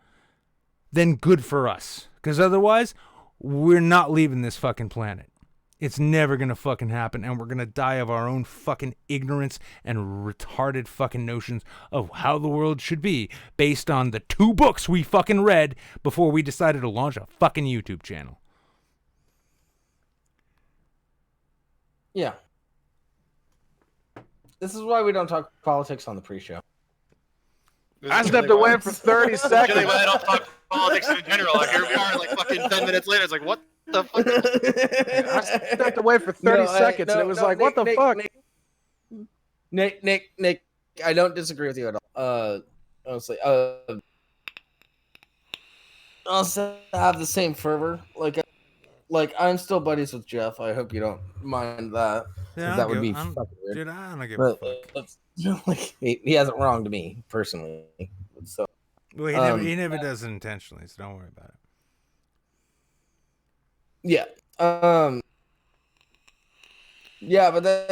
then good for us. Because otherwise, we're not leaving this fucking planet. It's never gonna fucking happen, and we're gonna die of our own fucking ignorance and retarded fucking notions of how the world should be based on the 2 books we fucking read before we decided to launch a fucking YouTube channel. Yeah. This is why we don't talk politics on the pre-show. I stepped away for 30 seconds. Usually when I don't talk politics in general, here we are like fucking 10 minutes later. It's like, what the fuck? I stepped away for 30 seconds, and it was like, what the fuck? Nick, I don't disagree with you at all. Honestly, also have the same fervor. Like I'm still buddies with Jeff. I hope you don't mind that. Yeah, that would be fucking weird. Dude, I don't give a fuck. Like, he hasn't wronged me personally. So, well, he never does it intentionally, so don't worry about it. Yeah. Yeah, but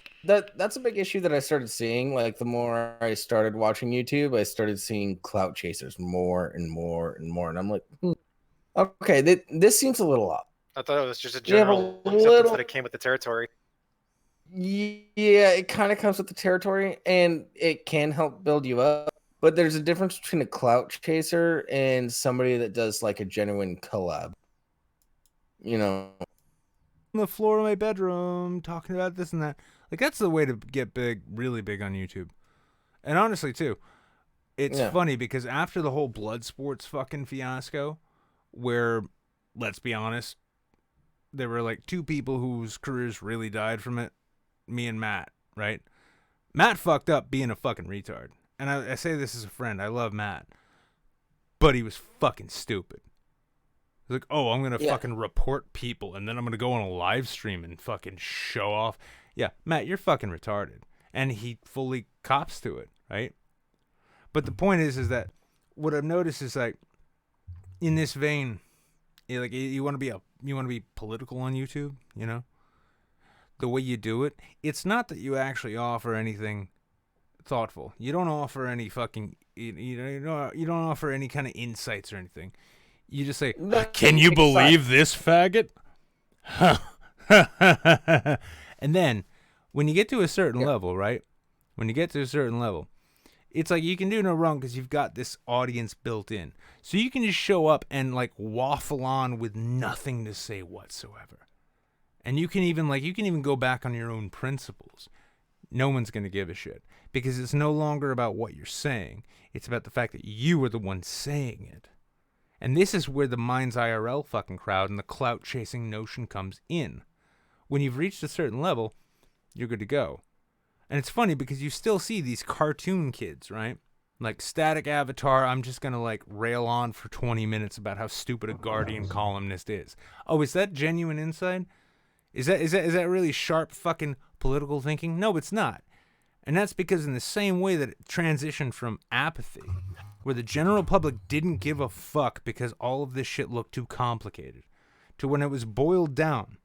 that's a big issue that I started seeing. Like the more I started watching YouTube, I started seeing clout chasers more and more and more, and I'm like, okay, this seems a little off. I thought it was just a general acceptance that it came with the territory. Yeah, it kind of comes with the territory, and it can help build you up. But there's a difference between a clout chaser and somebody that does like a genuine collab. You know, on the floor of my bedroom talking about this and that. Like, that's the way to get big, really big on YouTube. And honestly, too, it's funny because after the whole blood sports fucking fiasco, where, let's be honest, there were like 2 people whose careers really died from it, me and Matt, right? Matt fucked up being a fucking retard. And I say this as a friend. I love Matt. But he was fucking stupid. Like, oh, I'm going to fucking report people, and then I'm going to go on a live stream and fucking show off. Yeah, Matt, you're fucking retarded. And he fully cops to it, right? But the point is that what I've noticed is, like, in this vein, like, you want to be political on YouTube, you know? The way you do it, it's not that you actually offer anything thoughtful. You don't offer any fucking, you don't offer any kind of insights or anything. You just say, can you believe this faggot? And then, when you get to a certain level, right? When you get to a certain level, it's like you can do no wrong because you've got this audience built in. So you can just show up and like waffle on with nothing to say whatsoever. And you can even go back on your own principles. No one's going to give a shit because it's no longer about what you're saying. It's about the fact that you were the one saying it. And this is where the Minds IRL fucking crowd and the clout chasing notion comes in. When you've reached a certain level, you're good to go. And it's funny because you still see these cartoon kids, right? Like Static Avatar, I'm just going to like rail on for 20 minutes about how stupid a Guardian columnist is. Oh, is that genuine insight? Is that really sharp fucking political thinking? No, it's not. And that's because in the same way that it transitioned from apathy, where the general public didn't give a fuck because all of this shit looked too complicated, to when it was boiled down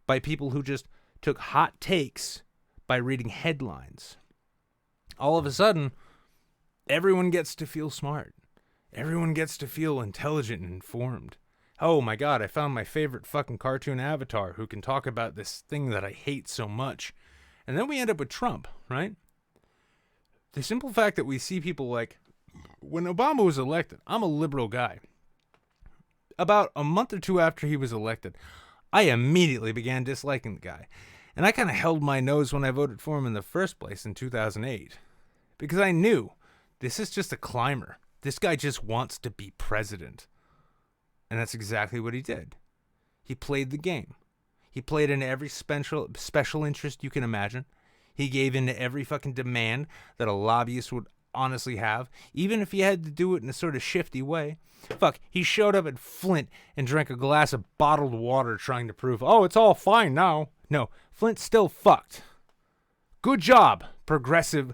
by people who just took hot takes by reading headlines. All of a sudden, everyone gets to feel smart. Everyone gets to feel intelligent and informed. Oh my god, I found my favorite fucking cartoon avatar who can talk about this thing that I hate so much. And then we end up with Trump, right? The simple fact that we see people like, when Obama was elected, I'm a liberal guy. About a month or two after he was elected, I immediately began disliking the guy. And I kind of held my nose when I voted for him in the first place in 2008. Because I knew, this is just a climber. This guy just wants to be president. And that's exactly what he did. He played the game. He played into every special interest you can imagine. He gave in to every fucking demand that a lobbyist would honestly have, even if he had to do it in a sort of shifty way. Fuck, he showed up at Flint and drank a glass of bottled water trying to prove, oh, it's all fine now. No, Flint's still fucked. Good job, progressive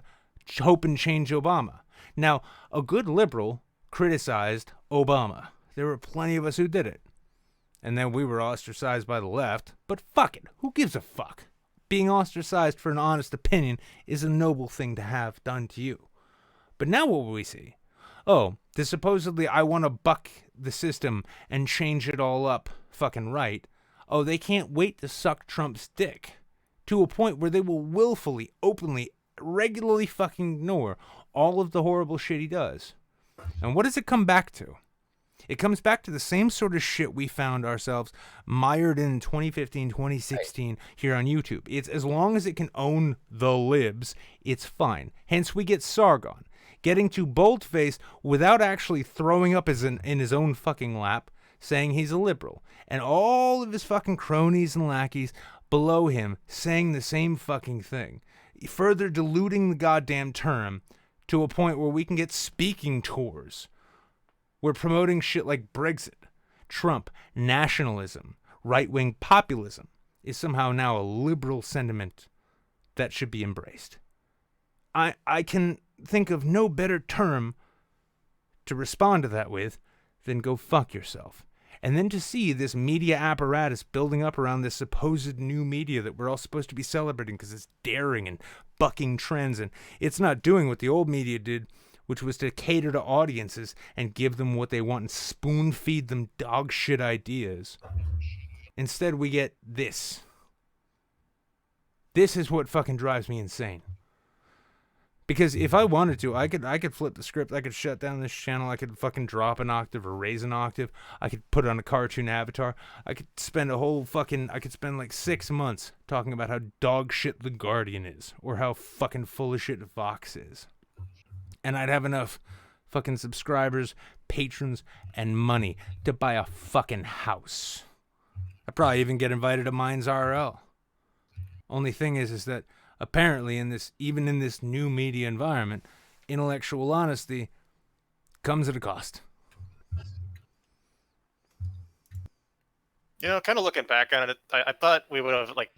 hope and change Obama. Now, a good liberal criticized Obama. There were plenty of us who did it. And then we were ostracized by the left. But fuck it, who gives a fuck? Being ostracized for an honest opinion is a noble thing to have done to you. But now what will we see? Oh, the supposedly I want to buck the system and change it all up fucking right. Oh, they can't wait to suck Trump's dick to a point where they will willfully, openly, regularly fucking ignore all of the horrible shit he does. And what does it come back to? It comes back to the same sort of shit we found ourselves mired in 2015, 2016 here on YouTube. It's as long as it can own the libs, it's fine. Hence we get Sargon getting to boldface without actually throwing up in his own fucking lap, saying he's a liberal, and all of his fucking cronies and lackeys below him saying the same fucking thing, further diluting the goddamn term to a point where we can get speaking tours. We're promoting shit like Brexit, Trump, nationalism, right-wing populism is somehow now a liberal sentiment that should be embraced. I can think of no better term to respond to that with than go fuck yourself. And then to see this media apparatus building up around this supposed new media that we're all supposed to be celebrating because it's daring and bucking trends, and it's not doing what the old media did, which was to cater to audiences and give them what they want and spoon feed them dog shit ideas. Instead, we get this. This is what fucking drives me insane. Because if I wanted to, I could flip the script. I could shut down this channel. I could fucking drop an octave or raise an octave. I could put on a cartoon avatar. I could spend like 6 months talking about how dog shit The Guardian is, or how fucking full of shit Vox is. And I'd have enough fucking subscribers, patrons, and money to buy a fucking house. I'd probably even get invited to Minds RL. Only thing is that apparently even in this new media environment, intellectual honesty comes at a cost. You know, kind of looking back on it, I thought we would have, like,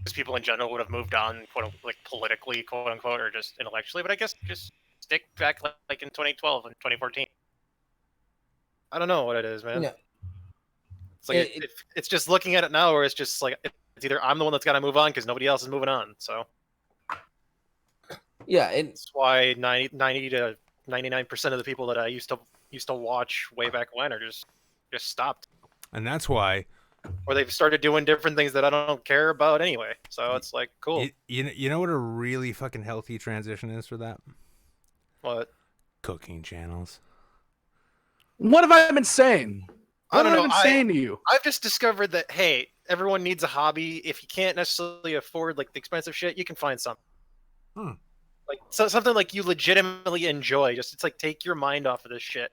just people in general would have moved on, like politically, quote unquote, or just intellectually. But I guess just stick back like in 2012 and 2014. I don't know what it is, man. Yeah. It's like it's just looking at it now, where it's just like it's either I'm the one that's got to move on because nobody else is moving on. So yeah, it's why 90 to 99% of the people that I used to watch way back when are just stopped. And that's why. Or they've started doing different things that I don't care about anyway. So it's like, cool. You know what a really fucking healthy transition is for that? What? Cooking channels. What have I been saying? I don't know. What have I been saying to you? I've just discovered that, hey, everyone needs a hobby. If you can't necessarily afford like the expensive shit, you can find something. Like something like you legitimately enjoy. It's like take your mind off of this shit.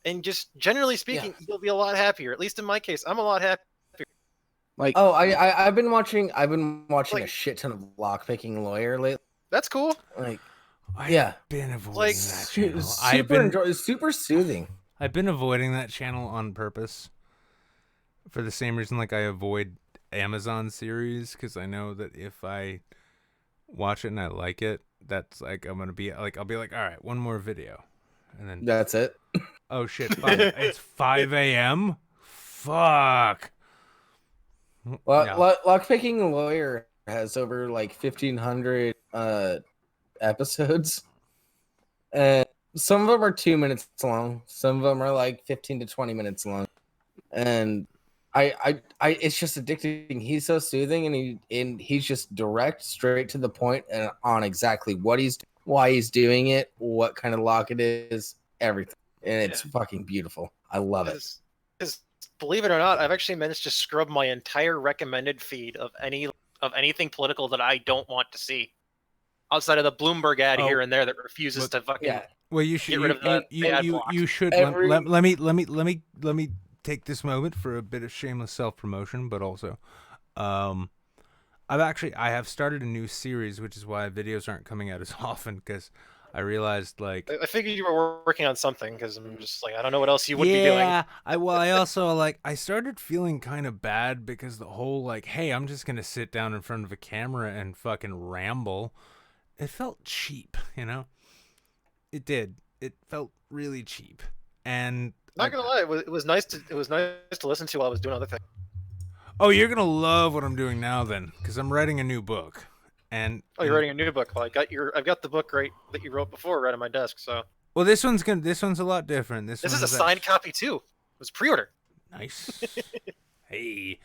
And just generally speaking, you'll be a lot happier. At least in my case, I'm a lot happier. Like, I've been watching Like- a shit ton of lockpicking lawyer lately. That's cool. Like, I've been avoiding like, that channel. Super soothing. I've been avoiding that channel on purpose for the same reason like I avoid Amazon series, because I know that if I watch it and I like it, that's like I'll be like, all right, one more video, and then That's it. oh shit, it's 5 a.m. Fuck. Well, Yeah. lockpicking lawyer has over like 1,500 episodes, and some of them are 2 minutes long. Some of them are like 15 to 20 minutes long, and I it's just addicting. He's so soothing, and he's just direct, straight to the point, and on exactly what why he's doing it, what kind of lock it is, everything, and it's fucking beautiful. I love it. Because believe it or not, I've actually managed to scrub my entire recommended feed of anything political that I don't want to see, outside of the Bloomberg ad here and there that refuses to fucking Well, you should get rid of the ad block. you should let me take this moment for a bit of shameless self-promotion, but also I have started a new series, which is why videos aren't coming out as often, because I realized like I figured you were working on something, because I'm just like, I don't know what else you would be doing. Yeah, I also like I started feeling kind of bad because the whole like, hey, I'm just gonna sit down in front of a camera and fucking ramble. It felt cheap, you know. It did. It felt really cheap, and Not gonna lie, it was nice to listen to while I was doing other things. oh, you're gonna love what I'm doing now then, because I'm writing a new book. And oh, you're writing a new book. Well, I've got the book right that you wrote before right on my desk. So well, this one's a lot different. This is a signed copy too. It was pre-order. Nice. Hey,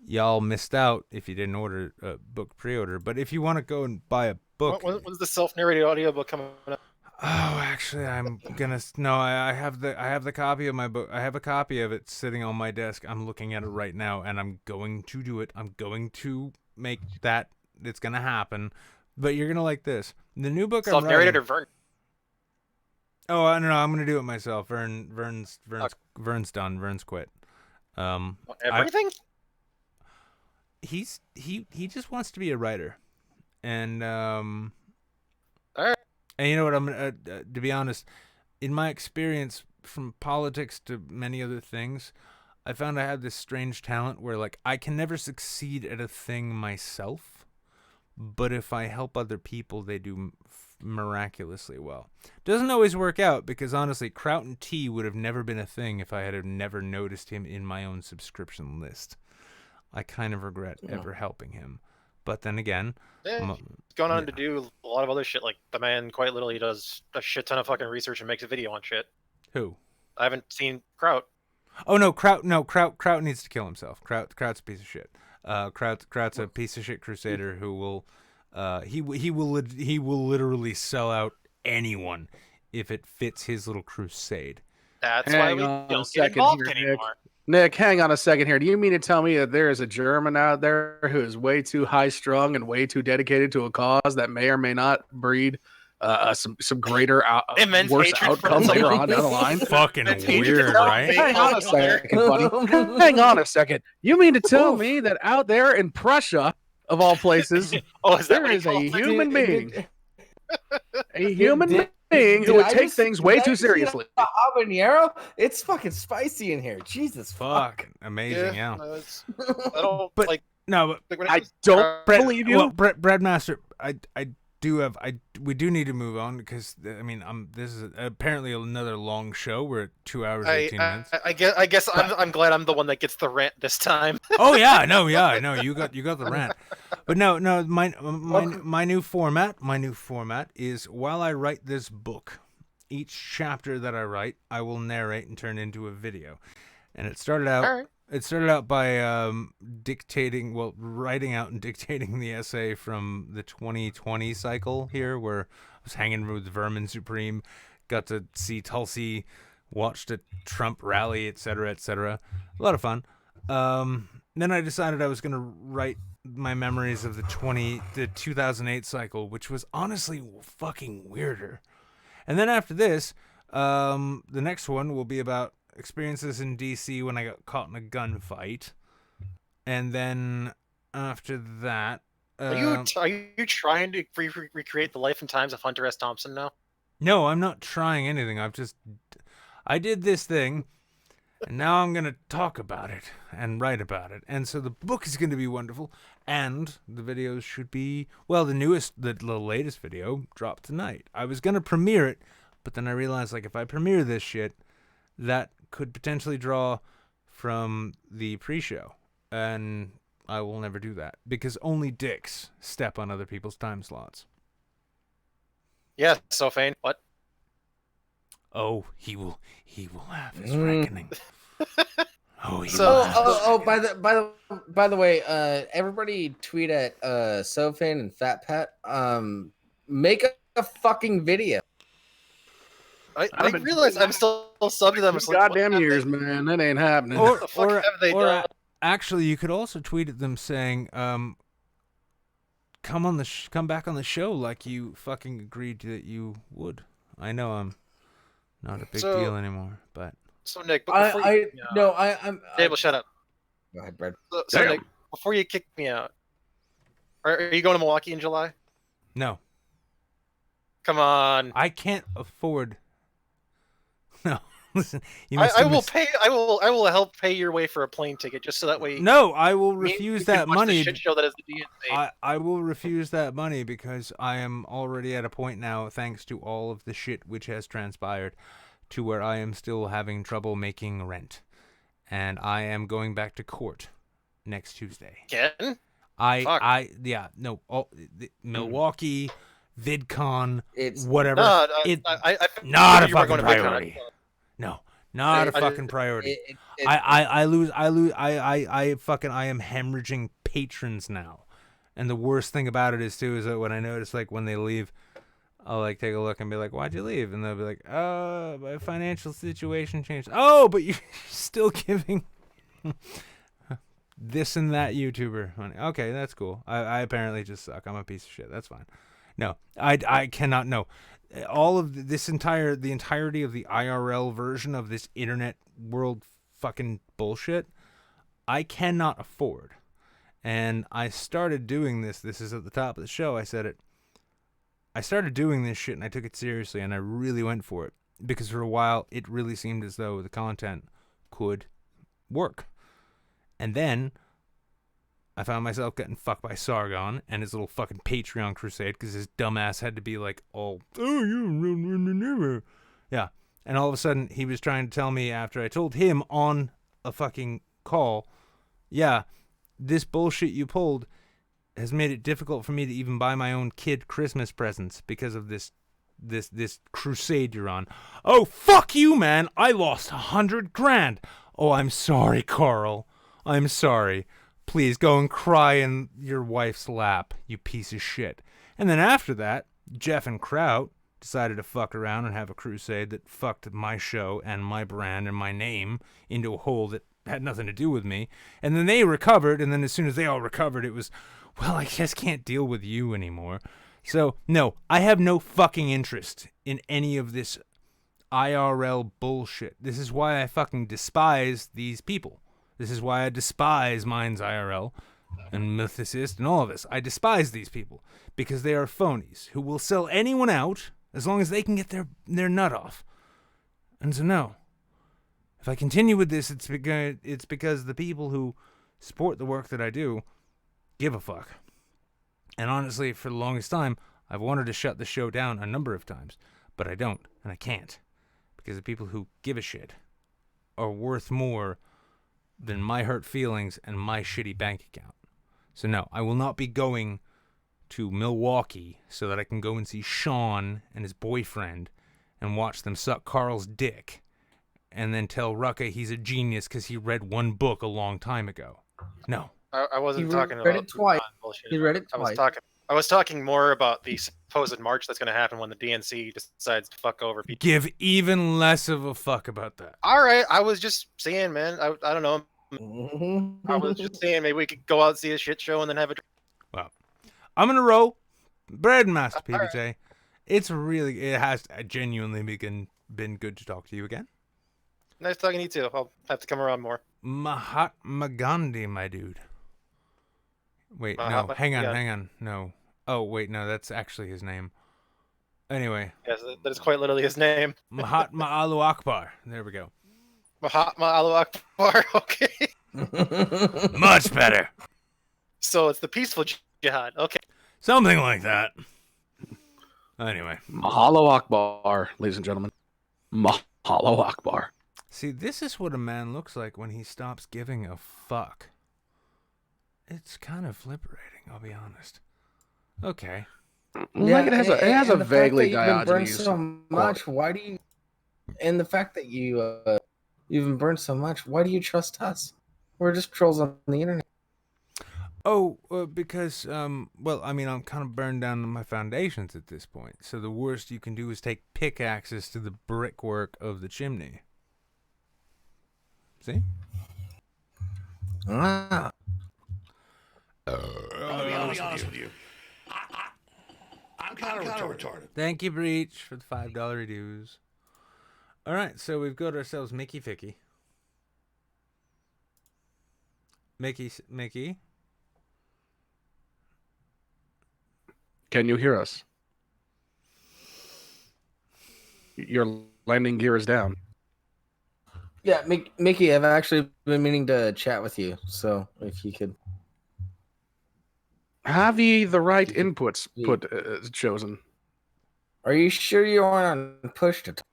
y'all missed out if you didn't order a book pre-order. But if you want to go and buy a book, when's the self-narrated audiobook coming up? Oh, actually, I'm gonna no. I have the copy of my book. I have a copy of it sitting on my desk. I'm looking at it right now, and I'm going to do it. I'm going to make that. It's gonna happen. But you're gonna like this. The new book. Self-narrated or Vern? Oh, I don't know. I'm gonna do it myself. Vern's done. Vern's quit. Everything. He just wants to be a writer, and All right. And you know what? I'm to be honest, in my experience from politics to many other things, I found I had this strange talent where like I can never succeed at a thing myself, but if I help other people, they do miraculously well. Doesn't always work out, because honestly, Kraut and Tea would have never been a thing if I had never noticed him in my own subscription list. I kind of regret ever helping him. But then again, he's going on to do a lot of other shit. Like the man quite literally does a shit ton of fucking research and makes a video on shit. Who? I haven't seen Kraut. Oh no, Kraut needs to kill himself. Kraut's a piece of shit. Kraut's a piece of shit crusader who will he will literally sell out anyone if it fits his little crusade. That's why we don't get involved anymore. Nick, hang on a second here. Do you mean to tell me that there is a German out there who is way too high-strung and way too dedicated to a cause that may or may not breed some greater, worse outcomes later on down the line? Fucking weird, right? Hang on a second, buddy. Hang on a second. You mean to tell me that out there in Prussia, of all places, there is a human being, who would take things way too seriously? Habanero, it's fucking spicy in here. Jesus fuck, amazing, yeah. I don't but like. No, but I don't believe you. Well, Breadmaster, we do need to move on, because I mean, this is apparently another long show. We're at 2 hours 18 minutes. I guess I'm glad I'm the one that gets the rant this time. Oh yeah, I know. You got the rant. But no, my new format is, while I write this book, each chapter that I write, I will narrate and turn into a video. And it started out. All right. It started out by writing out and dictating the essay from the 2020 cycle here, where I was hanging with Vermin Supreme, got to see Tulsi, watched a Trump rally, etc., etc. A lot of fun. Then I decided I was going to write my memories of the 2008 cycle, which was honestly fucking weirder. And then after this, the next one will be about experiences in DC when I got caught in a gunfight. And then after that, Are you trying to recreate the life and times of Hunter S. Thompson now? no, I'm not trying anything. I did this thing, and now I'm going to talk about it and write about it. And so the book is going to be wonderful, and the videos should be, well, the latest video dropped tonight. I was going to premiere it, but then I realized, like, if I premiere this shit, that could potentially draw from the pre-show, and I will never do that, because only dicks step on other people's time slots. Yeah, so Fane, what? Oh, he will have his reckoning. Oh, he So, will have by the way, everybody tweet at Sofan and Fat Pat. Make a fucking video. I realize I'm still subbed to them. Two goddamn years, man. That ain't happening. What the fuck have they done? Actually, you could also tweet at them saying, come back on the show like you fucking agreed that you would. I know I'm not a big deal anymore, but so Nick, I'm. Dable, shut up. Go ahead, Brad. So Nick, before you kick me out, are you going to Milwaukee in July? no, Come on. I can't afford. No, listen, I will help pay your way for a plane ticket just so that way. No, I will you refuse can that watch money. the shit show that is the DNC. I will refuse that money because I am already at a point now, thanks to all of the shit which has transpired, to where I am still having trouble making rent. And I am going back to court next Tuesday. Again? Milwaukee, VidCon, It's whatever. I not a you were fucking going to VidCon. priority. No, not a fucking priority. I am hemorrhaging patrons now. And the worst thing about it is that when I notice, like, when they leave, I'll, like, take a look and be like, why'd you leave? And they'll be like, my financial situation changed. Oh, but you're still giving this and that YouTuber money. Okay, that's cool. I apparently just suck. I'm a piece of shit. That's fine. No, I cannot. No, all of the entirety of the IRL version of this internet world fucking bullshit, I cannot afford. And I started doing this. This is at the top of the show. I said it. I started doing this shit and I took it seriously and I really went for it because for a while it really seemed as though the content could work. And then I found myself getting fucked by Sargon and his little fucking Patreon crusade because his dumbass had to be like, yeah. And all of a sudden he was trying to tell me after I told him on a fucking call, yeah, this bullshit you pulled has made it difficult for me to even buy my own kid Christmas presents because of this crusade you're on. Oh, fuck you, man. I lost $100,000. Oh, I'm sorry, Carl. I'm sorry. Please go and cry in your wife's lap, you piece of shit. And then after that, Jeff and Kraut decided to fuck around and have a crusade that fucked my show and my brand and my name into a hole that had nothing to do with me. And then they recovered, and then as soon as they all recovered, it was, well, I just can't deal with you anymore. So, no, I have no fucking interest in any of this IRL bullshit. This is why I fucking despise these people. This is why I despise Minds IRL and Mythicist and all of this. I despise these people because they are phonies who will sell anyone out as long as they can get their nut off. And so, no. If I continue with this, it's because the people who support the work that I do give a fuck. And honestly, for the longest time, I've wanted to shut the show down a number of times, but I don't, and I can't, because the people who give a shit are worth more than my hurt feelings and my shitty bank account. So no, I will not be going to Milwaukee so that I can go and see Sean and his boyfriend and watch them suck Carl's dick and then tell Rucka he's a genius because he read one book a long time ago. No. I wasn't talking read about it twice. bullshit. He read it twice. I was talking more about the supposed march that's going to happen when the DNC decides to fuck over people. Give even less of a fuck about that. All right, I was just saying, man. I don't know. I was just saying maybe we could go out and see a shit show and then have a. Well, I'm gonna roll. Bread Master PBJ. Right. It has genuinely been good to talk to you again. Nice talking to you too. I'll have to come around more. Mahatma Gandhi, my dude. Wait, no, Mahatma- hang yeah. on. No. Oh, wait, no, that's actually his name. Anyway, Yes, that is quite literally his name. Mahatma Alu Akbar. There we go. Mahatma Alu Akbar. Okay. Much better. So it's the peaceful jihad. Okay. Something like that. Anyway. Mahalo Akbar, ladies and gentlemen. Mahalo Akbar. See, this is what a man looks like when he stops giving a fuck. It's kind of liberating, I'll be honest. Okay. Like it has a and the fact vaguely that you've been burned Diogenes. so much. Why do you? And the fact that you've been burned so much. Why do you trust us? We're just trolls on the internet. Oh, because, well, I mean, I'm kind of burned down to my foundations at this point. So the worst you can do is take pickaxes to the brickwork of the chimney. See? Ah. I'll be honest with you. I'm kind of retarded. Thank you, Breach, for the $5 dues. All right, so we've got ourselves Mickey Ficky. Mickey? Can you hear us? Your landing gear is down. Yeah, Mickey, I've actually been meaning to chat with you. So if you could. Have ye the right inputs chosen? Are you sure you aren't on push to talk?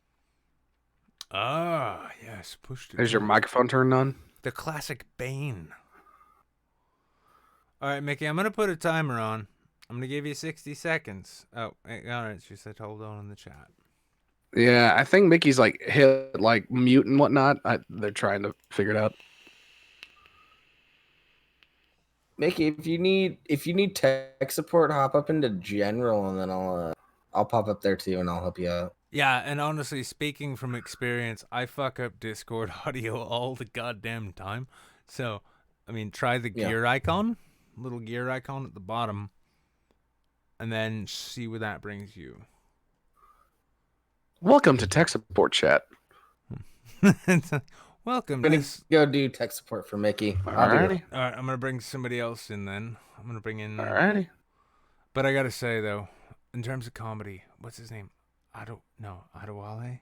Ah, yes, push to Is your talk. microphone turned on? The classic Bane. All right, Mickey, I'm going to put a timer on. I'm going to give you 60 seconds. Oh, all right, she said hold on in the chat. Yeah, I think Mickey's like hit like mute and whatnot. They're trying to figure it out. Mickey, if you need tech support, hop up into general, and then I'll pop up there too, and I'll help you out. Yeah, and honestly, speaking from experience, I fuck up Discord audio all the goddamn time. So, I mean, try the gear icon, little gear icon at the bottom, and then see where that brings you. Welcome to tech support chat. Welcome. I'm gonna go do tech support for Mickey. Alrighty. All right, I'm gonna bring somebody else in then. I'm gonna bring in. Alrighty. But I gotta say though, in terms of comedy, what's his name? Adewale.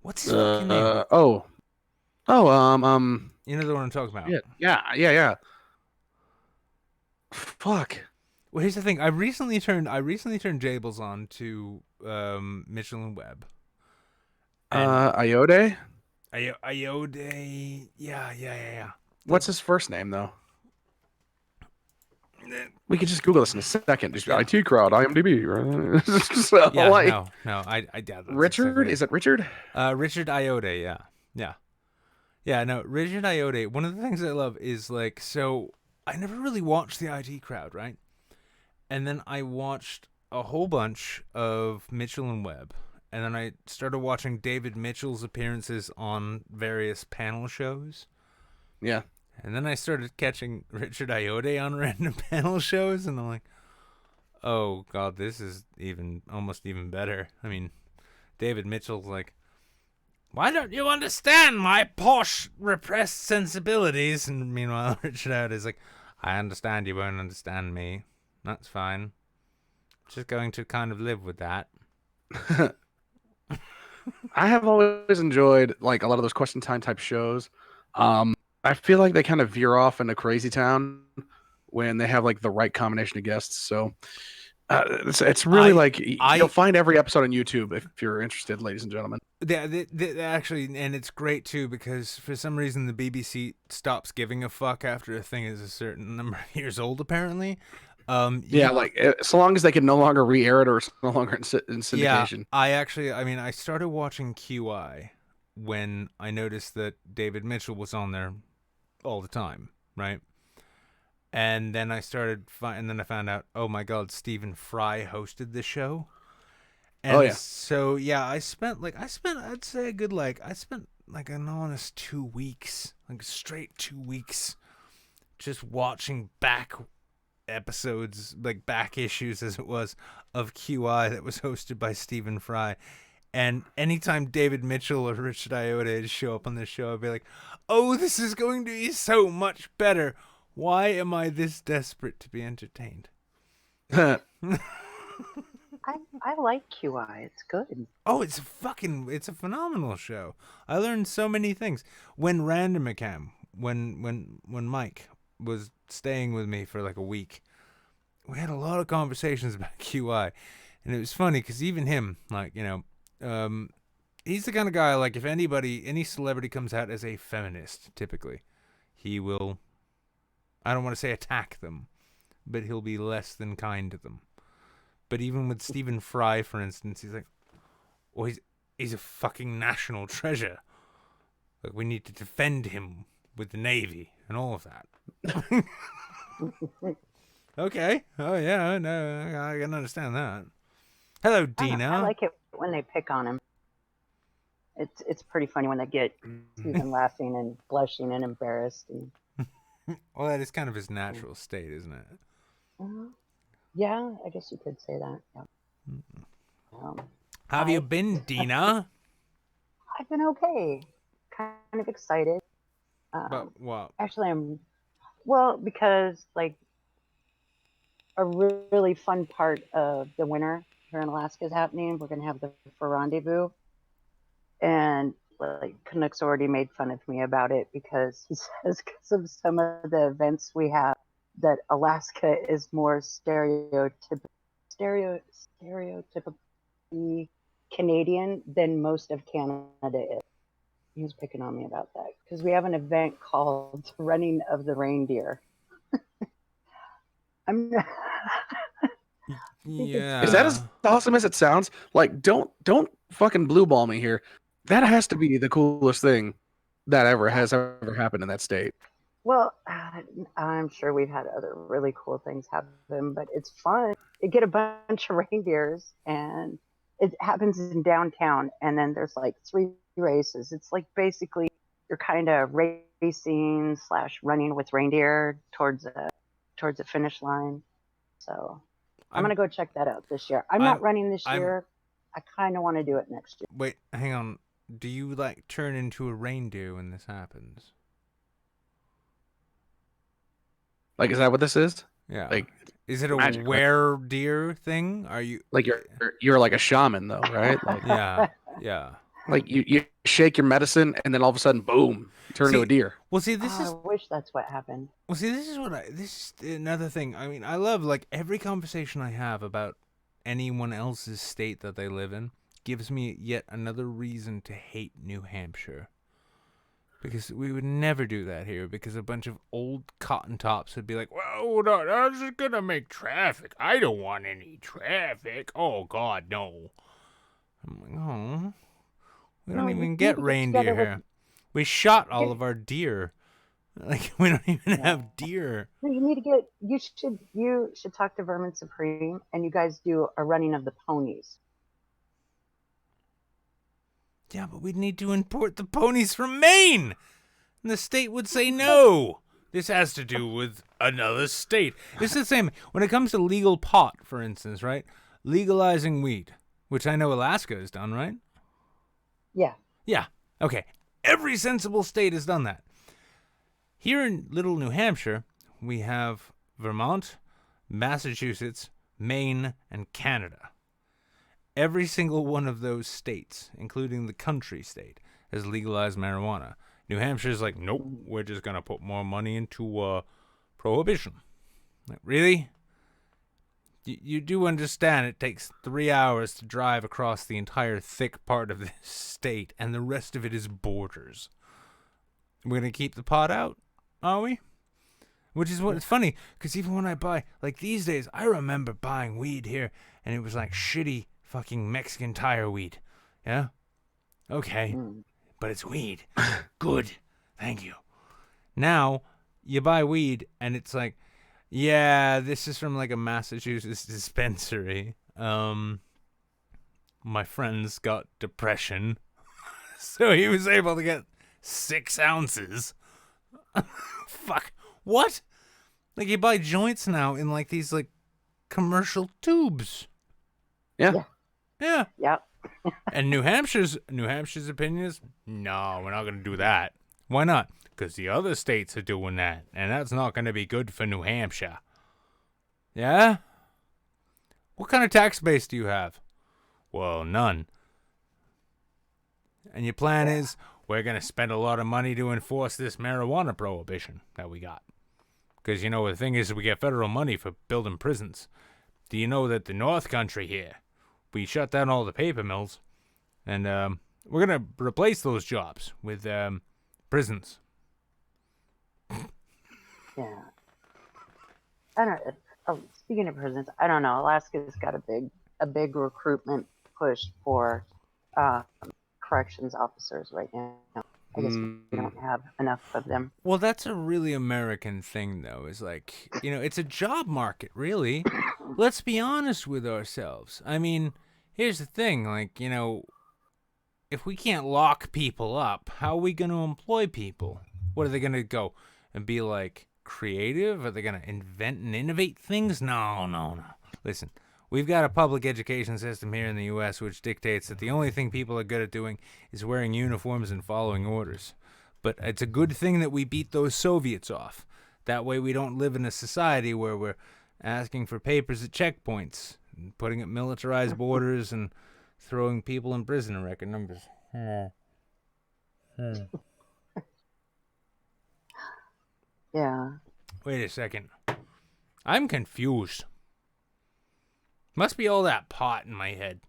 What's his fucking name? You know the one I'm talking about. Yeah. Fuck. Well, here's the thing. I recently turned Jables on to Mitchell and Webb. Iode? Iode. Yeah. What's his first name though? We could just Google this in a second. Just IT crowd, IMDb. Right? So, yeah, like, no, I doubt that. Richard? Is it Richard? Richard Iode, yeah. No, Richard Iode. One of the things I love is like, so I never really watched the IT crowd, right? And then I watched a whole bunch of Mitchell and Webb, and then I started watching David Mitchell's appearances on various panel shows. Yeah. And then I started catching Richard Iode on random panel shows, and I'm like, oh, God, this is almost even better. I mean, David Mitchell's like, why don't you understand my posh, repressed sensibilities? And meanwhile, Richard Iode is like, I understand you won't understand me. That's fine. Just going to kind of live with that. I have always enjoyed like a lot of those question time type shows. I feel like they kind of veer off into Crazy Town when they have like the right combination of guests. So it's really you'll find every episode on YouTube if you're interested, ladies and gentlemen. Actually, and it's great too because for some reason the BBC stops giving a fuck after a thing is a certain number of years old, apparently. So long as they can no longer re-air it or it's no longer in syndication. Yeah, I started watching QI when I noticed that David Mitchell was on there all the time, right? And then I found out, oh my God, Stephen Fry hosted the show. And so yeah, I spent I'd say an honest 2 weeks, like straight 2 weeks, just watching back episodes, like back issues as it was, of QI that was hosted by Stephen Fry. And anytime David Mitchell or Richard Iode show up on this show, I'd be like, oh, this is going to be so much better. Why am I this desperate to be entertained? I like QI. It's good. Oh, it's a phenomenal show. I learned so many things. When Randomacam, when Mike was staying with me for like a week, we had a lot of conversations about QI, and it was funny because even him, like, he's the kind of guy, like, if any celebrity comes out as a feminist, typically, he will, I don't want to say attack them, but he'll be less than kind to them. But even with Stephen Fry, for instance, he's like, oh, he's a fucking national treasure. Like, we need to defend him with the Navy and all of that. Okay. Oh, yeah, no, I can understand that. Hello, Dina. I like it when they pick on him. It's pretty funny when they get Stephen laughing and blushing and embarrassed. And... Well, that is kind of his natural state, isn't it? Yeah, I guess you could say that. Yeah. How have you been, Dina? I've been okay. Kind of excited. But what? Actually, because like a really fun part of the winter here in Alaska is happening. We're going to have the for rendezvous, and like Canucks already made fun of me about it because he says because of some of the events we have that Alaska is more stereotypically Canadian than most of Canada is. He was picking on me about that because we have an event called Running of the Reindeer. Yeah. Is that as awesome as it sounds? Like, don't fucking blue ball me here. That has to be the coolest thing that has ever happened in that state. Well, I'm sure we've had other really cool things happen, but it's fun. You get a bunch of reindeers, and it happens in downtown, and then there's like 3 races. It's like basically you're kind of racing / running with reindeer towards a finish line. So I'm gonna go check that out this year. I'm not running this year. I kind of want to do it next year. Wait, hang on. Do you like turn into a reindeer when this happens? Like, is that what this is? Yeah. Like, is it a magic, were-deer thing? Are you like you're like a shaman though, right? Like, yeah. Like you shake your medicine and then all of a sudden, boom, you turn into a deer. Well, see, this is. I wish that's what happened. Well, see, this is another thing. I mean, I love like every conversation I have about anyone else's state that they live in gives me yet another reason to hate New Hampshire. Because we would never do that here, because a bunch of old cotton tops would be like, "Well, no, that's gonna make traffic. I don't want any traffic. Oh God, no." I'm like, oh, we don't even get reindeer here. We shot all of our deer. Like, we don't even have deer. You should talk to Vermin Supreme, and you guys do a running of the ponies. Yeah, but we'd need to import the ponies from Maine. And the state would say no. This has to do with another state. It's the same. When it comes to legal pot, for instance, right? Legalizing weed, which I know Alaska has done, right? Yeah. Yeah. Okay. Every sensible state has done that. Here in Little New Hampshire, we have Vermont, Massachusetts, Maine, and Canada. Every single one of those states, including the country state, has legalized marijuana. New Hampshire's like, nope, we're just going to put more money into prohibition. Like, really? You do understand it takes 3 hours to drive across the entire thick part of this state, and the rest of it is borders. We're going to keep the pot out, are we? Which is what it's funny, because even when I buy, like these days, I remember buying weed here, and it was like shitty fucking Mexican tire weed. Yeah? Okay. But it's weed. Good. Thank you. Now, you buy weed, and it's like, yeah, this is from like a Massachusetts dispensary. My friend's got depression, so he was able to get 6 ounces. Fuck. What? Like, you buy joints now in like these like commercial tubes. Yeah. Yeah. Yep. And New Hampshire's opinion is, no, we're not going to do that. Why not? because the other states are doing that, and that's not going to be good for New Hampshire. Yeah? What kind of tax base do you have? Well, none. And your plan is, we're going to spend a lot of money to enforce this marijuana prohibition that we got. Because, you know, the thing is, we get federal money for building prisons. Do you know that the North Country here, we shut down all the paper mills, and we're going to replace those jobs with prisons. Yeah. I don't. Oh, speaking of prisons, I don't know. Alaska's got a big recruitment push for corrections officers right now. I guess we don't have enough of them. Well, that's a really American thing, though. Is like, you know, it's a job market, really. Let's be honest with ourselves. I mean, here's the thing. Like, you know, if we can't lock people up, how are we going to employ people? What are they going to go and be like creative? Are they going to invent and innovate things? No. Listen, we've got a public education system here in the U.S. which dictates that the only thing people are good at doing is wearing uniforms and following orders. But it's a good thing that we beat those Soviets off. That way we don't live in a society where we're asking for papers at checkpoints, and putting up militarized borders, and throwing people in prison in record numbers. Yeah. Wait a second. I'm confused. Must be all that pot in my head.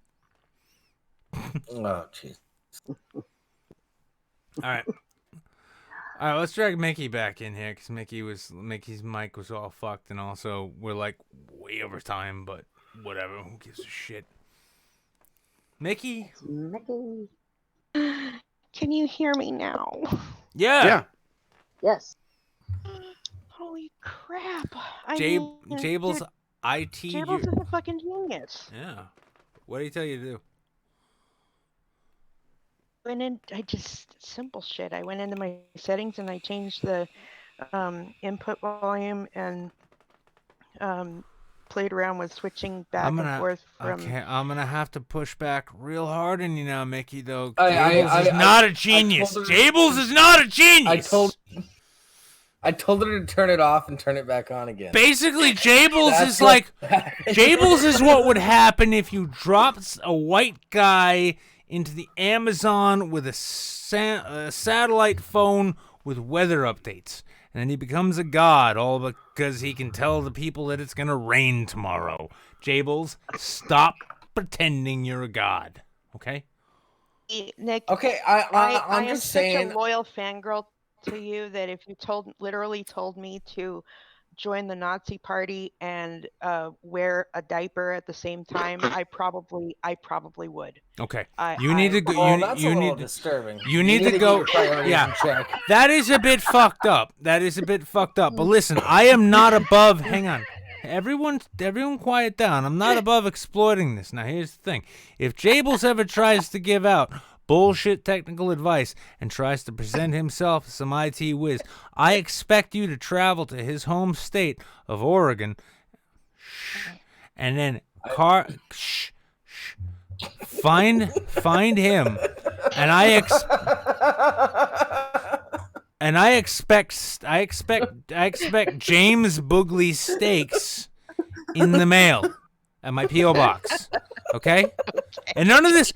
Oh, jeez. All right, let's drag Mickey back in here, because Mickey's mic was all fucked, and also we're like way over time, but whatever, who gives a shit? Mickey? Mickey. Can you hear me now? Yeah. Yes. Holy crap. Jables IT. Jables is a fucking genius. Yeah. What did he tell you to do? Simple shit. I went into my settings and I changed the input volume and played around with switching back and forth from... Okay, I'm gonna have to push back real hard on you now, Mickey, though. Jables is not a genius. Jables is not a genius! I told her to turn it off and turn it back on again. Basically, Jables is like... Jables is what would happen if you dropped a white guy into the Amazon with a satellite phone with weather updates. And then he becomes a god, all because he can tell the people that it's going to rain tomorrow. Jables, stop pretending you're a god, okay? Nick, okay, I'm just such saying... a loyal fangirl to you that if you literally told me to join the Nazi party and wear a diaper at the same time, I probably would. Okay. You need to go. That's a little disturbing. You need to go. Yeah. That is a bit fucked up. But listen, I am not above. Hang on. Everyone quiet down. I'm not above exploiting this. Now, here's the thing. If Jables ever tries to give out bullshit technical advice and tries to present himself as some IT whiz, I expect you to travel to his home state of Oregon and then find him, and I expect James Boogly steaks in the mail at my P.O. box. Okay? And none of this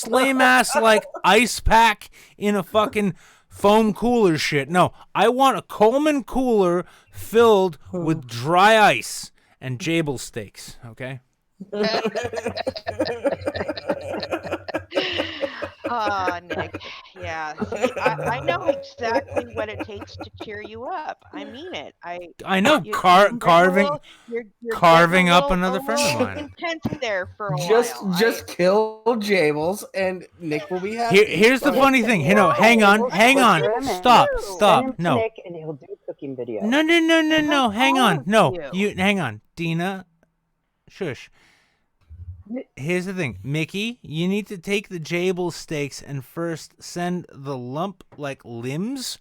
lame ass like ice pack in a fucking foam cooler shit. No, I want a Coleman cooler filled with dry ice and Jable steaks, okay? Nick. Yeah. See, I know exactly what it takes to cheer you up. I mean it. I know. Carving up another friend of mine. Intense there for a while. Just kill Jables and Nick will be happy. Here's the funny thing. You know, hang on. Stop. No. Nick and he'll do cooking videos. No. Hang on. No. Hang on. Dina. Shush. Here's the thing, Mickey, you need to take the Jable steaks and first send the lump-like limbs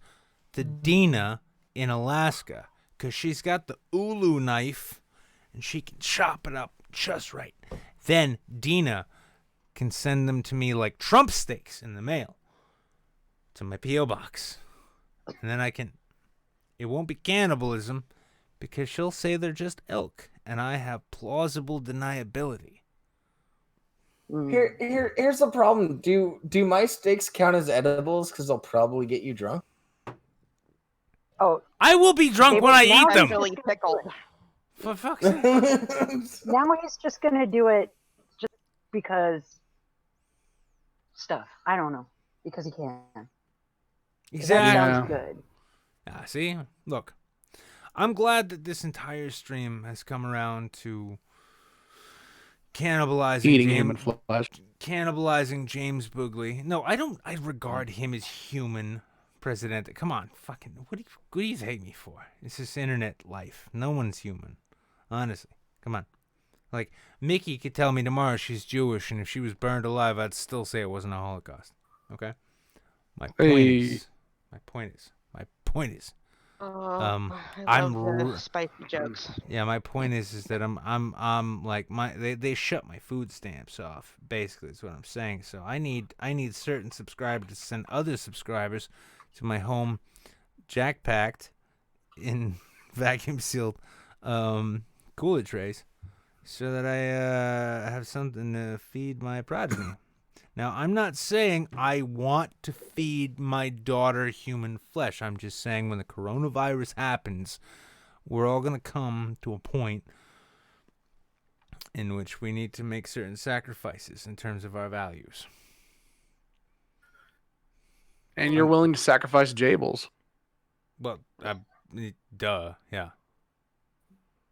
to Dina in Alaska, because she's got the Ulu knife, and she can chop it up just right. Then Dina can send them to me like Trump steaks in the mail to my P.O. box. And then it won't be cannibalism because she'll say they're just elk, and I have plausible deniability. Here's the problem. Do my steaks count as edibles? Because they'll probably get you drunk. Oh, I will be drunk when I eat them. Really pickled. For fuck's sake. Now he's just gonna do it just because stuff. I don't know. Because he can. Exactly. That sounds good. See? Look. I'm glad that this entire stream has come around to cannibalizing James Bugley. No, I don't. I regard him as human, President. Come on, fucking. What do you take me for? It's this internet life. No one's human, honestly. Come on. Like Mickey could tell me tomorrow she's Jewish, and if she was burned alive, I'd still say it wasn't a Holocaust. Okay. My point is. I love the spicy jokes. Yeah, my point is that I'm like they shut my food stamps off. Basically, is what I'm saying. So I need certain subscribers to send other subscribers to my home, jack packed, in vacuum sealed cooler trays, so that I have something to feed my progeny. Now, I'm not saying I want to feed my daughter human flesh. I'm just saying when the coronavirus happens, we're all going to come to a point in which we need to make certain sacrifices in terms of our values. And you're willing to sacrifice Jables. Well, duh, yeah.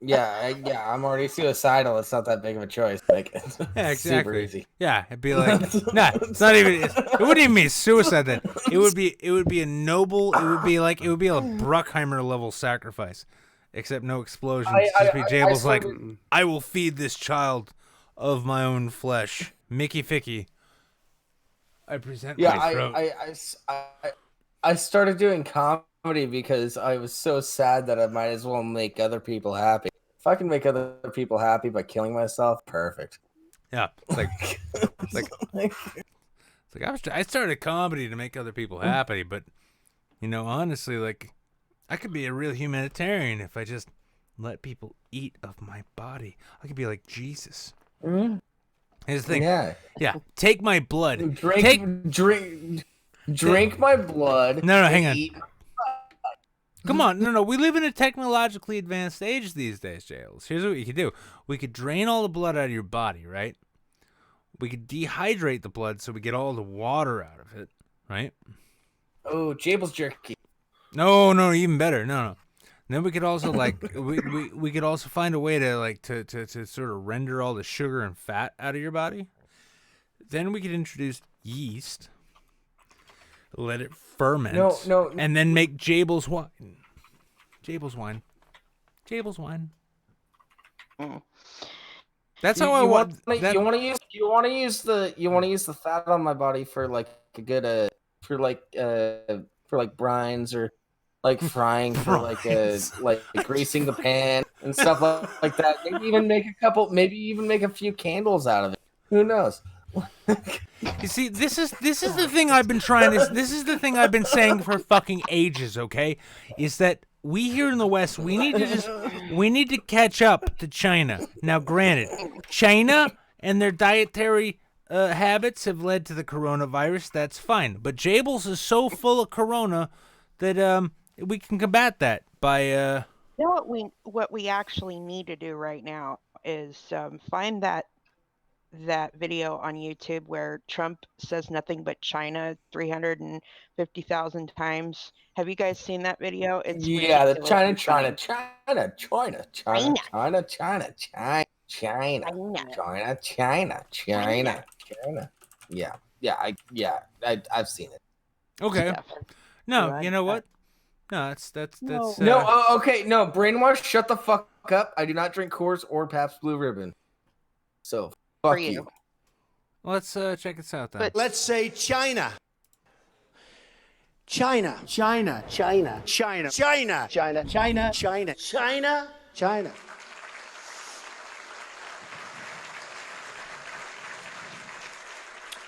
Yeah, I'm already suicidal. It's not that big of a choice. Like, yeah, exactly. Super easy. Yeah, it'd be like, nah, it's not even. It wouldn't even be suicide. Then it would be a noble. It would be a Bruckheimer level sacrifice, except no explosions. Just be Jables like, I will feed this child of my own flesh. Mickey Ficky. I present my throat. I started doing comedy because I was so sad that I might as well make other people happy. If I can make other people happy by killing myself, perfect. Yeah, I started comedy to make other people happy, but honestly, like, I could be a real humanitarian if I just let people eat of my body. I could be like Jesus. Mm-hmm. Here's the thing. Yeah. Take my blood. Drink my blood. No, hang on. Come on, no. We live in a technologically advanced age these days, Jails. Here's what we could do. We could drain all the blood out of your body, right? We could dehydrate the blood so we get all the water out of it, right? Oh, Jables jerky. No, even better. No. Then we could also we could also find a way to to sort of render all the sugar and fat out of your body. Then we could introduce yeast. Let it ferment. No. And then make Jables wine. Jables wine. That's how I want. You want to use the fat on my body for like a good for brines or like frying for like greasing the pan and stuff like that. Maybe even make a few candles out of it. Who knows? You see, this is the thing I've been trying to. This is the thing I've been saying for fucking ages. Okay, is that we here in the West we need to catch up to China. Now, granted, China and their dietary habits have led to the coronavirus. That's fine, but Jables is so full of corona that we can combat that by. You know what we actually need to do right now is find that video on YouTube where Trump says nothing but China 350,000 times. Have you guys seen that video? It's the China. I've seen it. Okay. No, you know what? No, that's no. Okay, no. Brainwash. Shut the fuck up. I do not drink Coors or Pabst Blue Ribbon. So. Fuck you. Let's check this out then. But let's say China. China.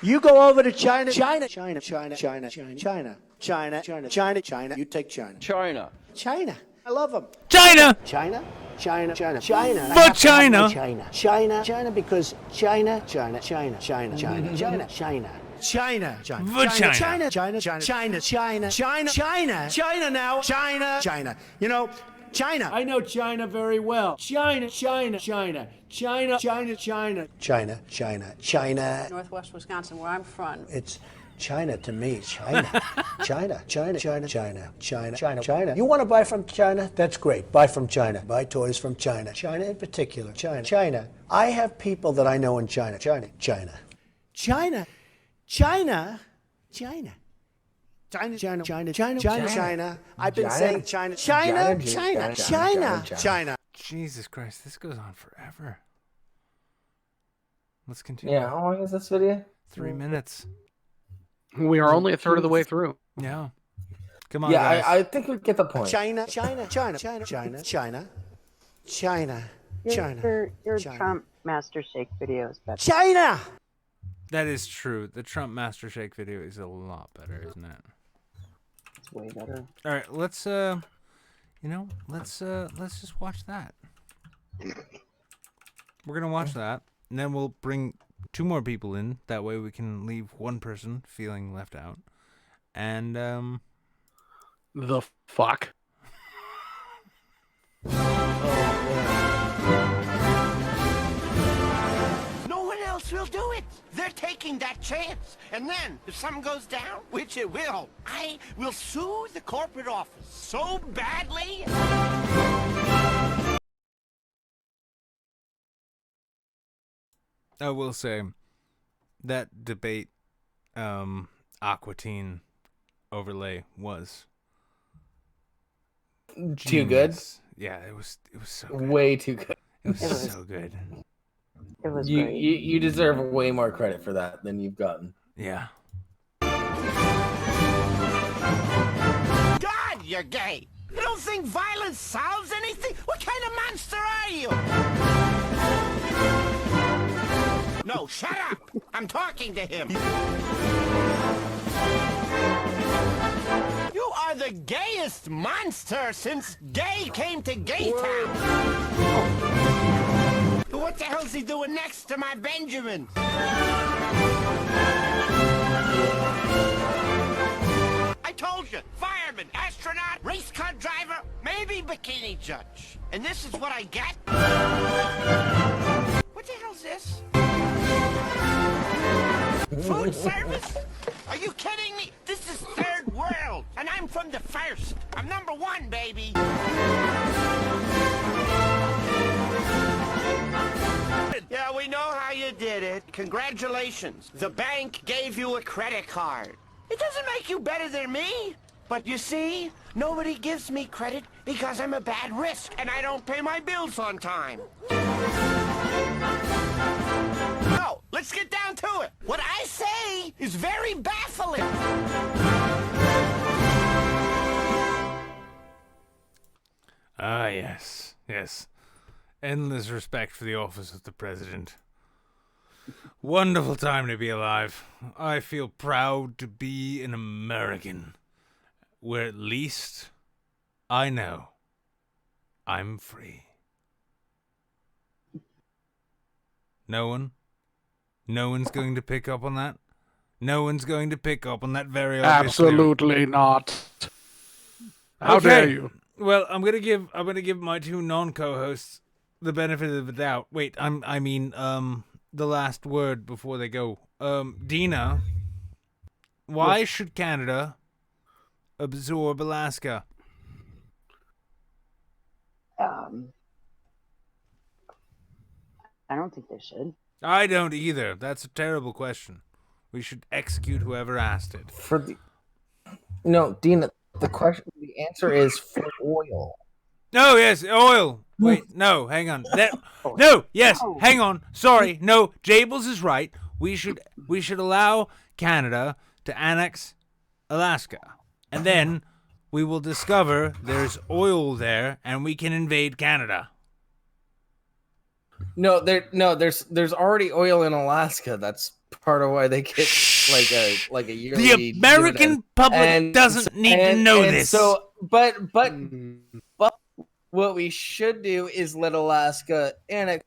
You go over to China. China. You take China. China. I love them. China! China. I For have to have China. my China, because China. For China. China. You know, China. I know China very well. China. China. Northwest Wisconsin, where I'm from. It's China to me. China. China. You want to buy from China? That's great. Buy from China. Buy toys from China. China in particular. China. I have people that I know in China. China. I've been saying China. Jesus Christ, this goes on forever. Let's continue. Yeah, how long is this video? 3 minutes. We are only a third of the way through. Yeah. Come on, Yeah, guys. I think we get the point. China. Your Trump Master Shake videos better. China. That is true. The Trump Master Shake video is a lot better, isn't it? It's way better. All right, let's just watch that. We're gonna watch that, and then we'll bring 2 more people in. That way, we can leave one person feeling left out. And The fuck? No one else will do it. They're taking that chance. And then, if something goes down, which it will, I will sue the corporate office so badly. I will say that debate, Aqua Teen overlay was Too good? Yeah, it was so good. Way too good. It was so good. It was You, great. you deserve way more credit for that than you've gotten. Yeah. God, you're gay. You don't think violence solves anything? What kind of monster are you? No, shut up. I'm talking to him. You are the gayest monster since gay came to Gaytown. What the hell's he doing next to my Benjamin? I told you, fireman, astronaut, race car driver, maybe bikini judge. And this is what I get? What the hell's this? Food service? Are you kidding me? This is third world, and I'm from the first. I'm number 1, baby. Yeah, we know how you did it. Congratulations. The bank gave you a credit card. It doesn't make you better than me. But you see, nobody gives me credit because I'm a bad risk and I don't pay my bills on time. No, let's get down to it. What I say is very baffling. Ah, yes. Yes. Endless respect for the office of the president. Wonderful time to be alive. I feel proud to be an American, where at least I know I'm free. No one? No one's going to pick up on that? No one's going to pick up on that very obvious Absolutely not. How Okay. dare you? Well, I'm gonna give my 2 non-co-hosts the benefit of the doubt. Wait, I mean the last word before they go. Dina, why should Canada absorb Alaska? I don't think they should. I don't either. That's a terrible question. We should execute whoever asked it. No, Dina, the answer is for oil. No, yes, oil. Wait, no, hang on. No, yes, hang on. Sorry, no. Jables is right. We should allow Canada to annex Alaska, and then we will discover there's oil there, and we can invade Canada. No, there's already oil in Alaska. That's part of why they get like a yearly The American dividend. public doesn't need to know this. So, but what we should do is let Alaska annex.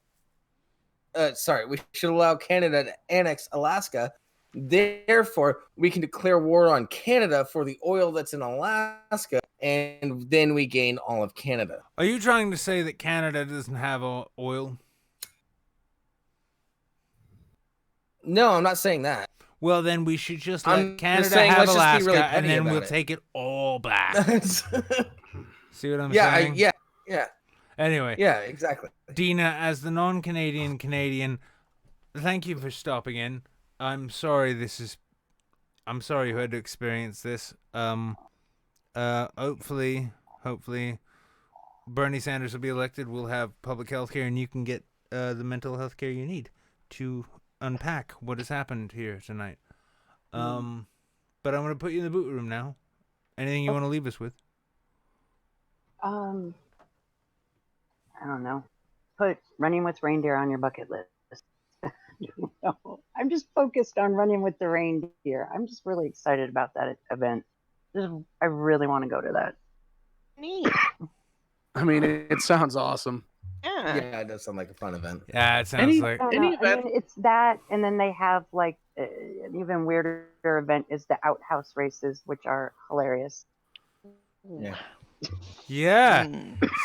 We should allow Canada to annex Alaska. Therefore, we can declare war on Canada for the oil that's in Alaska, and then we gain all of Canada. Are you trying to say that Canada doesn't have oil? No, I'm not saying that. Well, then we should just let I'm Canada saying have let's just be Alaska, really and petty then we'll about it. take it all back. See what I'm Yeah, saying? yeah. Anyway. Yeah, exactly. Dina, as the non-Canadian Canadian, thank you for stopping in. I'm sorry you had to experience this. Hopefully Bernie Sanders will be elected. We'll have public health care, and you can get the mental health care you need to unpack what has happened here tonight. But I'm going to put you in the boot room now. Anything you want to leave us with? I don't know. Put running with reindeer on your bucket list. No, I'm just focused on running with the reindeer. I'm just really excited about that event. I really want to go to that. Neat. I mean, it sounds awesome. Yeah. Yeah, it does sound like a fun event. Yeah, it sounds like. I mean, it's that, and then they have like an even weirder event is the outhouse races, which are hilarious. Yeah. Yeah.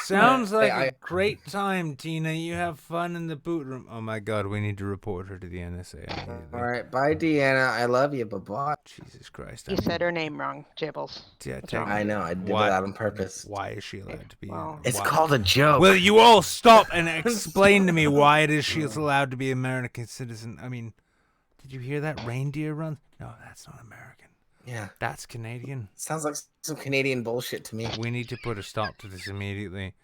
Sounds like Hey, a great time, Tina. You have fun in the boot room. Oh my god, we need to report her to the NSA. All right, bye, Deanna. I love you. Bye-bye. Jesus Christ. You said her name wrong, Jibbles. Yeah, I know. I did Why- that on purpose. Why is she allowed to be? It's why- called a joke. Will you all stop and explain to me why it is she is allowed to be an American citizen? I mean, did you hear that reindeer run? No, that's not American. Yeah. That's Canadian. Sounds like some Canadian bullshit to me. We need to put a stop to this immediately.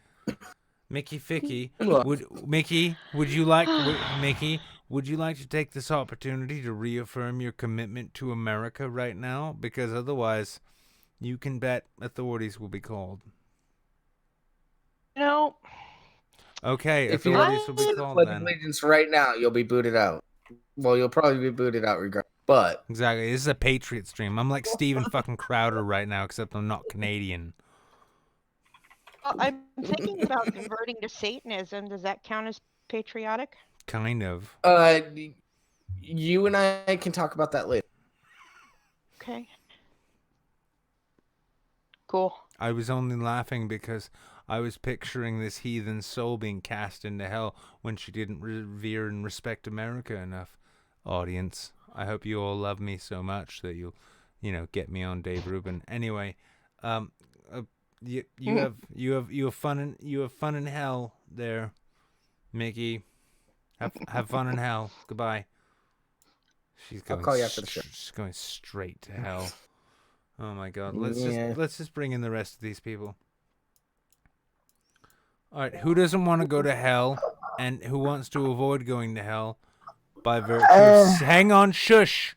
Mickey Ficky, What? would you like to take this opportunity to reaffirm your commitment to America right now? Because otherwise, you can bet authorities will be called. No. Okay, If you authorities will be pledge called then. allegiance right now, you'll be booted out. Well, you'll probably be booted out regardless. But Exactly. This is a Patriot stream. I'm like Steven fucking Crowder right now, except I'm not Canadian. Well, I'm thinking about converting to Satanism. Does that count as patriotic? Kind of. you and I can talk about that later. Okay. Cool. I was only laughing because I was picturing this heathen soul being cast into hell when she didn't revere and respect America enough. Audience, I hope you all love me so much that you'll, get me on Dave Rubin. Anyway, you have fun in hell there, Mickey. Have fun in hell. Goodbye. I'll call you after the show. She's going straight to hell. Oh my God. Let's just bring in the rest of these people. All right, who doesn't want to go to hell, and who wants to avoid going to hell by virtue of... Hang on, shush.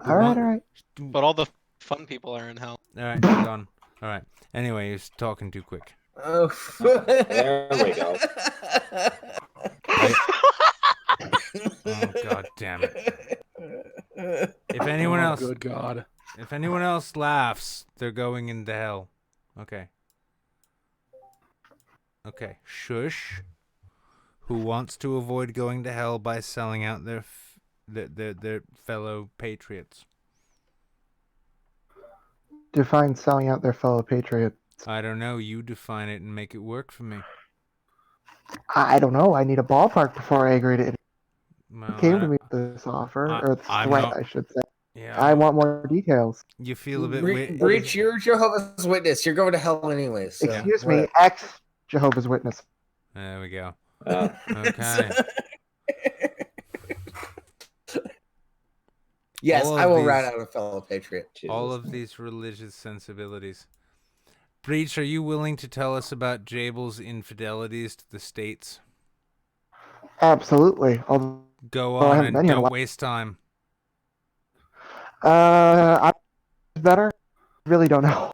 All right. But all the fun people are in hell. All right, hang on. All right. Anyway, he's talking too quick. Oh, There we go. Oh God damn it! If anyone else, good God, if anyone else laughs, they're going into hell. Okay. Okay. Shush. Who wants to avoid going to hell by selling out their fellow patriots? Define selling out their fellow patriots. I don't know. You define it and make it work for me. I don't know. I need a ballpark before I agree to it. Well, He came to me with this offer, or threat, I should say. Yeah. I want more details. You feel a bit Breach, you're Jehovah's Witness. You're going to hell anyway. So Excuse me, ex-Jehovah's Witness. There we go. Oh. Okay. Yes, All I of will these- rat out a fellow patriot. All of these religious sensibilities. Breach, are you willing to tell us about Jabel's infidelities to the states? Absolutely. Go Well, I on haven't and been here don't long. waste time. I'm better. Really don't know.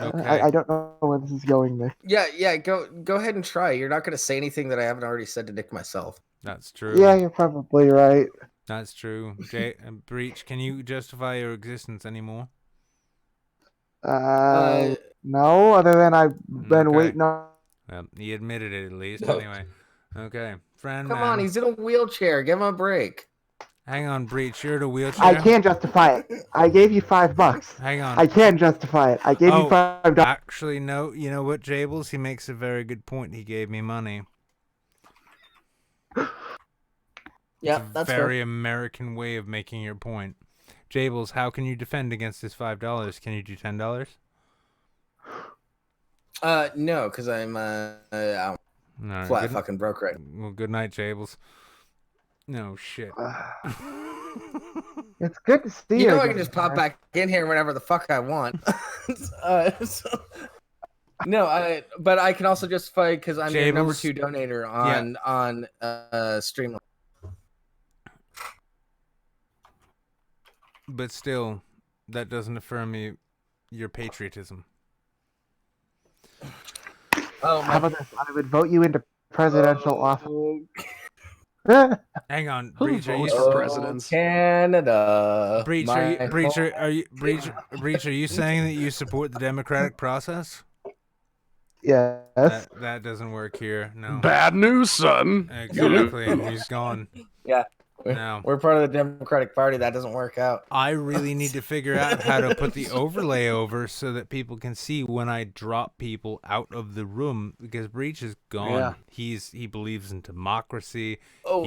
Okay. I don't know where this is going. Nick. Yeah. Go ahead and try. You're not going to say anything that I haven't already said to Nick myself. That's true. Yeah, you're probably right. That's true. Breach, can you justify your existence anymore? No, other than I've been Okay. waiting on. Well, he admitted it at least. No. Anyway. Okay. Friend, Come man. on, he's in a wheelchair. Give him a break. Hang on, Breach. You're in a wheelchair? I can't justify it. I gave you $5. Hang on. I can justify it. I gave you $5. Actually, no. You know what, Jables? He makes a very good point. He gave me money. Yeah, it's a that's very fair. American way of making your point. Jables, how can you defend against this $5? Can you do $10? No, because I'm No, flat good- fucking broke right. Well, good night, Jables. No shit. It's good to see you. You know I again, can just pop man. back in here whenever the fuck I want. No, but I can also justify because I'm your number Jables? 2 donator on Streamline. But still, that doesn't affirm your patriotism. Oh, How about this? I would vote you into presidential office. Hang on, Who Breach, are you votes for presidents? Canada. Breach, my Breach, home. are you saying that you support the democratic process? Yes. That doesn't work here. No. Bad news, son. Exactly. He's gone. Yeah. No. We're part of the Democratic Party. That doesn't work out. I really need to figure out how to put the overlay over so that people can see when I drop people out of the room, because Breach is gone. Yeah. He believes in democracy. Oh,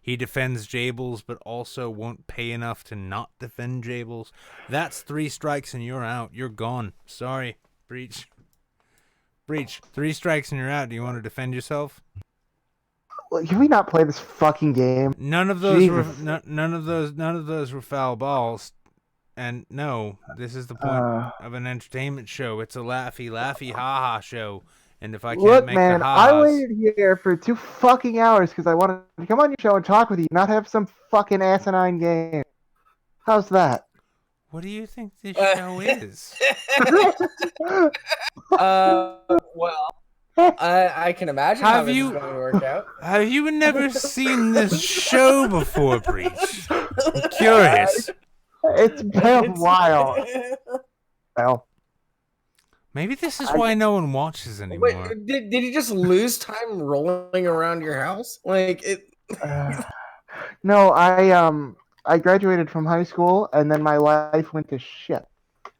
he defends Jables, but also won't pay enough to not defend Jables. That's 3 strikes and you're out. You're gone. Sorry, Breach. Breach, 3 strikes and you're out. Do you want to defend yourself? Can we not play this fucking game? None of those Jesus. were none of those were foul balls. And no, this is the point of an entertainment show. It's a laughy, ha-ha show. And if I can't Look, make man, the I ha-has... waited here for 2 fucking hours because I wanted to come on your show and talk with you, not have some fucking asinine game. How's that? What do you think this show is? Well, I can imagine how this is going to work out. Have you never seen this show before, Breach? I'm curious. It's been a while. Well, maybe this is why no one watches anymore. Wait, did you just lose time rolling around your house? Like it? No, I graduated from high school and then my life went to shit.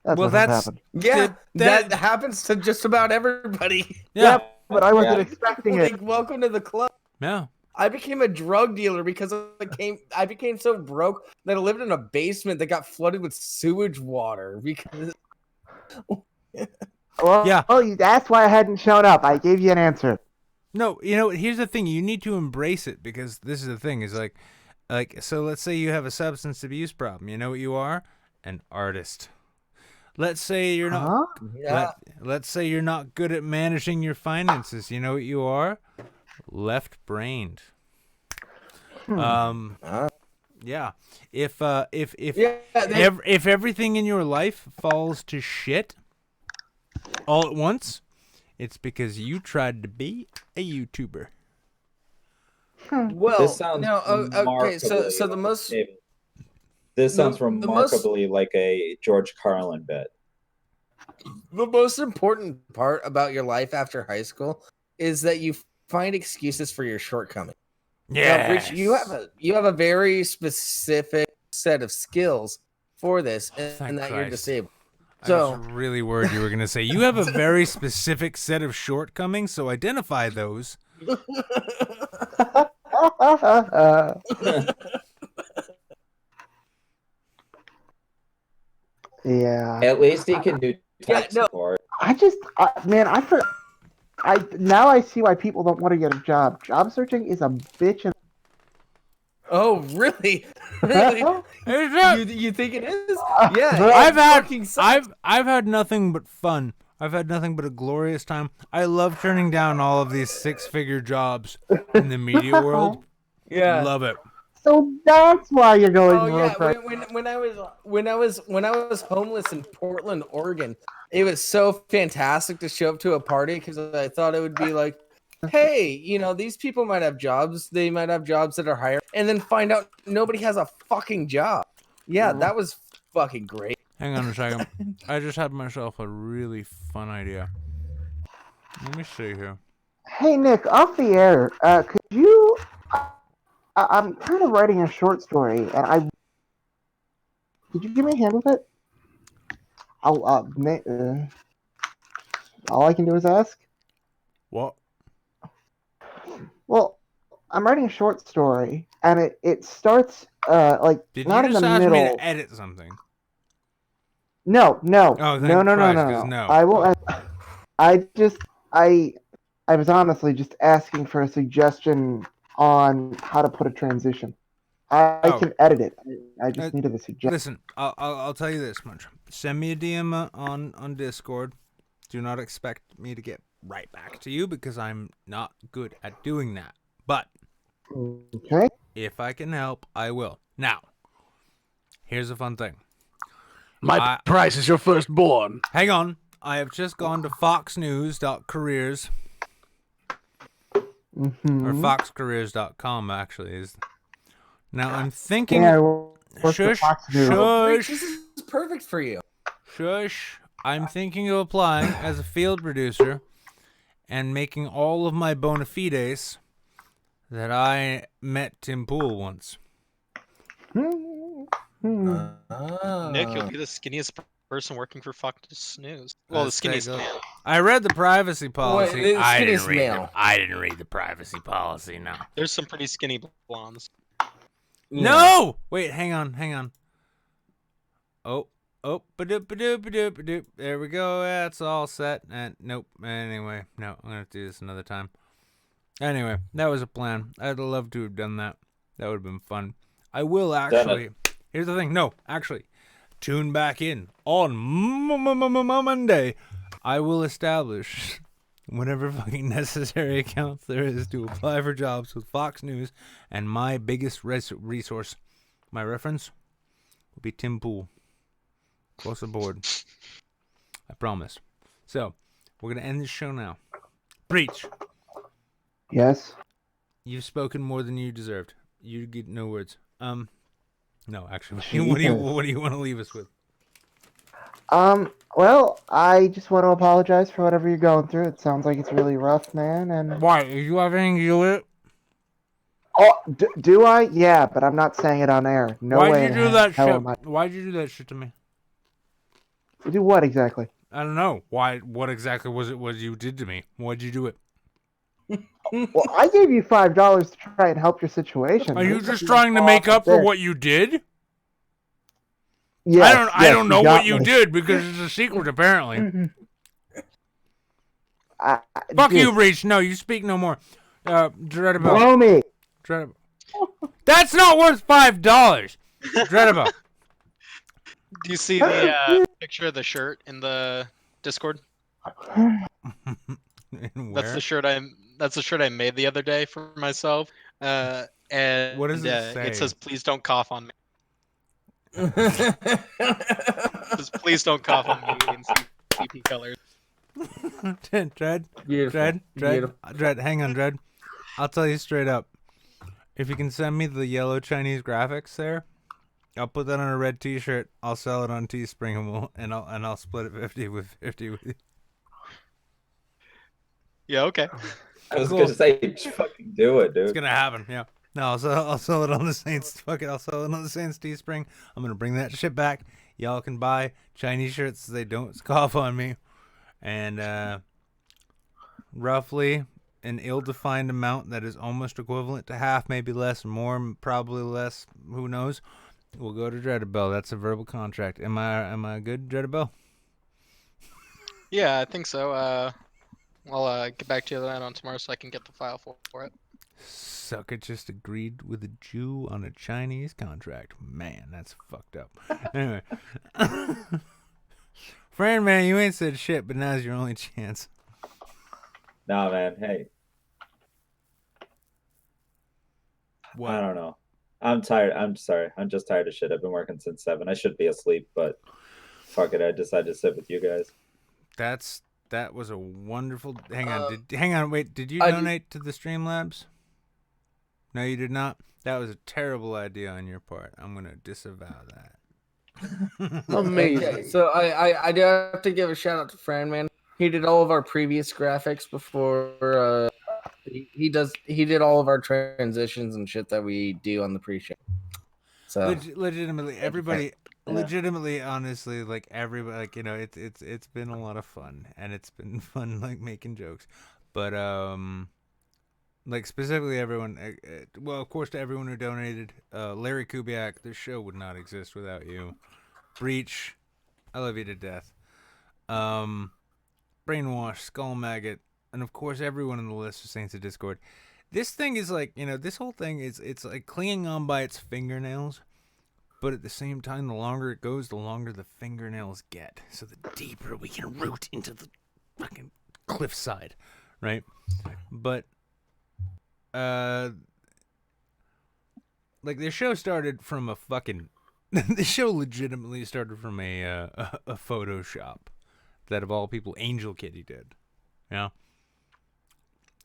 That's happened. Yeah, that happens to just about everybody. Yeah, but I wasn't expecting like, it. welcome to the club. Yeah. I became a drug dealer because I became so broke that I lived in a basement that got flooded with sewage water because. Well, yeah. Oh, that's why I hadn't shown up. I gave you an answer. No, here's the thing. You need to embrace it, because this is the thing. Is like, so let's say you have a substance abuse problem. You know what you are? An artist. Let's say you're not. Let's say you're not good at managing your finances. You know what you are? Left-brained. Yeah. If everything in your life falls to shit all at once, it's because you tried to be a YouTuber. Well, this sounds okay. So the most. This sounds remarkably like a George Carlin bit. The most important part about your life after high school is that you find excuses for your shortcomings. Yeah, Rich, you have a very specific set of skills for this, and that you're disabled. So I was really worried you were going to say you have a very specific set of shortcomings, so identify those. Yeah. At least he can do tech support. Now I see why people don't want to get a job. Job searching is a bitch. Oh, really? Really? You think it is? Yeah. I've had nothing but fun. I've had nothing but a glorious time. I love turning down all of these 6-figure jobs in the media world. Yeah. Love it. So that's why you're going. Oh yeah, when I was homeless in Portland, Oregon, it was so fantastic to show up to a party because I thought it would be like, hey, these people might have jobs. They might have jobs that are higher, and then find out nobody has a fucking job. Yeah, that was fucking great. Hang on a second. I just had myself a really fun idea. Let me see here. Hey Nick, off the air, could you? I'm kind of writing a short story, and could you give me a hand with it? All I can do is ask. What? Well, I'm writing a short story, and it starts like Did not you in just the ask middle. me to edit something? No. Oh, thank Christ, 'cause no. I will. I was honestly just asking for a suggestion on how to put a transition. I can edit it. I just needed a suggestion. Listen, I'll tell you this much. Send me a DM on Discord. Do not expect me to get right back to you because I'm not good at doing that. But okay, if I can help, I will. Now, here's a fun thing. My price is your firstborn. Hang on. I have just gone to foxnews.careers. Or foxcareers.com actually is. Now I'm thinking. Shush. This is perfect for you. Shush. I'm thinking of applying as a field producer and making all of my bona fides that I met Tim Pool once. Nick, you'll be the skinniest person working for Fox News. Well, the skinniest man. I read the privacy policy. Wait, I skinniest didn't read male. I didn't read the privacy policy. No. There's some pretty skinny blondes. No! Wait, hang on. Oh, ba-doop. There we go. That's all set. And nope. Anyway, no, I'm gonna have to do this another time. Anyway, that was a plan. I'd love to have done that. That would have been fun. I will actually. Here's the thing. No, actually, tune back in on Monday. I will establish whatever fucking necessary accounts there is to apply for jobs with Fox News, and my biggest resource, my reference, will be Tim Pool. Across the board. I promise. So, we're going to end this show now. Breach. Yes. You've spoken more than you deserved. You get no words. No, actually, Jesus. what do you want to leave us with? Well, I just want to apologize for whatever you're going through. It sounds like it's really rough, man. And why? Do you have anything to do with it? Oh, do I? Yeah, but I'm not saying it on air. No way. Why'd you do that shit? am I... Why'd you do that shit to me? Do what exactly? I don't know. Why? What exactly was it? What you did to me? Why'd you do it? Well, I gave you $5 to try and help your situation. Are you just trying to make up for what you did? Yes, I don't know what you did because it's a secret apparently. Fuck you, Breach. No, you speak no more. Dreadable. Blow me. Dreadable. That's not worth $5. Dreadable. Do you see the picture of the shirt in the Discord? That's the shirt I made the other day for myself. And what does it say? It says, "Please don't cough on me." It says, "Please don't cough on me" in CP colors. Dread. Hang on, Dread. I'll tell you straight up. If you can send me the yellow Chinese graphics there, I'll put that on a red T-shirt. I'll sell it on Teespring, and I'll split it 50 with you. Yeah, okay. I was gonna say, fucking do it, dude. It's gonna happen. Yeah. No, I'll sell it on the Saints. Fuck it, I'll sell it on the Saints Teespring. I'm gonna bring that shit back. Y'all can buy Chinese shirts. They don't cough on me, and roughly an ill-defined amount that is almost equivalent to half, maybe less, more, probably less. Who knows? We'll go to Dreadabell. That's a verbal contract. Am I good, Dreadabell? Yeah, I think so. I'll get back to you on tomorrow so I can get the file for it. Sucker just agreed with a Jew on a Chinese contract. Man, that's fucked up. Anyway. Fran, man, you ain't said shit, but now's your only chance. Nah, man, hey. What? I don't know. I'm tired. I'm sorry. I'm just tired of shit. I've been working since 7. I should be asleep, but fuck it. I decided to sit with you guys. That's That was a wonderful. Hang on. Wait, did you I- donate to the Streamlabs? No, you did not. That was a terrible idea on your part. I'm gonna disavow that. Amazing. Okay, so I do have to give a shout out to Fran Man. He did all of our previous graphics before. He did all of our transitions and shit that we do on the pre-show. So Legitimately, everybody. Yeah. Legitimately, honestly, like everybody, like it's been a lot of fun, and it's been fun like making jokes, but like specifically everyone. Well, of course, to everyone who donated, Larry Kubiak, this show would not exist without you. Breach, I love you to death. Brainwash, Skull Maggot, and of course everyone in the list of Saints of Discord. This thing is like, this whole thing it's like clinging on by its fingernails, but at the same time, the longer it goes, the longer the fingernails get. So the deeper we can root into the fucking cliffside, right? But like this show started from a fucking this show legitimately started from a Photoshop that of all people Angel Kitty did. Yeah.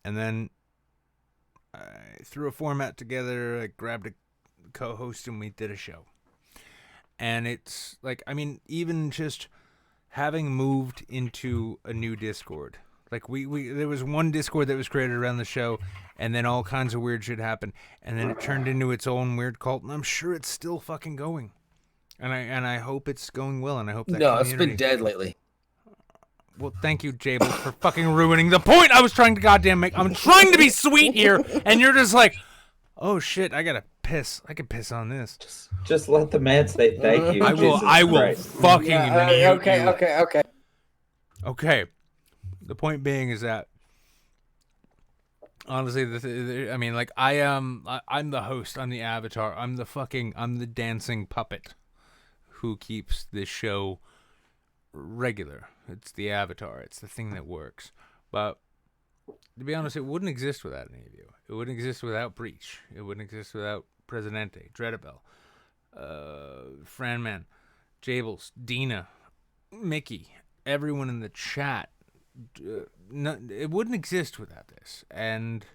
And then I threw a format together, I grabbed a co-host and we did a show. And it's like, I mean, even just having moved into a new Discord, like we there was one Discord that was created around the show, and then all kinds of weird shit happened, and then it turned into its own weird cult, and I'm sure it's still fucking going. And I hope it's going well, and I hope that it's been dead lately. Well, thank you, Jables, for fucking ruining the point I was trying to goddamn make. I'm trying to be sweet here, and you're just like, oh shit, I gotta piss. I can piss on this. Just let the man say thank you. I will. Jesus I will Christ. fucking mute okay, you. okay. Okay. The point being is that honestly, I mean, like I'm the host. I'm the avatar. I'm the dancing puppet who keeps this show regular. It's the avatar. It's the thing that works. But to be honest, it wouldn't exist without any of you. It wouldn't exist without Breach. It wouldn't exist without Presidente, Dreadabel, Franman, Jables, Dina, Mickey, everyone in the chat. It wouldn't exist without this. And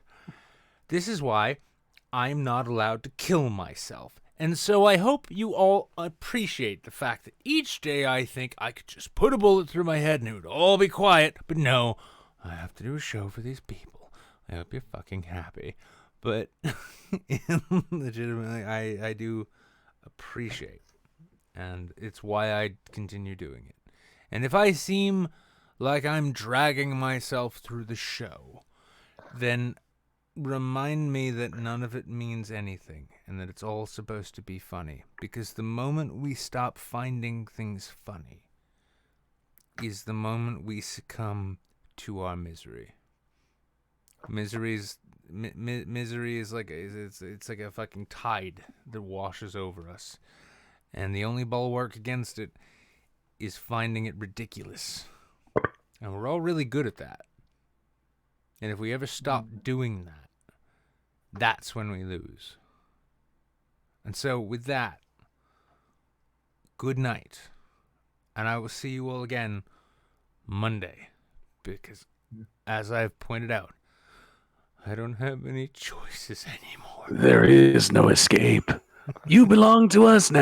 this is why I'm not allowed to kill myself. And so I hope you all appreciate the fact that each day I think I could just put a bullet through my head and it would all be quiet. But no, I have to do a show for these people. I hope you're fucking happy. But legitimately, I do appreciate. And it's why I continue doing it. And if I seem like I'm dragging myself through the show, then remind me that none of it means anything and that it's all supposed to be funny. Because the moment we stop finding things funny is the moment we succumb to our misery. Misery is like it's like a fucking tide that washes over us, and the only bulwark against it is finding it ridiculous. And we're all really good at that. And if we ever stop doing that, that's when we lose. And so with that, good night. And I will see you all again Monday. Because, as I've pointed out, I don't have any choices anymore. There is no escape. You belong to us now.